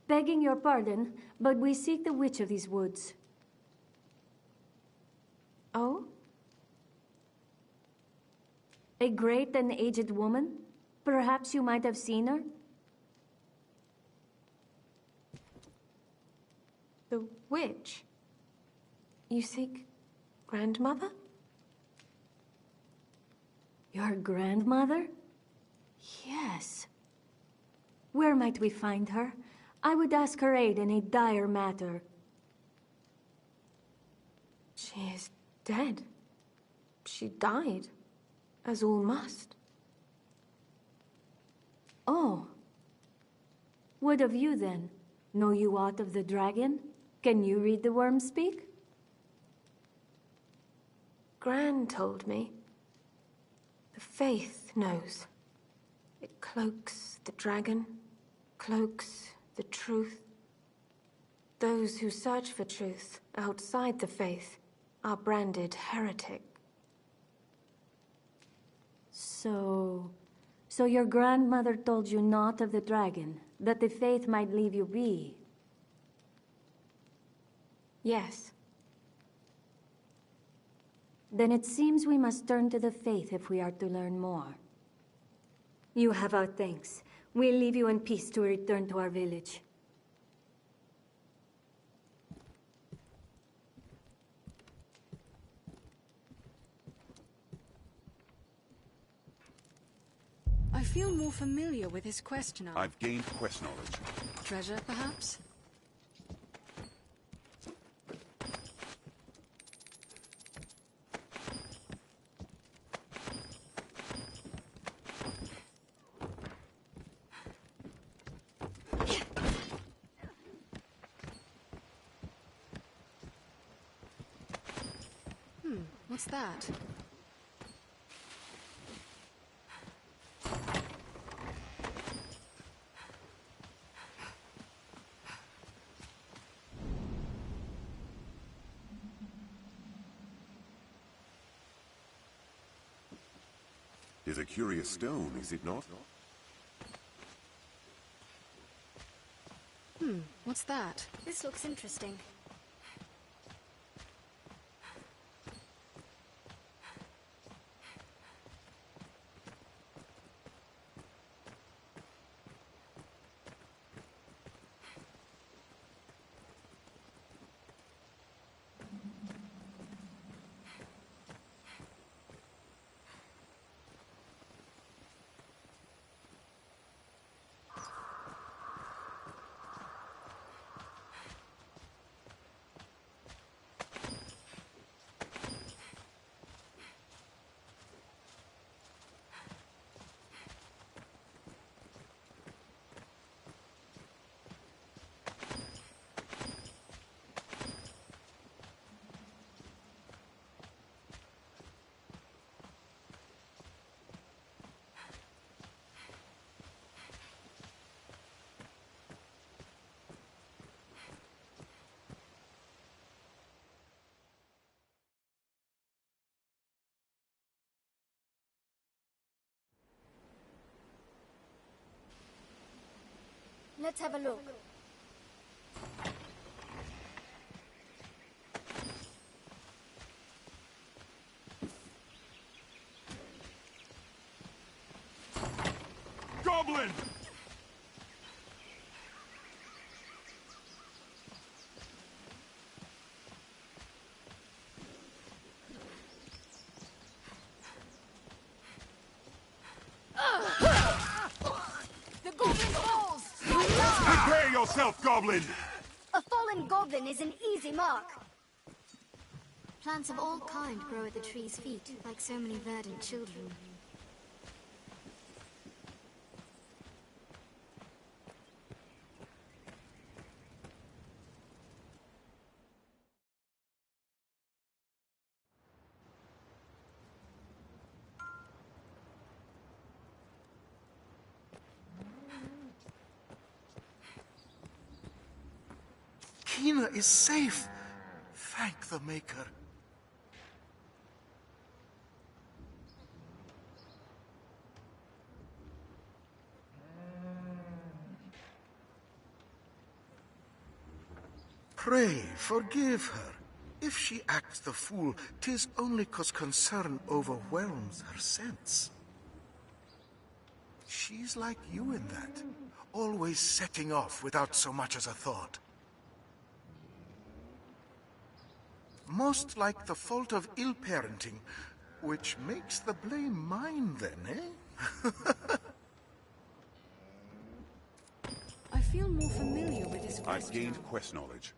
Begging your pardon, but we seek the witch of these woods. Oh? A great and aged woman? Perhaps you might have seen her? The witch? You seek grandmother? Your grandmother? Yes. Where might we find her? I would ask her aid in a dire matter. She is dead. She died, as all must. Oh. What of you, then? Know you aught of the dragon? Can you read the worm speak? Gran told me. The faith knows. It cloaks the dragon, cloaks the truth. Those who search for truth outside the faith are branded heretic. So your grandmother told you naught of the dragon, that the faith might leave you be? Yes. Then it seems we must turn to the faith if we are to learn more. You have our thanks. We'll leave you in peace to return to our village. I feel more familiar with his quest now. I've gained quest knowledge. Treasure, perhaps? What's that? Is a curious stone, is it not? What's that? This looks interesting. Let's have a look. Goblin! Prepare yourself, goblin! A fallen goblin is an easy mark. Plants of all kind grow at the tree's feet, like so many verdant children. Kina is safe. Thank the Maker. Pray, forgive her. If she acts the fool, 'tis only 'cause concern overwhelms her sense. She's like you in that, always setting off without so much as a thought. Most like the fault of ill parenting, which makes the blame mine then, eh? I feel more familiar with this quest I've gained now. quest knowledge.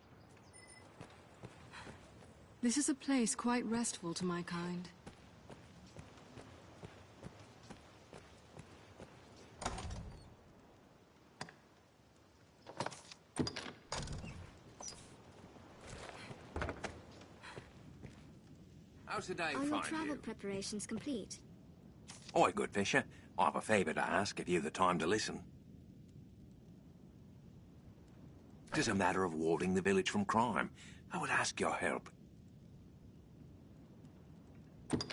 This is a place quite restful to my kind. How's the day Are your find travel you? preparations complete? Oi, good fisher. I've a favour to ask if you've the time to listen. 'Tis a matter of warding the village from crime. I would ask your help.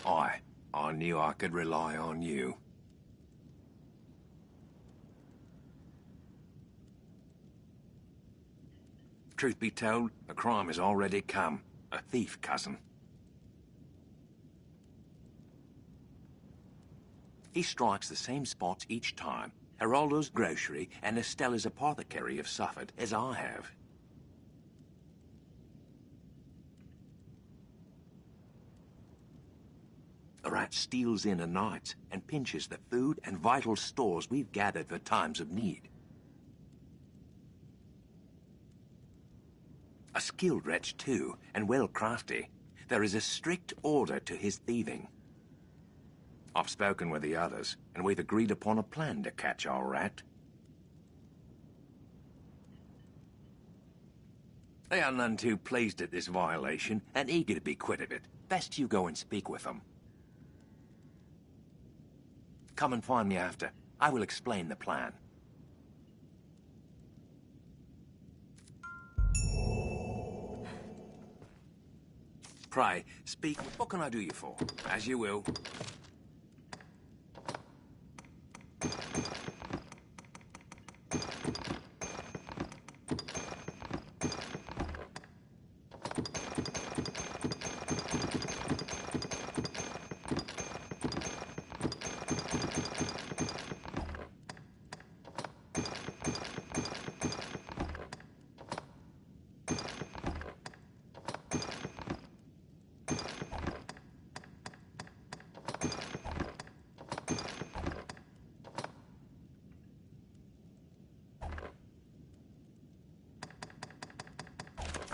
I knew I could rely on you. Truth be told, the crime has already come. A thief, cousin. He strikes the same spots each time. Geraldo's grocery and Estella's apothecary have suffered, as I have. The rat steals in at night and pinches the food and vital stores we've gathered for times of need. A skilled wretch, too, and well crafty. There is a strict order to his thieving. I've spoken with the others, and we've agreed upon a plan to catch our rat. They are none too pleased at this violation, and eager to be quit of it. Best you go and speak with them. Come and find me after. I will explain the plan. Pray, speak. What can I do you for? As you will.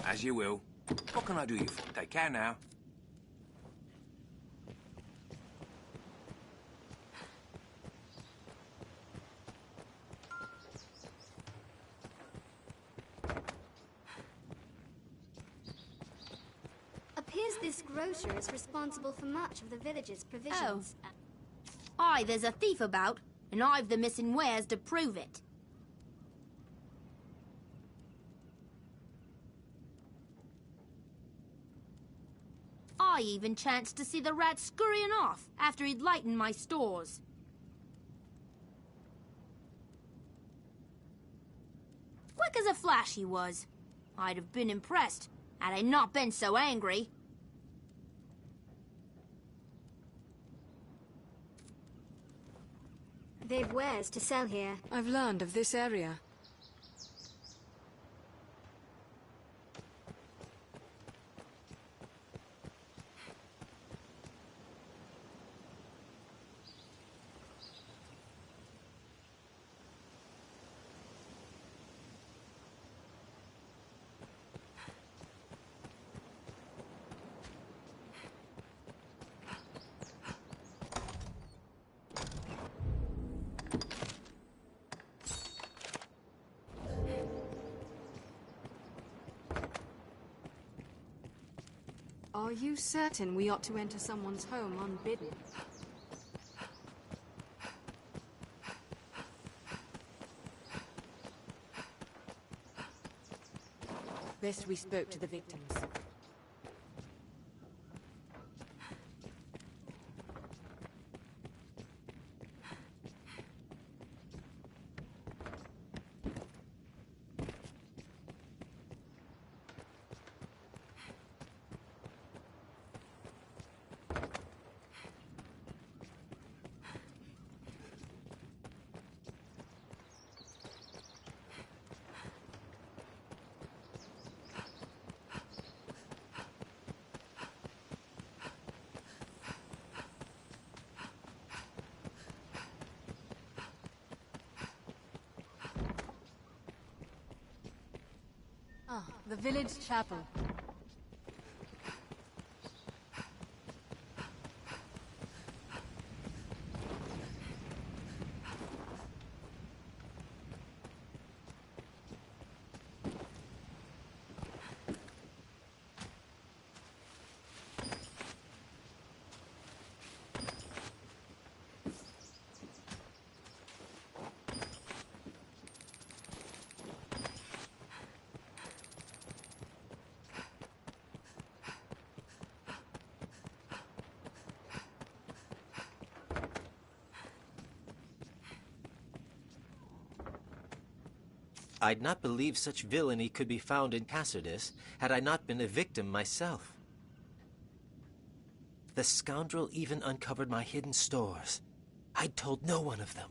As you will. What can I do you for? Take care now. Appears this grocer is responsible for much of the village's provisions. Aye, there's a thief about, and I've the missing wares to prove it. I even chanced to see the rat scurrying off after he'd lightened my stores. Quick as a flash he was. I'd have been impressed had I not been so angry. They've wares to sell here. I've learned of this area. Are you certain we ought to enter someone's home unbidden? Best we spoke to the victims. Ah, the village chapel. I'd not believe such villainy could be found in Cassardis had I not been a victim myself. The scoundrel even uncovered my hidden stores. I'd told no one of them.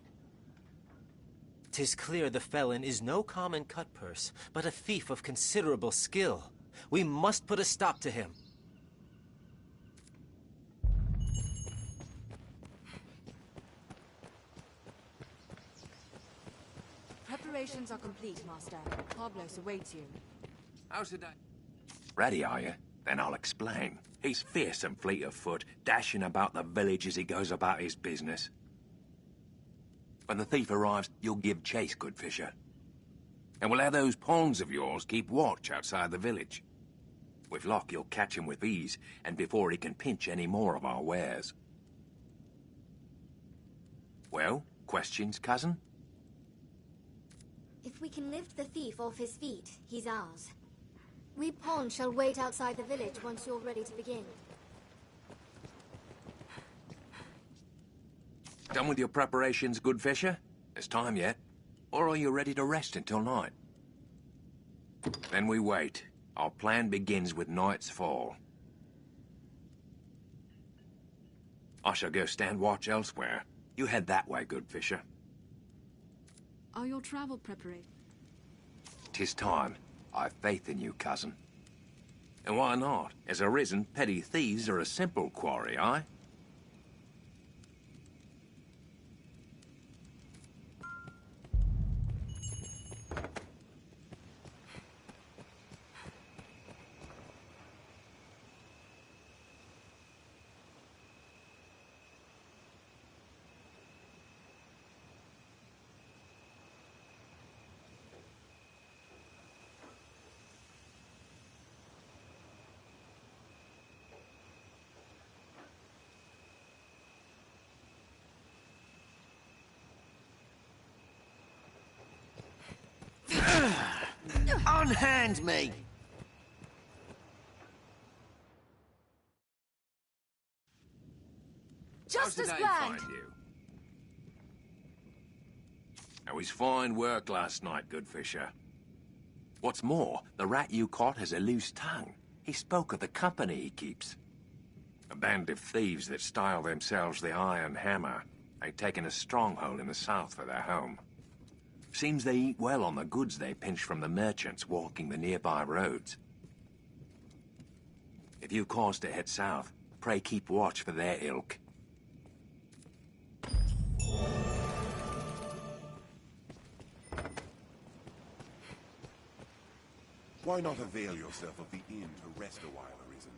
'Tis clear the felon is no common cutpurse, but a thief of considerable skill. We must put a stop to him. Preparations are complete, Master. Pablos awaits you. How's it? Ready, are you? Then I'll explain. He's fierce and fleet of foot, dashing about the village as he goes about his business. When the thief arrives, you'll give chase, good fisher. And we'll have those pawns of yours keep watch outside the village. With luck, you'll catch him with ease, and before he can pinch any more of our wares. Well, questions, cousin? If we can lift the thief off his feet, he's ours. We pawns shall wait outside the village once you're ready to begin. Done with your preparations, good fisher? There's time yet. Or are you ready to rest until night? Then we wait. Our plan begins with night's fall. I shall go stand watch elsewhere. You head that way, good fisher. Are your travel preparations? 'Tis time. I've faith in you, cousin. And why not? As arisen, petty thieves are a simple quarry, aye? Unhand me! How's Just the as day planned. find you? It was fine work last night, good fisher. What's more, the rat you caught has a loose tongue. He spoke of the company he keeps. A band of thieves that style themselves the Iron Hammer. They've taken a stronghold in the south for their home. Seems they eat well on the goods they pinch from the merchants walking the nearby roads. If you cause to head south, pray keep watch for their ilk. Why not avail yourself of the inn to rest a while, Arisen?